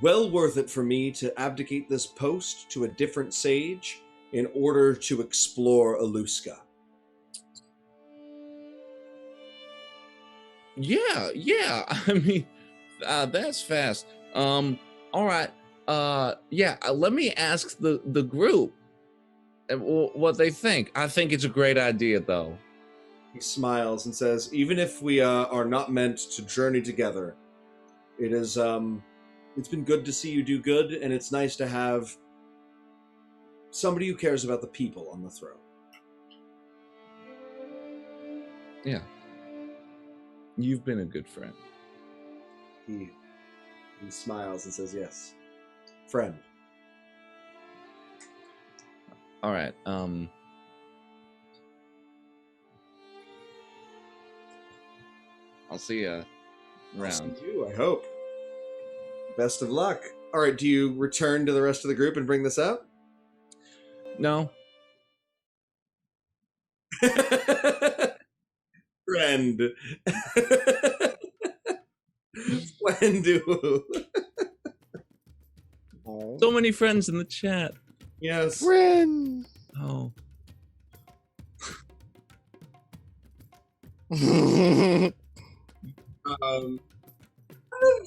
well worth it for me to abdicate this post to a different sage in order to explore Aluska. Yeah. I mean, that's fast. All right. Yeah. Let me ask the group what they think. I think it's a great idea, though. He smiles and says, "Even if we are not meant to journey together, it is it's been good to see you do good, and it's nice to have somebody who cares about the people on the throne." Yeah. You've been a good friend. He smiles and says, "Yes, friend." All right. I'll see you around. I'll see you, I hope. Best of luck. All right, do you return to the rest of the group and bring this up? No. Friend. Wendu. So many friends in the chat. Yes. Friend. Oh. He's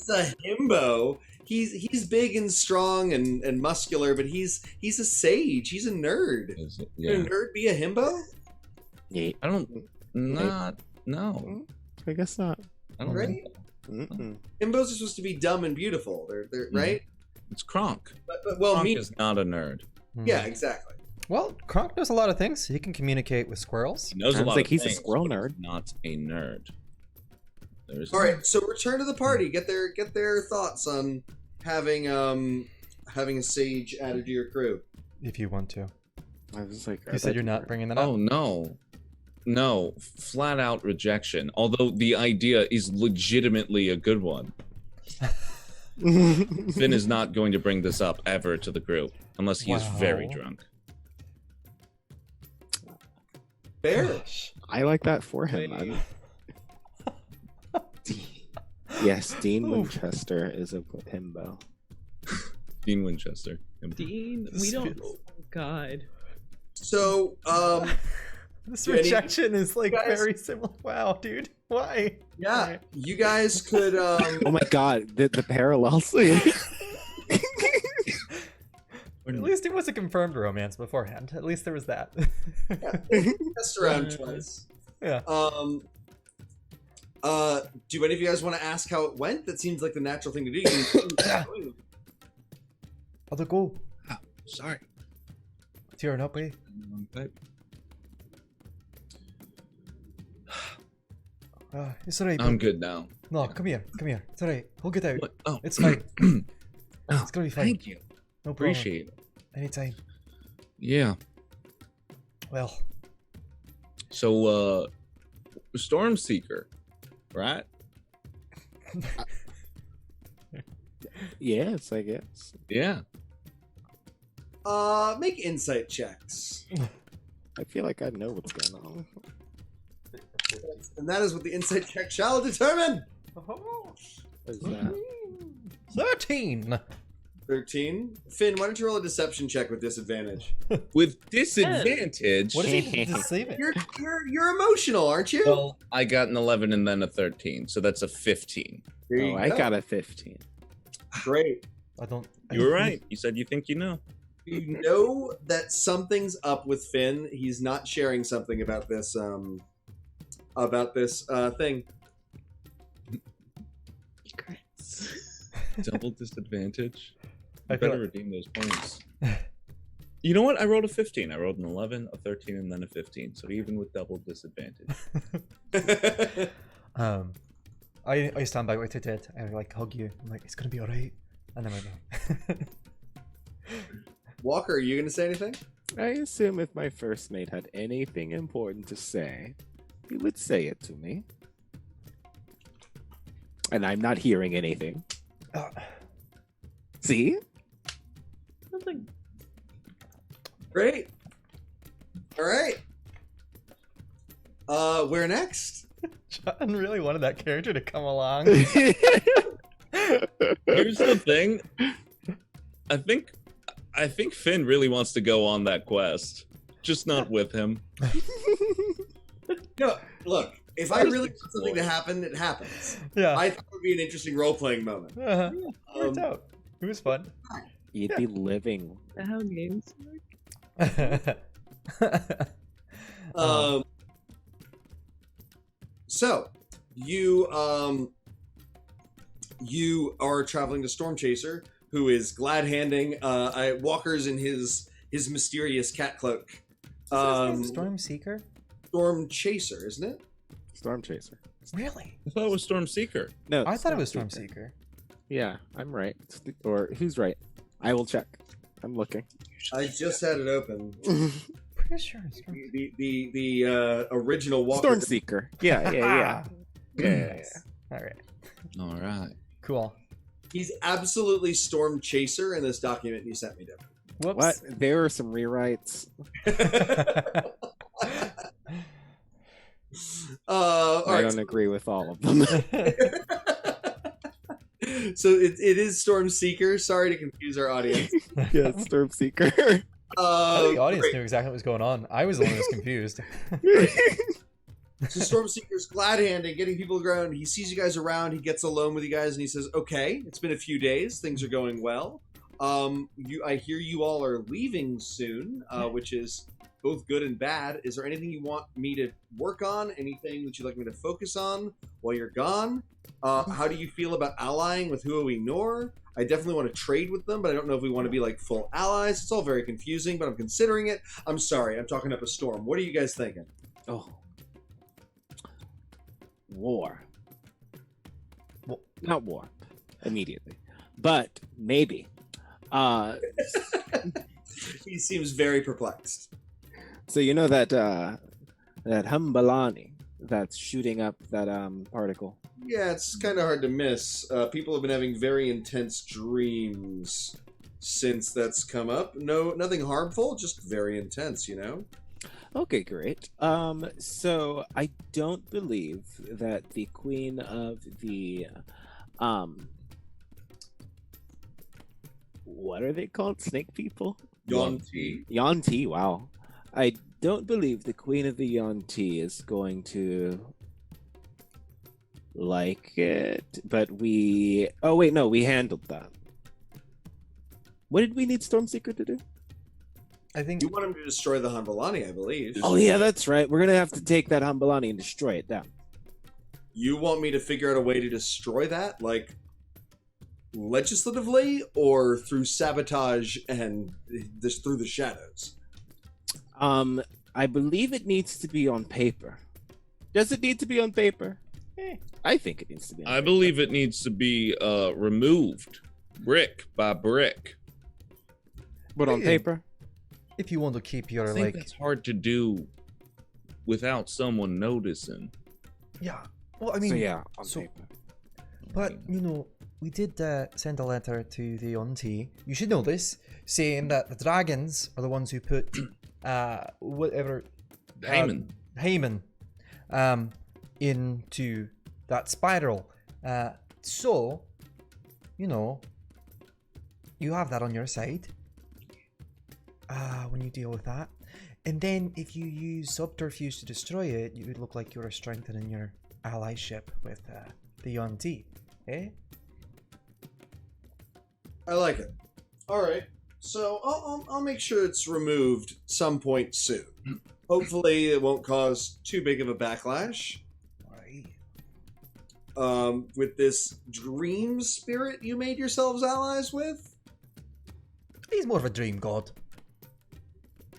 a himbo. He's big and strong and muscular, but he's a sage. He's a nerd. Yeah. Can a nerd be a himbo? Yeah. I don't. Not. No. I guess not. I don't Right? Mm-mm. Himbos are supposed to be dumb and beautiful. They're right. It's Kronk. But well, Kronk is not a nerd. yeah, exactly. Well, Kronk knows a lot of things. He can communicate with squirrels. He knows a Sounds lot like of he's a things, squirrel but nerd. he's not a nerd. There's All right, so return to the party. Get their thoughts on having a sage added to your crew. If you want to. I was like, You said you're not bringing that up? Oh no, flat out rejection. Although the idea is legitimately a good one. Finn is not going to bring this up ever to the group unless he is very Wow. drunk. Fair. Gosh. I like that for him. man. Yes, Dean Oof. Winchester is a himbo. Dean Winchester. Dean, we This don't. feels- Oh, God. So, This Yeah, any- rejection is like guys- very similar. Wow, dude. Why? yeah, you guys could. Oh my god, the parallels. At least it was a confirmed romance beforehand. At least there was that. messed around twice. Yeah. Do any of you guys want to ask how it went? That seems like the natural thing to do. You How'd it go? Sorry. Tearing up, eh? It's alright. I'm bud. good now. No, come here. It's alright. We'll get out. What? Oh, It's fine. oh, It's gonna be fine. thank you. No problem. Appreciate it. Anytime. Yeah. Well, So, Stormseeker, right? Yes, I guess. Yeah. make insight checks, I feel like I know what's going on. and that is what the insight check shall determine. Oh. What is that? 13. 13. Finn, why don't you roll a deception check with disadvantage? With disadvantage. What is he deceiving? You're emotional, aren't you? Well, I got an 11 and then a 13, so that's a 15. There you Oh, I go. got a 15. Great. I don't. You were right. You said you think you know. You know that something's up with Finn. He's not sharing something about this thing. Double disadvantage. I I feel better like- redeem those points. You know what? I rolled a 15. I rolled an 11, a 13, and then a 15. So even with double disadvantage. I stand by what I did. I like hug you. I'm like, it's gonna be alright. And then I go. Walker, are you going to say anything? I assume if my first mate had anything important to say, he would say it to me. And I'm not hearing anything. See? Nothing. Great. All right. Where next? John really wanted that character to come along. Here's the thing. I think Finn really wants to go on that quest. Just not with him. No, look. If I really want something to happen, it happens. Yeah. I thought it would be an interesting role-playing moment. Worked out. It was fun. You'd be living. Is that how games work? So you are traveling to Storm Chaser, who is glad handing Walker's in his mysterious cat cloak. Storm Seeker? Storm Chaser, isn't it? Storm Chaser. Really? I thought it was Stormseeker. No, I thought it was Storm Seeker. Yeah, I'm right. Or who's right? I will check. I'm looking. I just had it open. Pretty sure it's Storm The original Walker. Storm Seeker. Yeah. Yeah. Nice. Alright. All right. Cool. He's absolutely Storm Chaser in this document you sent me, Devren. Whoops. What? There are some rewrites. All I right. don't agree with all of them. So it is Storm Seeker. Sorry to confuse our audience. Yeah, Storm Seeker. I think the audience Great. knew exactly what was going on. I was the one who was confused. So Storm Seeker's glad handing, getting people around. He sees you guys around. He gets alone with you guys, and he says, "Okay, it's been a few days. Things are going well. I hear you all are leaving soon, which is both good and bad. Is there anything you want me to work on? Anything that you'd like me to focus on while you're gone? How do you feel about allying with Huowi Nor? I definitely want to trade with them, but I don't know if we want to be like full allies. It's all very confusing, but I'm considering it. I'm sorry, I'm talking up a storm. What are you guys thinking? Oh. War. Well, not war. Immediately. But maybe. He seems very perplexed. So you know that that Humbalani that's shooting up that particle. Yeah, it's kind of hard to miss. People have been having very intense dreams since that's come up. No, nothing harmful, just very intense, you know? Okay, great. So I don't believe that the queen of the what are they called? Snake people? Yonti. Yonti, wow. I don't believe the queen of the Yonti is going to like it, but we... Oh, wait, no, we handled that. What did we need Stormseeker to do? I think You want him to destroy the Humbalani, I believe. Oh, yeah, that's right. We're going to have to take that Humbalani and destroy it down. You want me to figure out a way to destroy that? Like, legislatively or through sabotage and just through the shadows? I believe it needs to be on paper. Does it need to be on paper? I think it needs to be on I paper. believe it needs to be removed brick by brick. But on Yeah. paper? if you want to keep I your think like, that's hard to do without someone noticing. yeah. Well, I mean, So yeah, on so- paper. but you know, we did send a letter to the Yonti. You should know this, saying that the dragons are the ones who put whatever Haman. into that spiral. So, you know, you have that on your side when you deal with that. And then if you use subterfuge to destroy it, you would look like you're strengthening your allyship with the Yonti. Eh? I like it. All right. So I'll make sure it's removed some point soon. Hopefully it won't cause too big of a backlash. Right. With this dream spirit you made yourselves allies with? He's more of a dream god.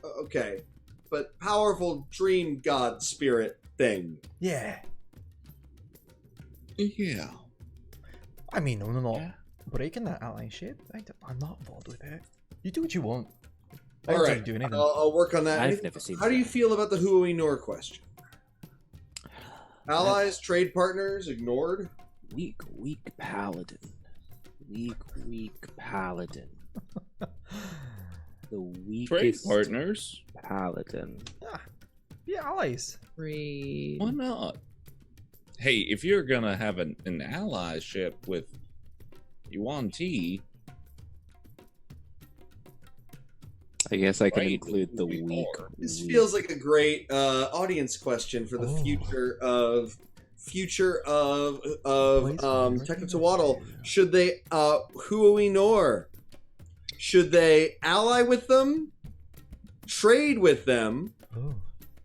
Okay. But powerful dream god spirit thing. Yeah. Yeah. I mean, I'm not Yeah. breaking that allyship. I'm not involved with it. You do what you want. I All don't right. do anything. I'll work on that. I've never seen How do you that. feel about the Huoi Nor question? Allies, trade partners, ignored? Weak paladin. Weak paladin. The Trade weakest partners. paladin. Yeah, allies. Read. Why not? Hey, if you're gonna have an allyship with Yuan Ti, I guess I can Right, include the we weak. are. This weak- feels like a great audience question for the Oh. future of Please, Tectotoatl. Should they Huoi Nor? Should they ally with them, trade with them, Oh.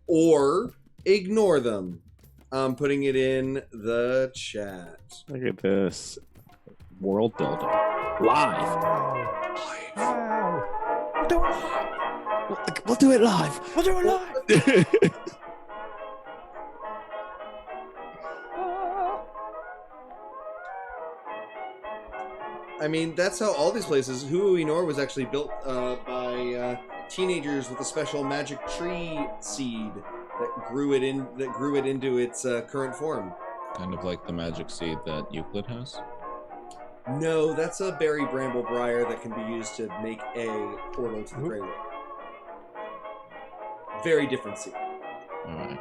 or ignore them? I'm putting it in the chat. Look at this. World builder. Live. Wow. Do it live. We'll do it live. We'll do it live. I mean, that's how all these places. Huoi Nor was actually built by teenagers with a special magic tree seed that grew it into its current form. kind of like the magic seed that Euclid has. No, that's a berry bramble briar that can be used to make a portal to the Grey Lake. Very different seed. All right.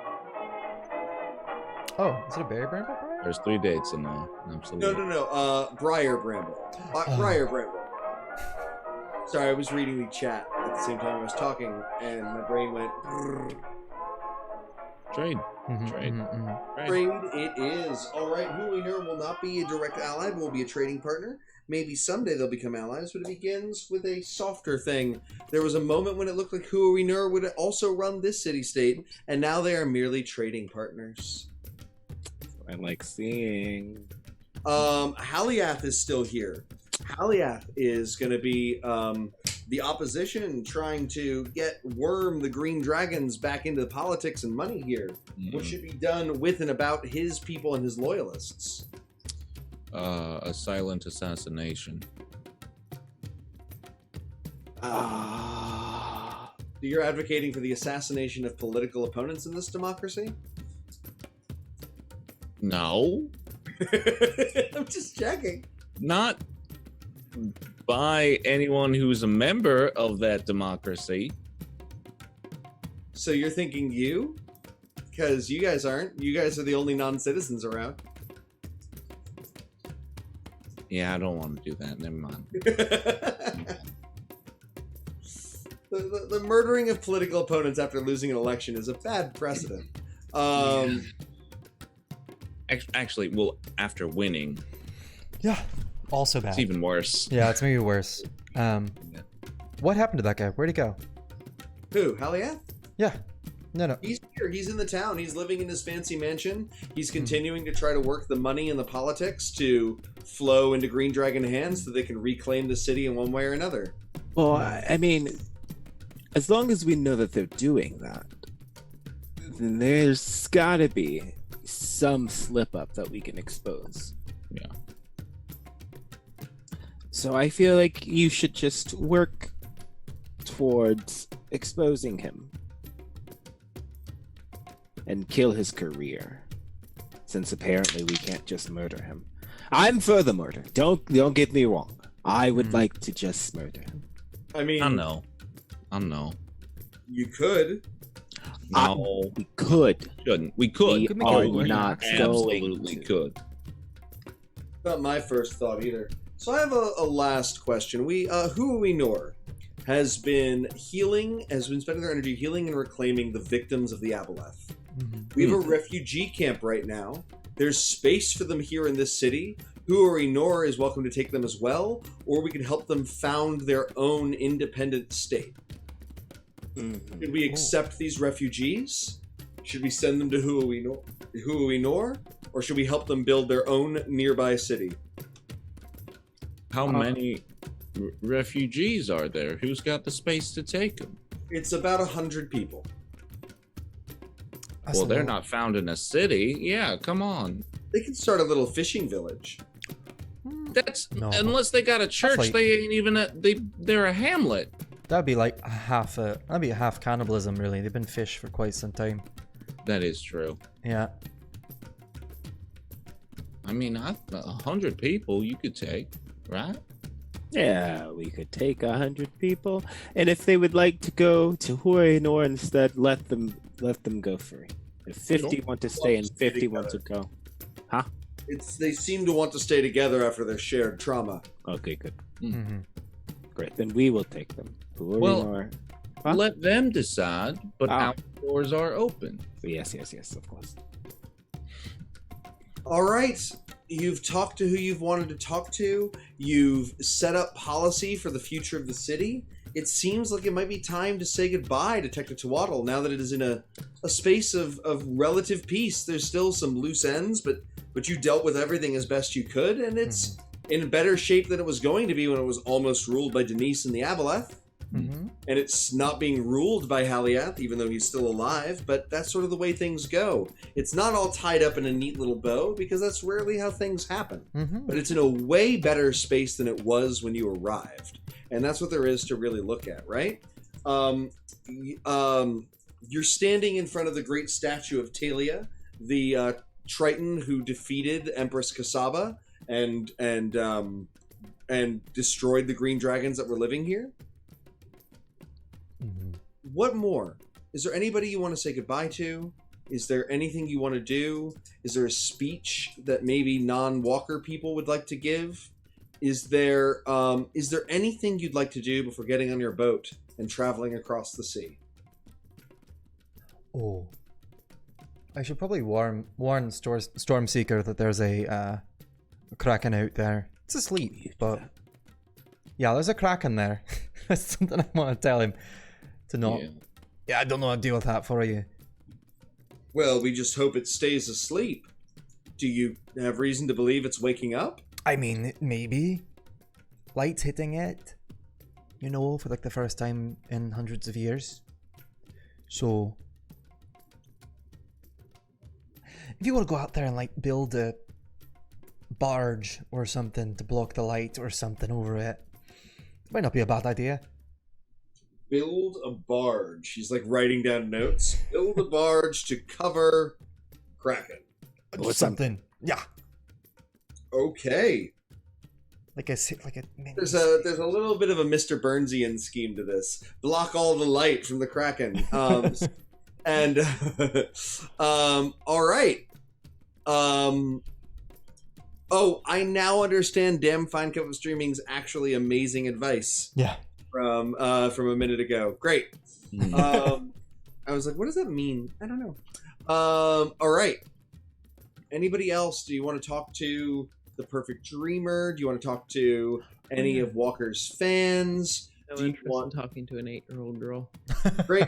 Oh, is it a berry bramble? Brian? There's 3 dates in there. Absolutely. No. Briar bramble. Briar bramble. Sorry, I was reading the chat at the same time I was talking, and my brain went. "Brrr." Trade. Mhm, Trade. mhm, mhm. Right. Trade it is. Alright, Huoi Nor will not be a direct ally, but will be a trading partner. Maybe someday they'll become allies, but it begins with a softer thing. There was a moment when it looked like Huoi Nor would also run this city-state, and now they are merely trading partners. I like seeing. Haliath is still here. Haliath is going to be the opposition trying to get Worm the Green Dragons back into politics and money here. What should be done with and about his people and his loyalists? A silent assassination. You're advocating for the assassination of political opponents in this democracy? No. I'm just checking. Not by anyone who's a member of that democracy. So you're thinking you? Because you guys aren't. You guys are the only non-citizens around. Yeah, I don't want to do that. Never mind. The murdering of political opponents after losing an election is a bad precedent. Actually, well, after winning, Yeah. Also bad. it's even worse. Yeah, it's maybe worse. What happened to that guy? Where'd he go? Who? Haliath? Yeah. No. He's here. He's in the town. He's living in his fancy mansion. He's continuing to try to work the money and the politics to flow into Green Dragon hands so they can reclaim the city in one way or another. Well, I mean, as long as we know that they're doing that, then there's gotta be some slip up that we can expose. Yeah. So I feel like you should just work towards exposing him and kill his career, since apparently we can't just murder him. I'm for the murder. Don't get me wrong. I would like to just murder him. I mean, I know. you could. No, We could. shouldn't. We could. We could make are it work, not actually. Absolutely going to. could. Not my first thought either. So I have a last question. Who we know has been spending their energy healing and reclaiming the victims of the Aboleth. We have a refugee camp right now. There's space for them here in this city. Huari Nor is welcome to take them as well, or we could help them found their own independent state. Should we accept these refugees? Should we send them to Huari Nor, or should we help them build their own nearby city? How many refugees are there? Who's got the space to take them? It's about 100 people. Well, they're not found in a city. Yeah, come on. They can start a little fishing village. That's No. unless they got a church. like- They ain't even they're a hamlet. That'd be like that'd be a half cannibalism, really. They've been fish for quite some time. That is true. Yeah. I mean, 100 people you could take, right? Yeah, we could take 100 people, and if they would like to go to Huaynor instead, let them go free. If 50 want to stay and 50 want to go. They seem to want to stay together after their shared trauma. Okay, good. Mm-hmm. Great. Then we will take them. Well, Huh? let them decide, but Ah. our doors are open. Yes, of course. All right. You've talked to who you've wanted to talk to. You've set up policy for the future of the city. It seems like it might be time to say goodbye to Tectotoatl now that it is in a space of relative peace. There's still some loose ends, but you dealt with everything as best you could, and it's in better shape than it was going to be when it was almost ruled by Denise and the Aboleth. Mm-hmm. And it's not being ruled by Haliath, even though he's still alive, but that's sort of the way things go. It's not all tied up in a neat little bow, because that's rarely how things happen. Mm-hmm. But it's in a way better space than it was when you arrived. And that's what there is to really look at, right? You're standing in front of the great statue of Talia, the Triton who defeated Empress Kasaba and destroyed the green dragons that were living here. Mm-hmm. What more? Is there anybody you want to say goodbye to? Is there anything you want to do? Is there a speech that maybe non-walker people would like to give? Is there anything you'd like to do before getting on your boat and traveling across the sea? Oh, I should probably warn Stormseeker that there's a kraken out there. It's asleep, but yeah, there's a kraken there. That's something I want to tell him to not. Yeah, I don't know how to deal with that for you. Well, we just hope it stays asleep. Do you have reason to believe it's waking up? I mean, maybe. lights hitting it, you know, for like the first time in hundreds of years. So if you want to go out there and like build a barge or something to block the light or something over it, might not be a bad idea. Build a barge. He's like writing down notes. Build a barge to cover Kraken. Or something. Yeah. Okay. Like a There's a little bit of a Mr. Burnsian scheme to this. Block all the light from the Kraken. And all right. Oh, I now understand Damn Fine Cup of Streaming's actually amazing advice. Yeah. From a minute ago. Great. I was like, what does that mean? I don't know. All right. Anybody else? Do you want to talk to the Perfect Dreamer? Do you want to talk to any of Walker's fans? No Do you interest want... in talking to an 8-year-old girl. Great.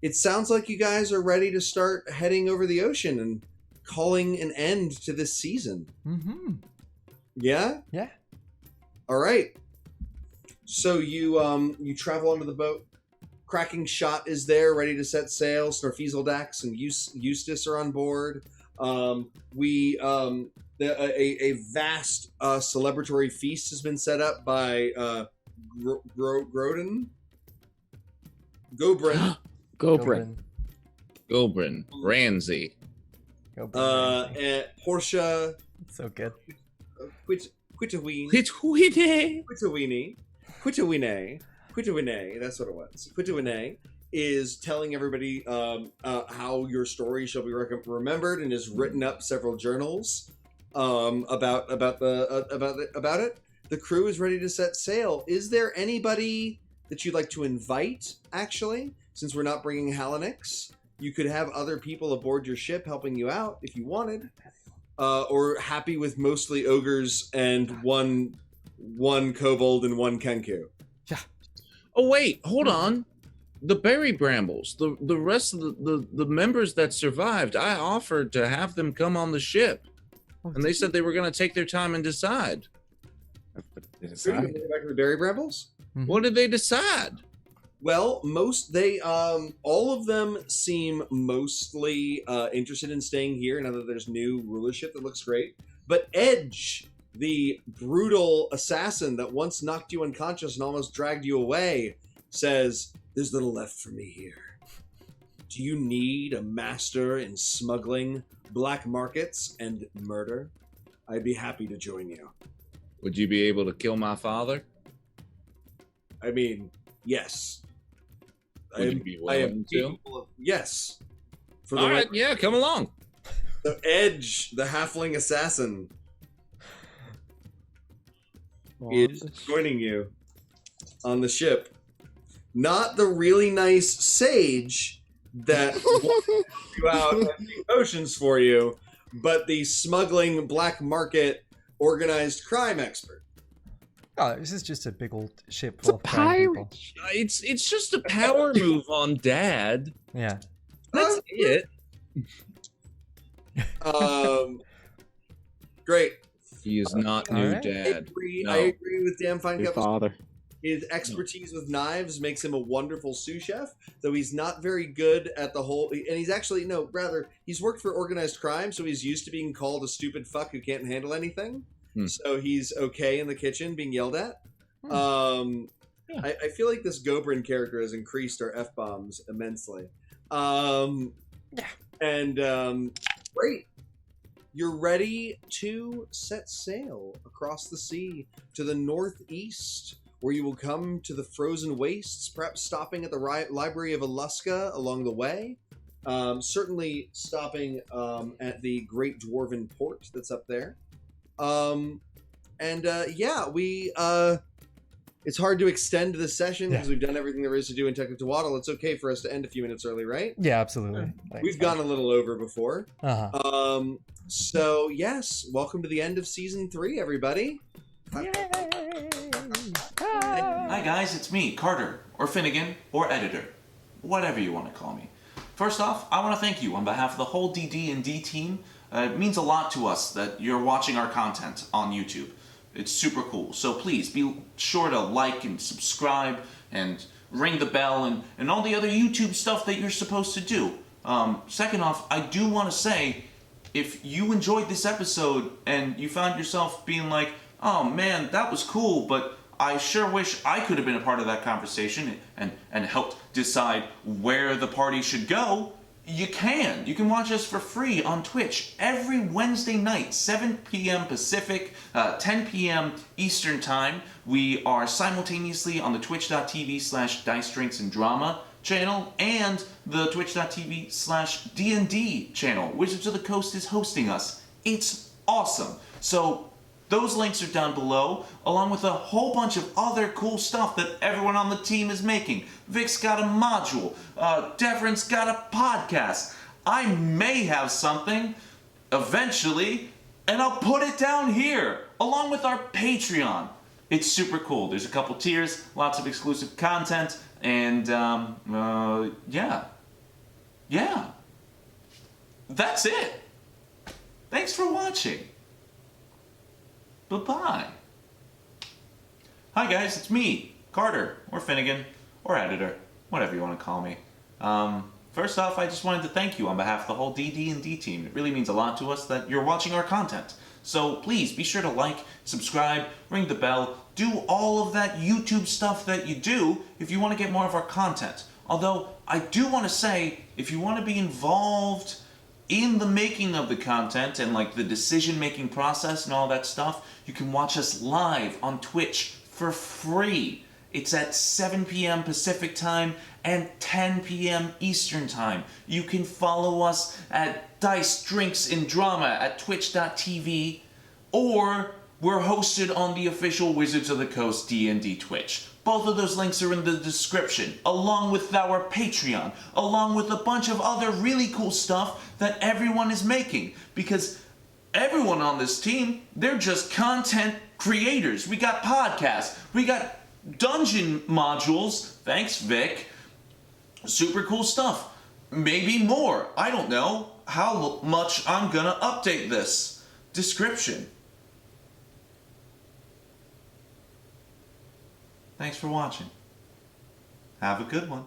It sounds like you guys are ready to start heading over the ocean and calling an end to this season. Mm-hmm. Yeah? Yeah. All right. So you travel onto the boat. Cracking Shot is there, ready to set sail. Snorfeezeldax and Eustace are on board. A vast celebratory feast has been set up by Gobrin. Gobrin. Ramsey. And Portia. So good. Quitawine, that's what it was. Quitawine is telling everybody how your story shall be remembered, and has written up several journals about it. The crew is ready to set sail. Is there anybody that you'd like to invite? Actually, since we're not bringing Halinix, you could have other people aboard your ship helping you out if you wanted, or happy with mostly ogres and one kobold and one kenku. Yeah. Oh wait, hold on. The berry brambles, the rest of the members that survived, I offered to have them come on the ship, and they said they were going to take their time and decide. Back to the berry brambles. Mm-hmm. What did they decide? Well, all of them seem mostly interested in staying here now that there's new rulership that looks great. But Edge, the brutal assassin that once knocked you unconscious and almost dragged you away, says, "There's little left for me here. Do you need a master in smuggling, black markets, and murder? I'd be happy to join you." Would you be able to kill my father? I mean, yes. Would you be willing to? Yes. All right, yeah, come along. So Edge, the halfling assassin, is joining you on the ship. Not the really nice sage that wants to help you out and make potions for you, but the smuggling black market organized crime expert. Oh, this is just a big old ship It's full a of crime people. pirate. It's just a power move on Dad. Yeah. That's it. Great. He is not new right. Dad. I agree with Damn Fine Your Cup. father. His expertise with knives makes him a wonderful sous chef, though he's not very good at the whole. And he's actually he's worked for organized crime, so he's used to being called a stupid fuck who can't handle anything. So he's okay in the kitchen being yelled at. I feel like this Gobrin character has increased our F-bombs immensely. Great. You're ready to set sail across the sea to the northeast, where you will come to the frozen wastes, perhaps stopping at the Library of Aluska along the way. Certainly stopping at the Great Dwarven Port that's up there. It's hard to extend the session because we've done everything there is to do in Tectotoatl. It's okay for us to end a few minutes early, right? Yeah, absolutely. We've gone a little over before. Uh-huh. So yes, welcome to the end of season 3, everybody. Yay! Hi guys, it's me, Carter, or Finnegan, or Editor. Whatever you want to call me. First off, I want to thank you on behalf of the whole DDnD team. It means a lot to us that you're watching our content on YouTube. It's super cool. So please be sure to like and subscribe and ring the bell and all the other YouTube stuff that you're supposed to do. Second off, I do want to say, if you enjoyed this episode and you found yourself being like, oh man, that was cool, but I sure wish I could have been a part of that conversation and helped decide where the party should go, you can. You can watch us for free on Twitch every Wednesday night, 7 p.m. Pacific, 10 p.m. Eastern Time. We are simultaneously on the twitch.tv/DiceDrinksAndDrama channel and the twitch.tv/DDnD channel. Wizards of the Coast is hosting us. It's awesome. So those links are down below, along with a whole bunch of other cool stuff that everyone on the team is making. Vic's got a module. Devren's got a podcast. I may have something eventually, and I'll put it down here, along with our Patreon. It's super cool. There's a couple tiers, lots of exclusive content, and yeah. That's it. Thanks for watching. Bye-bye. Hi guys, it's me, Carter, or Finnegan, or Editor, whatever you want to call me. First off, I just wanted to thank you on behalf of the whole DDnD team. It really means a lot to us that you're watching our content. So please be sure to like, subscribe, ring the bell, do all of that YouTube stuff that you do if you want to get more of our content. Although, I do want to say, if you want to be involved in the making of the content and like the decision-making process and all that stuff, you can watch us live on Twitch for free. It's at 7 p.m. Pacific Time and 10 p.m. Eastern Time. You can follow us at Dice, Drinks, and Drama at twitch.tv, or we're hosted on the official Wizards of the Coast D&D Twitch. Both of those links are in the description, along with our Patreon, along with a bunch of other really cool stuff that everyone is making. Because everyone on this team, they're just content creators. We got podcasts, we got dungeon modules, thanks Vic, super cool stuff. Maybe more, I don't know how much I'm gonna update this description. Thanks for watching. Have a good one.